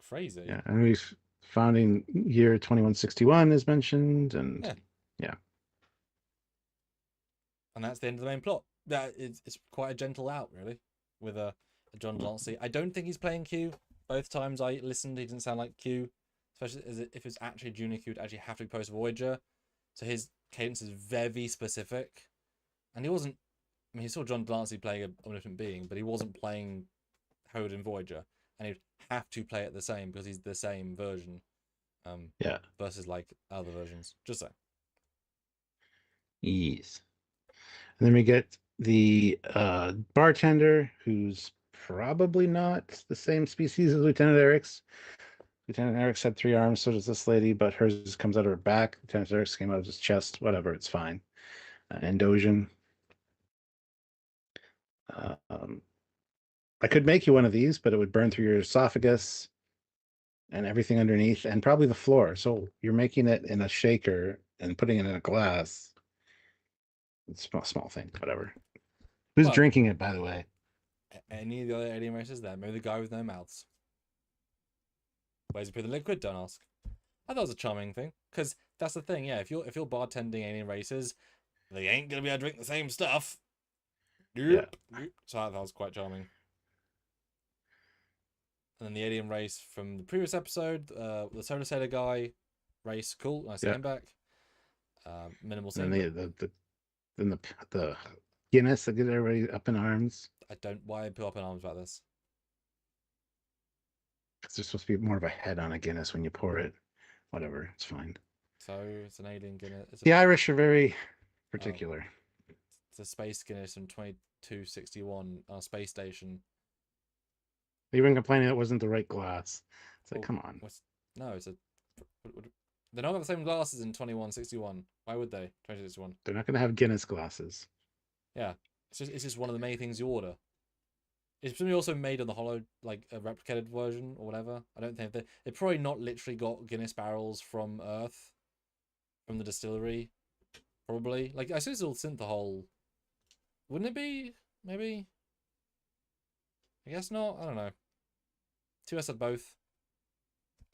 Crazy. yeah, and we've founding year 2161 is mentioned, and Yeah. yeah, And that's the end of the main plot. That it's quite a gentle out, really, with a John Delancey. I don't think he's playing Q. Both times I listened, he didn't sound like Q, especially if it's actually Junior Q, it'd actually have to be post Voyager. So his cadence is very specific, and he wasn't. I mean, he saw John Delancey playing a omnipotent being, but he wasn't playing Howard in Voyager, and he'd have to play it the same because he's the same version, yeah, versus like other versions. Just so. yes. And then we get the bartender, who's probably not the same species as Lieutenant Eric's. Lieutenant Eric's had 3 arms, so does this lady, but hers comes out of her back. Lieutenant Eric's came out of his chest. Whatever, it's fine. Endosian. I could make you one of these, but it would burn through your esophagus and everything underneath, and probably the floor. So you're making it in a shaker and putting it in a glass. It's a small thing, whatever. Who's Well, drinking it, by the way? any of the other alien races there? Maybe the guy with no mouths. Where's he put the liquid? Don't ask. I thought it was a charming thing, because that's the thing. Yeah, if you're bartending alien races, they ain't gonna be able to drink the same stuff. Yeah. Nope. So I thought that was quite charming. And then the alien race from the previous episode, the solar sailor guy race, cool. Nice to Yeah. get him back. Minimal And scene. then the Guinness that gets everybody up in arms. I don't why I put up in arms about this. Because there's supposed to be more of a head on a Guinness when you pour it. Whatever, it's fine. So it's an alien Guinness. The Irish are very particular. It's a space Guinness from 2261 on a space station. They've been complaining it wasn't the right glass. It's like, come on. No, it's a. They're not got the same glasses in 2161. Why would they? 2061. They're not going to have Guinness glasses. Yeah, it's just one of the many things you order. It's presumably also made on the hollow, like a replicated version or whatever. I don't think they've probably not literally got Guinness barrels from Earth, from the distillery. Probably, like I suppose it'll synth the whole. Wouldn't it be? Maybe. I guess not. I don't know. 2S of both.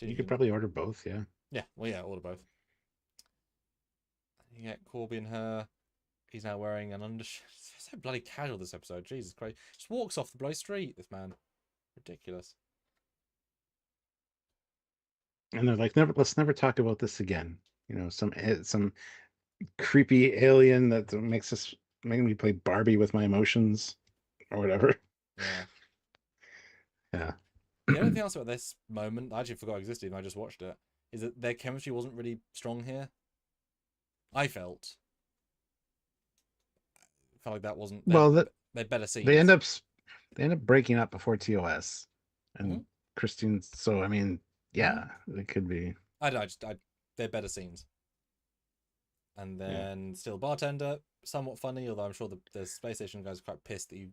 You could probably order both, yeah. Yeah, well, yeah, order both. You get Corby and her. He's now wearing an undershirt. So bloody casual this episode. Jesus Christ. Just walks off the bloody street, this man. Ridiculous. And they're like, let's never talk about this again. You know, some creepy alien that making me play Barbie with my emotions or whatever. Yeah. Yeah. The only thing else about this moment, I actually forgot existed and I just watched it, is that their chemistry wasn't really strong here. I felt like that wasn't. They're better scenes. They end up breaking up before TOS, and Christine. So I mean, yeah, it could be. They're better scenes. And then still bartender, somewhat funny, although I'm sure the space station guys are quite pissed that you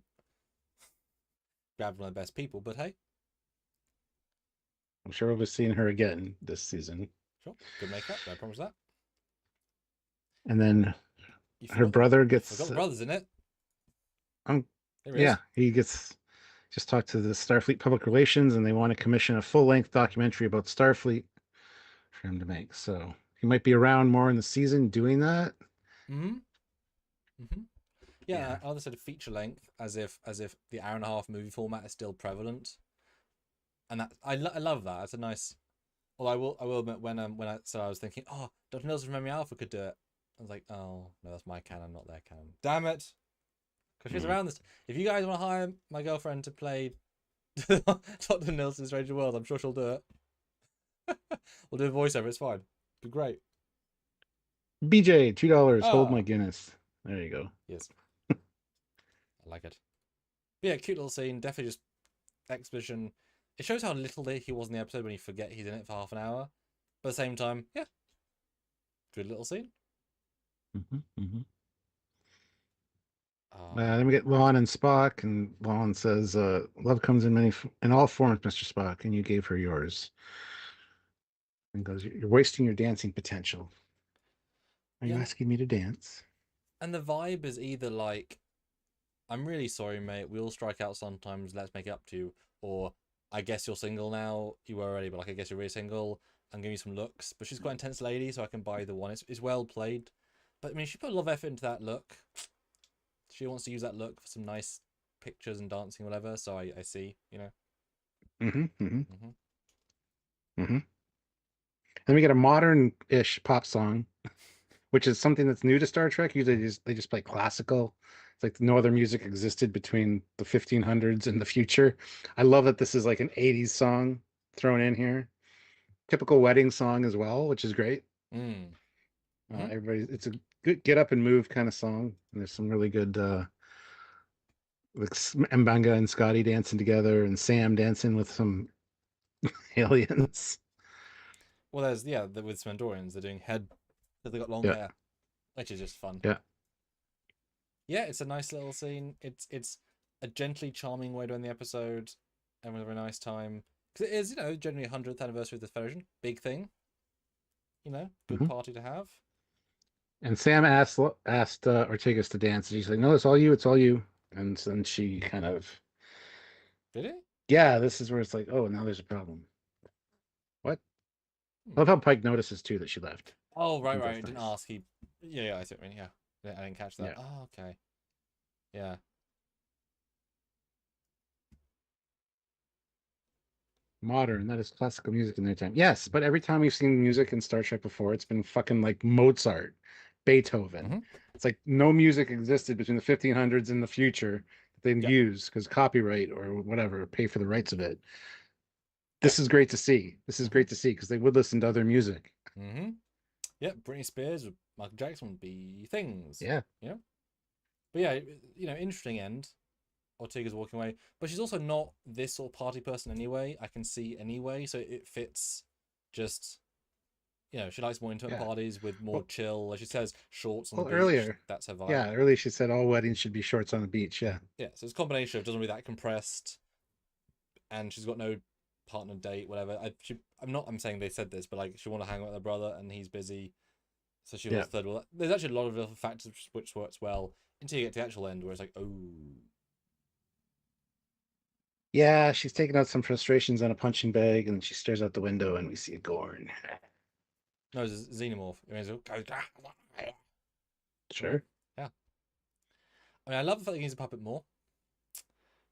grabbed one of the best people. But hey, I'm sure we'll be seeing her again this season. Sure, good makeup. I promise that. And then her brother gets. Got brothers in it. He gets just talked to the Starfleet Public Relations, and they want to commission a full-length documentary about Starfleet for him to make. So he might be around more in the season doing that. Yeah, I said feature length, as if the hour-and-a-half movie format is still prevalent, and that I love that. It's a nice. Well, I will admit when I was thinking, oh, Dr. Nelson from Memory Alpha could do it. I was like, oh no, that's my canon, not their canon. Damn it! Because she's around this. If you guys want to hire my girlfriend to play Dr. Nelson's Strange World, I'm sure she'll do it. We'll do a voiceover. It's fine. It'll be great. BJ, $2. Hold my Guinness. There you go. Yes. I like it. But yeah, cute little scene. Definitely just exposition. It shows how little he was in the episode when you forget he's in it for half an hour. But at the same time, yeah. Good little scene. Then we get Lon and Spock, and Lon says, "Love comes in all forms, Mr. Spock, and you gave her yours." And goes, "You're wasting your dancing potential. Are you asking me to dance?" And the vibe is either like, "I'm really sorry, mate. We all strike out sometimes. Let's make it up to you," or "I guess you're single now. You were already, but like I guess you're really single. I'm giving you some looks." But she's quite intense lady, so I can buy the one. It's well played. But I mean, she put a lot of effort into that look. She wants to use that look for some nice pictures and dancing, whatever. So I see, you know. Then we get a modern-ish pop song, which is something that's new to Star Trek. Usually they just play classical. It's like no other music existed between the 1500s and the future. I love that this is like an 80s song thrown in here. Typical wedding song as well, which is great. It's a good get up and move kind of song. And there's some really good like Mbanga and Scotty dancing together, and Sam dancing with some aliens. Well, there's with some Andorians, they're doing head. They got long hair, which is just fun. Yeah, it's a nice little scene. It's a gently charming way to end the episode, and with a very nice time. Because it is, generally 100th anniversary of the Federation. Big thing. Good Mhm. party to have. And Sam asked Ortegas to dance, and she's like, "No, it's all you. It's all you." And then she kind of, Did it? yeah, this is where it's like, oh, now there's a problem. What? Hmm. I love how Pike notices too that she left. Oh, I right. think I that's didn't nice. ask. Yeah, I see what you mean. Yeah. I didn't catch that. Yeah. Oh, okay. Yeah. Modern, that is classical music in their time. Yes, but every time we've seen music in Star Trek before, it's been fucking like Mozart, Beethoven. Mm-hmm. It's like no music existed between the 1500s and the future that they Yep. use because copyright or whatever, pay for the rights of it. Yeah. This is great to see. This is Mm-hmm. great to see because they would listen to other music. Mm-hmm. Yep. Britney Spears with Michael Jackson would be things. Yeah. Yeah. But yeah, interesting end. Ortega's walking away, but she's also not this sort of party person anyway. I can see anyway, so it fits. Just she likes more intimate Yeah. parties with more Well, chill. As she says, shorts on the well, beach. earlier, That's her vibe. yeah, earlier she said all weddings should be shorts on the beach. Yeah. Yeah, so it's a combination of doesn't want to be that compressed, and she's got no partner date, whatever. I'm saying they said this, but like she want to hang out with her brother, and he's busy, so she Yeah. was third. Well, there's actually a lot of little factors which works well until you get to the actual end, where it's like, oh, Yeah, she's taking out some frustrations on a punching bag and she stares out the window and we see a Gorn. no, it's a xenomorph. Sure. Yeah. I mean, I love the fact that he's a puppet more,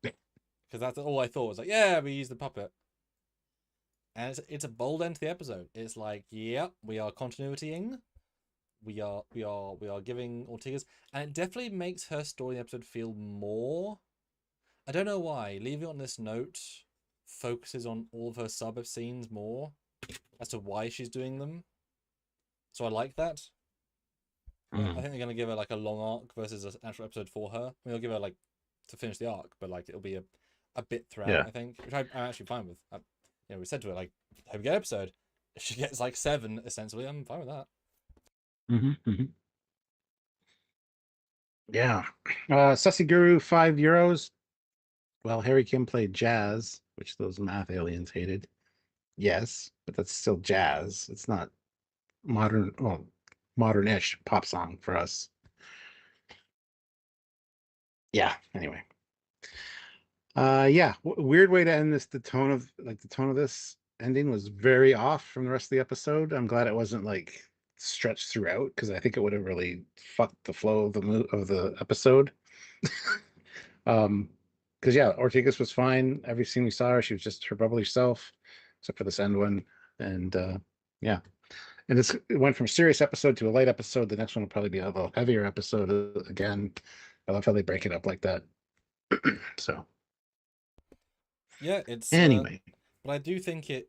because that's all I thought was like, yeah, we use the puppet, and it's a bold end to the episode. It's like, yep, we are continuitying, we are giving Ortegas, and it definitely makes her story in the episode feel more. I don't know why leaving on this note focuses on all of her sub scenes more as to why she's doing them. So I like that. I think they're gonna give her like a long arc versus an actual episode for her. I mean, they'll give her like to finish the arc, but like it'll be a bit throughout. Yeah. I think, which I'm actually fine with. We said to her like, hope we get an episode. If she gets like 7, essentially, I'm fine with that. Yeah. Sussy Guru, €5. Well, Harry Kim played jazz, which those math aliens hated. Yes, but that's still jazz. It's not modern, well, modern-ish pop song for us. Yeah. Anyway. Yeah. Weird way to end this. The tone of this ending was very off from the rest of the episode. I'm glad it wasn't like stretched throughout because I think it would have really fucked the flow of the episode. Because yeah, Ortegas was fine. Every scene we saw her, she was just her bubbly self, except for this end one. And yeah, and it went from a serious episode to a light episode. The next one will probably be a little heavier episode again. I love how they break it up like that. So Yeah, it's anyway, but I do think I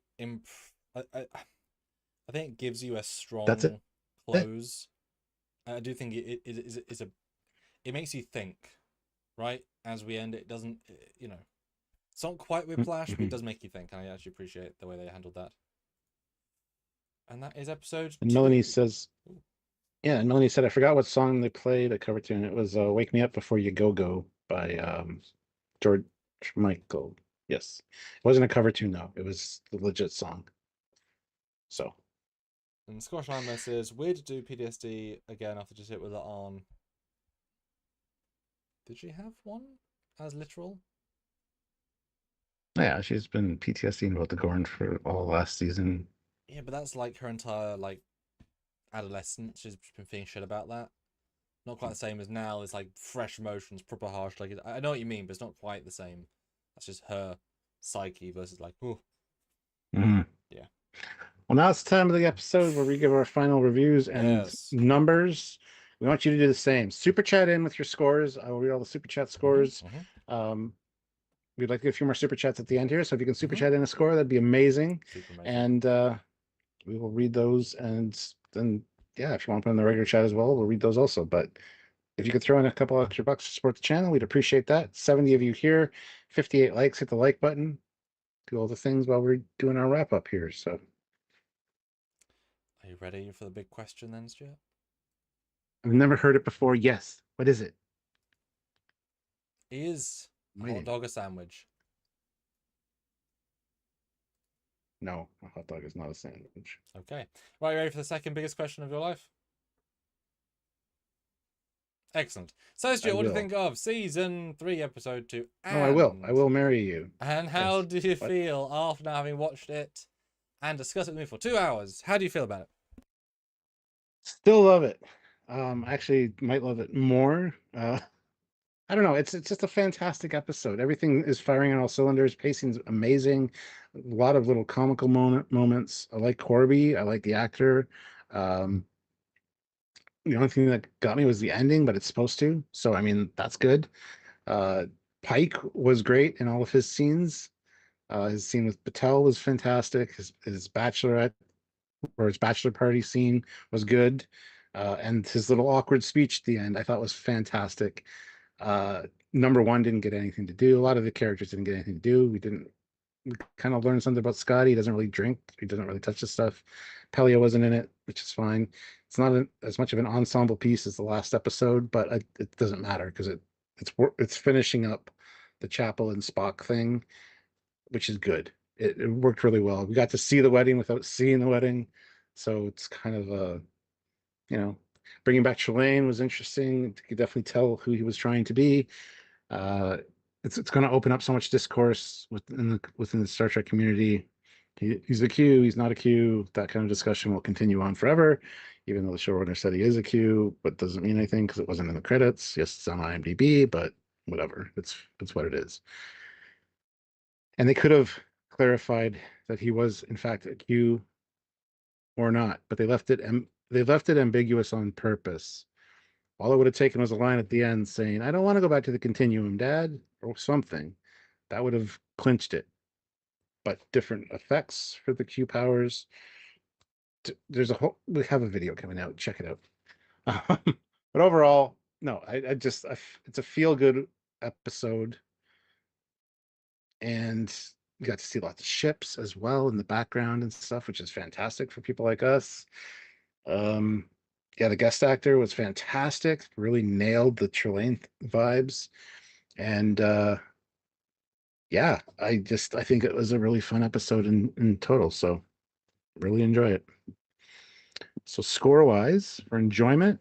think it gives you a that's it. strong close. I do think it is a it makes you think, right? As we end, it doesn't, it's not quite whiplash, but it does make you think. And I actually appreciate the way they handled that. And that is episode And 2. Melanie says, yeah, and Melanie said, I forgot what song they played, a cover tune. It was Wake Me Up Before You Go Go by George Michael. Yes. It wasn't a cover tune, though. It was the legit song. So. And Squash Lambert says, weird to do PTSD again after just hit with her arm. Did she have one as literal? Yeah, she's been PTSDing about the Gorn for all last season. Yeah, but that's like her entire like adolescence. She's been feeling shit about that. Not quite the same as now. It's like fresh emotions, proper harsh. Like I know what you mean, but it's not quite the same. That's just her psyche versus like, oh, yeah. Well, now it's time of the episode where we give our final reviews and Yes. numbers. We want you to do the same. Super chat in with your scores. I will read all the super chat scores. We'd like to get a few more super chats at the end here. So if you can super chat in a score, that'd be amazing. Super amazing. And we will read those. And then, yeah, if you want to put in the regular chat as well, we'll read those also. But if you could throw in a couple extra bucks to support the channel, we'd appreciate that. 70 of you here, 58 likes. Hit the like button. Do all the things while we're doing our wrap up here. So. Are you ready for the big question then, Stuart? I've never heard it before. Yes. What is it? Is A hot dog or sandwich? No, a hot dog is not a sandwich. Okay. Right, you ready for the second biggest question of your life? Excellent. So, Stuart, what do you think of season 3, episode 2? Oh, I will. I will marry you. And how do you What? feel after now having watched it and discussed it with me for 2 hours? How do you feel about it? Still love it. Actually, might love it more. I don't know. It's just a fantastic episode. Everything is firing on all cylinders. Pacing's amazing. A lot of little comical moments. I like Corby. I like the actor. Um, the only thing that got me was the ending, but it's supposed to. So I mean, that's good. Uh, Pike was great in all of his scenes. His scene with Patel was fantastic. His bachelorette or his bachelor party scene was good. And his little awkward speech at the end I thought was fantastic. Uh, Number one didn't get anything to do. A lot of the characters didn't get anything to do. We kind of learned something about Scotty. He doesn't really drink. He doesn't really touch the stuff. Pelia wasn't in it, which is fine. It's not as much of an ensemble piece as the last episode, but it doesn't matter because it's finishing up the Chapel and Spock thing, which is good. It worked really well. We got to see the wedding without seeing the wedding, so it's kind of a, bringing back Shalane was interesting. You could definitely tell who he was trying to be. Uh, it's going to open up so much discourse within the Star Trek community. He's a Q, he's not a Q. That kind of discussion will continue on forever, even though the showrunner said he is a Q, but doesn't mean anything because it wasn't in the credits. Yes, it's on IMDb, but whatever. It's what it is. And they could have clarified that he was in fact a Q or not, but they left it ambiguous on purpose. All it would have taken was a line at the end saying, "I don't want to go back to the continuum, Dad," or something. That would have clinched it. But different effects for the Q powers. We have a video coming out. Check it out. But overall, no, it's a feel good episode. And you got to see lots of ships as well in the background and stuff, which is fantastic for people like us. Yeah, the guest actor was fantastic. Really nailed the Trelane vibes. And yeah, I think it was a really fun episode in total. So really enjoy it. So score wise for enjoyment,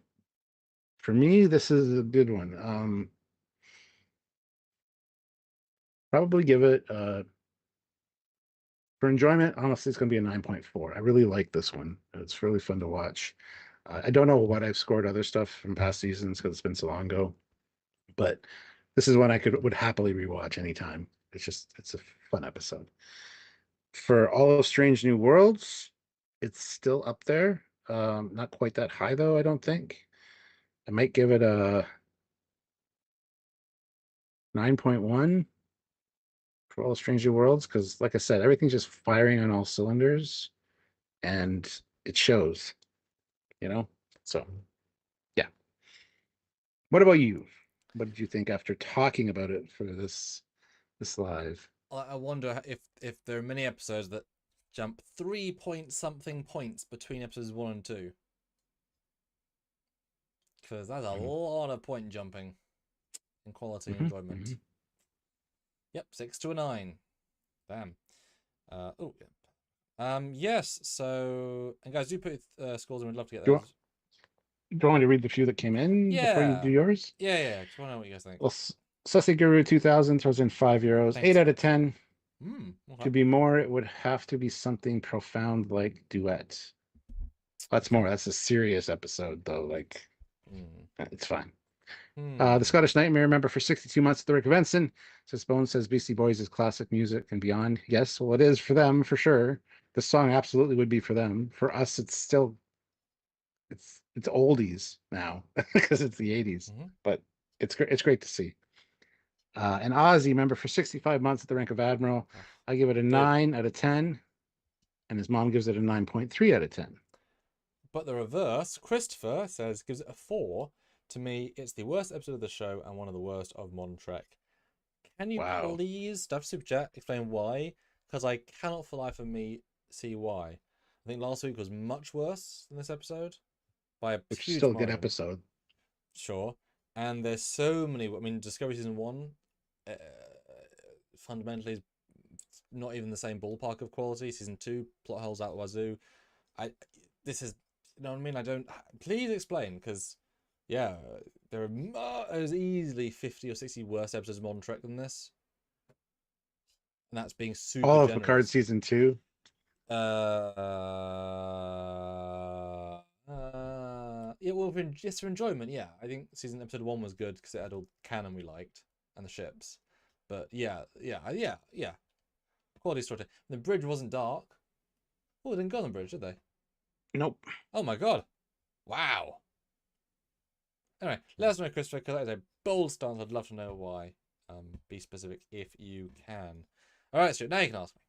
for me, this is a good one. Probably give it for enjoyment, honestly, it's going to be a 9.4. I really like this one. It's really fun to watch. I don't know what I've scored other stuff from past seasons because it's been so long ago, but this is one I would happily rewatch anytime. It's a fun episode. For All of Strange New Worlds, it's still up there. Not quite that high though, I don't think. I might give it a 9.1 for All of Strange New Worlds because, like I said, everything's just firing on all cylinders, and it shows. So yeah. What about you? What did you think after talking about it for this live? I wonder if there are many episodes that jump 3 point something points between episodes 1 and 2. Because that's a lot of point jumping in quality and enjoyment. Yep, 6 to a 9. Damn. Oh, yep. Yes, so, and guys, do put scores in. We'd love to get those. Do you want me to read the few that came in before you do yours? Yeah. Just want to know what you guys think. Well, Sussy Guru 2000 throws in €5. Thanks. 8 out of 10. Okay. To be more, it would have to be something profound like Duet. That's more. That's a serious episode, though. Like, it's fine. The Scottish Nightmare member for 62 months at the Rick of Ensign says Bones says Beastie Boys is classic music and beyond. Yes, well, it is for them for sure. The song absolutely would be for them. For us, it's still it's oldies now because it's the 80s. But it's great. It's great to see. An Ozzy member for 65 months at the rank of Admiral. I give it a 9 out of 10, and his mom gives it a 9.3 out of 10. But the reverse, Christopher says gives it a 4. To me, it's the worst episode of the show and one of the worst of modern Trek. Can you please, stuff super chat, explain why? Because I cannot for the life of me see why. I think last week was much worse than this episode by a Which huge still a margin. good episode. Sure. And there's so many. I mean, Discovery Season 1, fundamentally is not even the same ballpark of quality. Season 2, plot holes out the wazoo. This is, you know what I mean? I don't. Please explain, because yeah, there's easily 50 or 60 worse episodes of Modern Trek than this, and that's being super All of generous. Picard season 2. Yeah, well, just for enjoyment, yeah. I think episode 1 was good because it had all the canon we liked and the ships. But yeah. Quality story. The bridge wasn't dark. Oh, they didn't go on the bridge, did they? Nope. Oh my god. Wow. Anyway, let us know, Christopher, because that is a bold stance. I'd love to know why. Be specific if you can. Alright, Stuart, now you can ask me.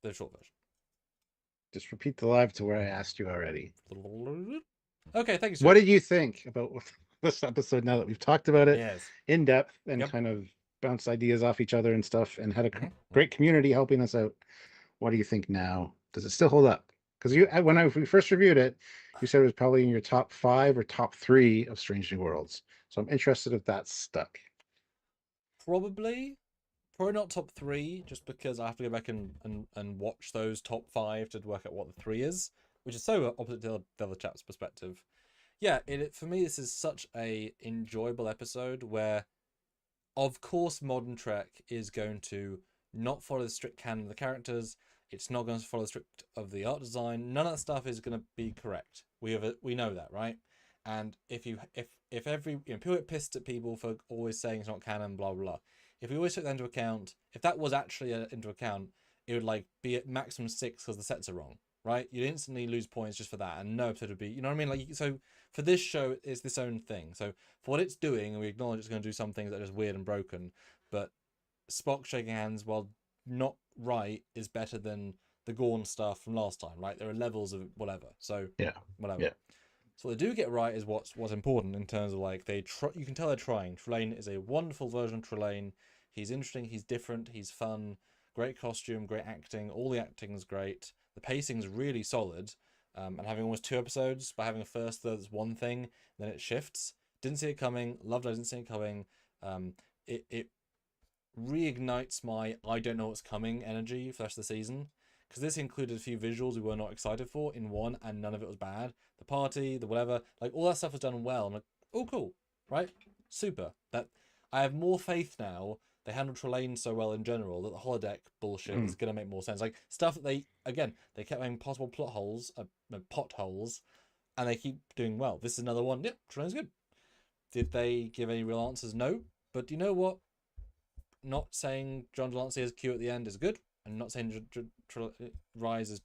The short version. Just repeat the live to where I asked you already. Okay, thank you, Stuart. What did you think about this episode now that we've talked about it Yes. in depth and Yep. kind of bounced ideas off each other and stuff and had a great community helping us out? What do you think now? Does it still hold up? Because when we first reviewed it, you said it was probably in your top 5 or top 3 of Strange New Worlds. So I'm interested if that's stuck. Probably not top 3, just because I have to go back and watch those top 5 to work out what the 3 is, which is so opposite to the other chap's perspective. Yeah, for me, this is such a enjoyable episode where, of course, Modern Trek is going to not follow the strict canon of the characters. It's not going to follow the strict of the art design. None of that stuff is going to be correct. We know that, right? And if every people get pissed at people for always saying it's not canon, blah blah blah. If we always took that into account, if that was actually into account, it would like be at maximum 6 because the sets are wrong, right? You'd instantly lose points just for that, and no episode would be, you know what I mean? Like, so for this show, it's this own thing. So for what it's doing, and we acknowledge it's going to do some things that are just weird and broken, but Spock shaking hands, while not right, is better than the Gorn stuff from last time, right? There are levels of whatever. So yeah, whatever. Yeah. So what they do get right is what's important in terms of like you can tell they're trying. Trelane is a wonderful version of Trelane. He's interesting, he's different, he's fun, great costume, great acting. All the acting's great. The pacing's really solid. And having almost 2 episodes, by having a first third that's one thing, then it shifts. Didn't see it coming. Loved I didn't see it coming. It reignites my I don't know what's coming energy for the rest of the season, because this included a few visuals we were not excited for in 1, and none of it was bad. The party, the whatever, like all that stuff was done well. I'm like, oh cool, right? Super. That I have more faith now. They handled Trelane so well in general that the holodeck bullshit is gonna make more sense. Like stuff that they kept having possible plot holes, potholes, and they keep doing well. This is another one. Yep, Trelane's good. Did they give any real answers? No. But you know what? Not saying John Delancey as Q at the end is good, and not saying Rise is.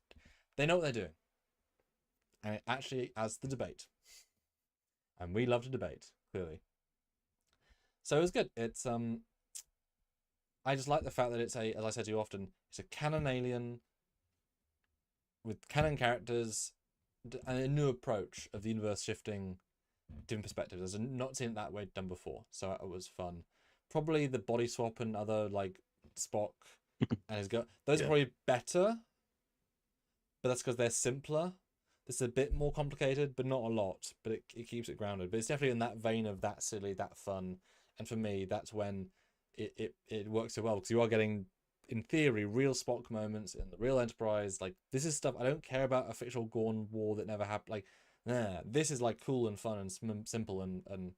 They know what they're doing, and it actually adds the debate, and we love to debate, clearly. So it was good. It's I just like the fact that it's as I said to you often, it's a canon alien with canon characters and a new approach of the universe shifting different perspectives. I've not seen it that way done before, so it was fun. Probably the body swap and other like Spock and his girl, those are probably better, but that's because they're simpler. This is a bit more complicated, but not a lot. But it keeps it grounded. But it's definitely in that vein of that silly, that fun, and for me, that's when it works so well, because you are getting, in theory, real Spock moments in the real Enterprise. Like, this is stuff I don't care about, a fictional Gorn war that never happened. Like, nah, this is like cool and fun and simple and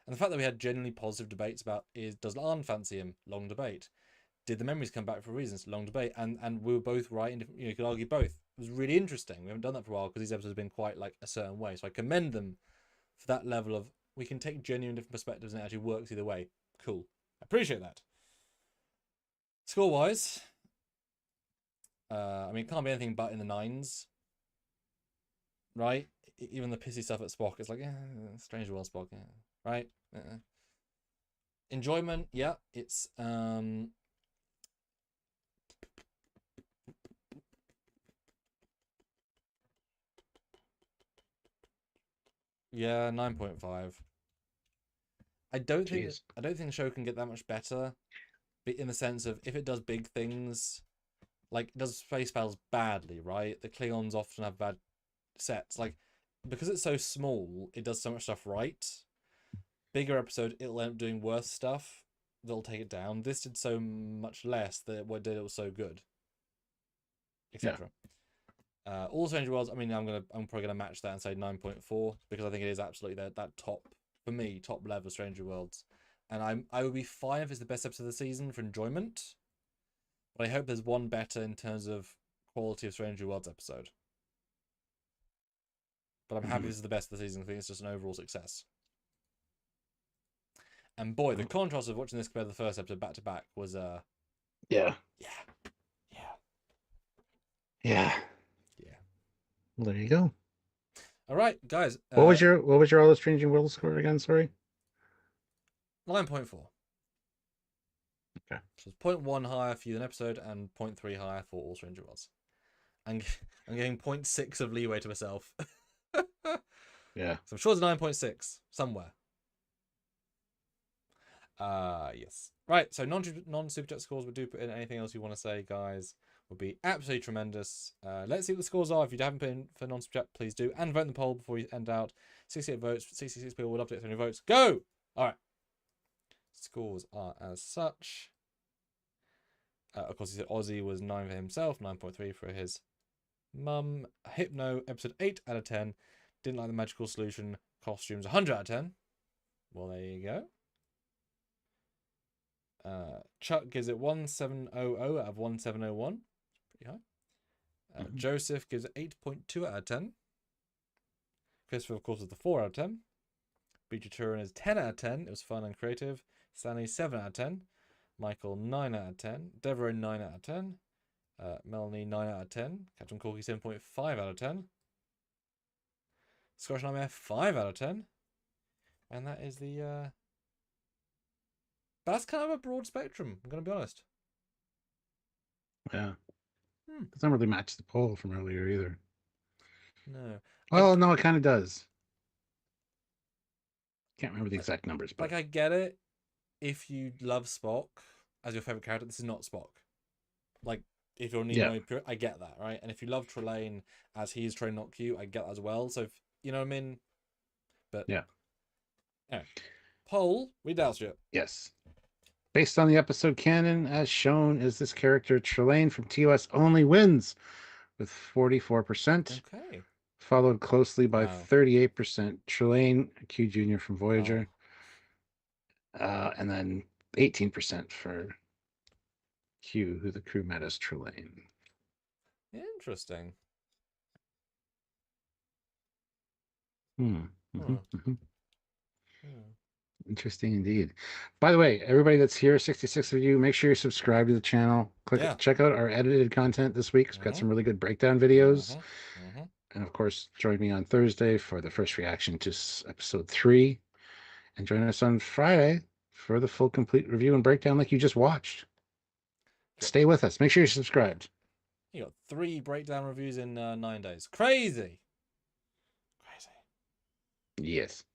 the fact that we had genuinely positive debates about does Arn fancy him? Long debate. Did the memories come back for reasons? Long debate. And we were both right, and you could argue both. It was really interesting. We haven't done that for a while because these episodes have been quite like a certain way. So I commend them for that level of, we can take genuine different perspectives and it actually works either way. Cool. I appreciate that. Score-wise, I mean, it can't be anything but in the 9s, right? Even the pissy stuff at Spock, it's like, Strange World Spock, right? Enjoyment, yeah, it's yeah, 9.5. I don't think the show can get that much better, but in the sense of, if it does big things, like it does space battles badly, right? The Klingons often have bad sets, like, because it's so small, it does so much stuff right. Bigger episode, it'll end up doing worse stuff, that'll take it down. This did so much less that what did it was so good, etc. All Strange Worlds. I mean, I'm probably gonna match that and say 9.4 because I think it is absolutely that top for me, top level Stranger Worlds, and I would be fine if it's the best episode of the season for enjoyment, but I hope there's one better in terms of quality of Stranger Worlds episode. But I'm happy this is the best of the season. I think it's just an overall success. And boy, the contrast of watching this compared to the first episode back to back was yeah. Well, there you go. All right, guys. What was your All the Strange Worlds score again? Sorry. 9.4. Okay. So it's 0.1 higher for you an episode and 0.3 higher for All Stranger Worlds. I'm getting 0.6 of leeway to myself. Yeah. So I'm sure it's 9.6 somewhere. Yes. Right, so non-super chat scores, would do put in anything else you want to say, guys, would be absolutely tremendous. Let's see what the scores are. If you haven't put in for non-super chat, please do. And vote in the poll before you end out. 68 votes, 66 people would update 20 votes. Go! Alright. Scores are as such. Of course, he said Ozzy was 9 for himself, 9.3 for his mum. Hypno, episode 8 out of 10. Didn't like the magical solution. Costumes, 100 out of 10. Well, there you go. Chuck gives it 1700 out of 1701. Pretty high. Joseph gives it 8.2 out of 10. Christopher, of course, is the 4 out of 10. Beachy Turin is 10 out of 10. It was fun and creative. Stanley, 7 out of 10. Michael, 9 out of 10. Deborah, 9 out of 10. Melanie, 9 out of 10. Captain Corky, 7.5 out of 10. Scottish Nightmare, 5 out of 10. And that is the... That's kind of a broad spectrum, I'm going to be honest. Yeah. Doesn't really match the poll from earlier either. No. Well, no, it kind of does. Can't remember the exact numbers, but like I get it. If you love Spock as your favorite character, this is not Spock. Like if you're Nemo, I get that, right? And if you love Trelane as he is Trelane, not Q, I get that as well. So if, you know what I mean. But yeah. Anyway, poll, read out it. Yes. Based on the episode canon, as shown, is this character Trelane from TOS only wins with 44%. Okay. Followed closely by 38% Trelane, Q Jr. from Voyager. And then 18% for Q, who the crew met as Trelane. Interesting. Interesting indeed. By the way, everybody that's here, 66 of you, make sure you subscribe to the channel. Check out our edited content this week. We've got some really good breakdown videos. And of course, join me on Thursday for the first reaction to episode 3. And join us on Friday for the full complete review and breakdown like you just watched. Stay with us. Make sure you're subscribed. You got 3 breakdown reviews in 9 days. Crazy. Yes.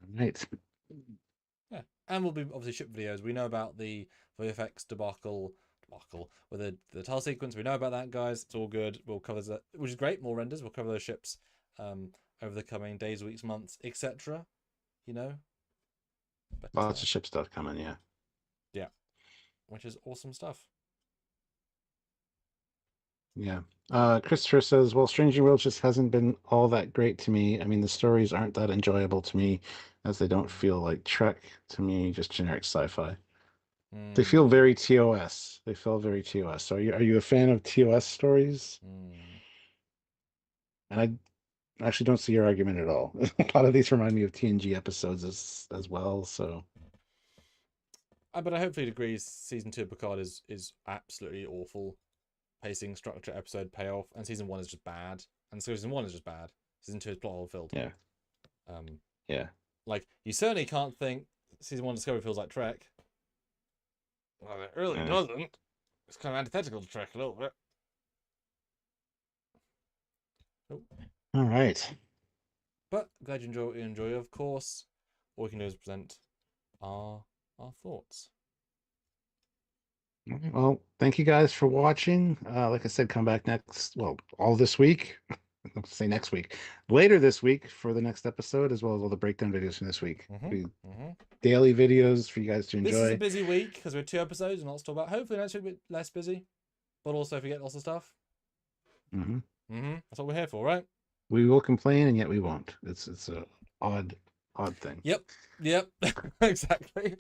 All right. Yeah, and we'll be obviously ship videos. We know about the VFX debacle with the tile sequence. We know about that, guys. It's all good. We'll cover that, which is great. More renders. We'll cover those ships over the coming days, weeks, months, etc. You know, but, lots of ship stuff coming. Yeah, which is awesome stuff. Yeah. Christopher says, well, Strange New Worlds just hasn't been all that great to me. I mean, the stories aren't that enjoyable to me as they don't feel like Trek to me, just generic sci-fi. They feel very TOS. They feel very TOS. So are you a fan of TOS stories? And I actually don't see your argument at all. A lot of these remind me of TNG episodes as well, so... But I hopefully agree season 2 of Picard is absolutely awful. Pacing, structure, episode, payoff, and season 1 is just bad. And season 1 is just bad. Season 2 is plot hole filled. Yeah. Yeah. Like, you certainly can't think season 1 Discovery feels like Trek. Well, it really doesn't. It's kind of antithetical to Trek a little bit. Oh. All right. But glad you enjoy, of course. All we can do is present our thoughts. Well, thank you guys for watching. Like I said, come back all this week. I'll say next week. Later this week for the next episode, as well as all the breakdown videos from this week. Daily videos for you guys to enjoy. This is a busy week because we have 2 episodes and lots to talk about. Hopefully next week a bit less busy, but also if we get lots of stuff. That's what we're here for, right? We will complain and yet we won't. It's a odd thing. Yep. Exactly.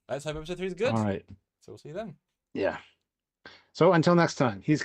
Let's hope episode 3 is good. All right. So we'll see you then. Yeah. So until next time, he's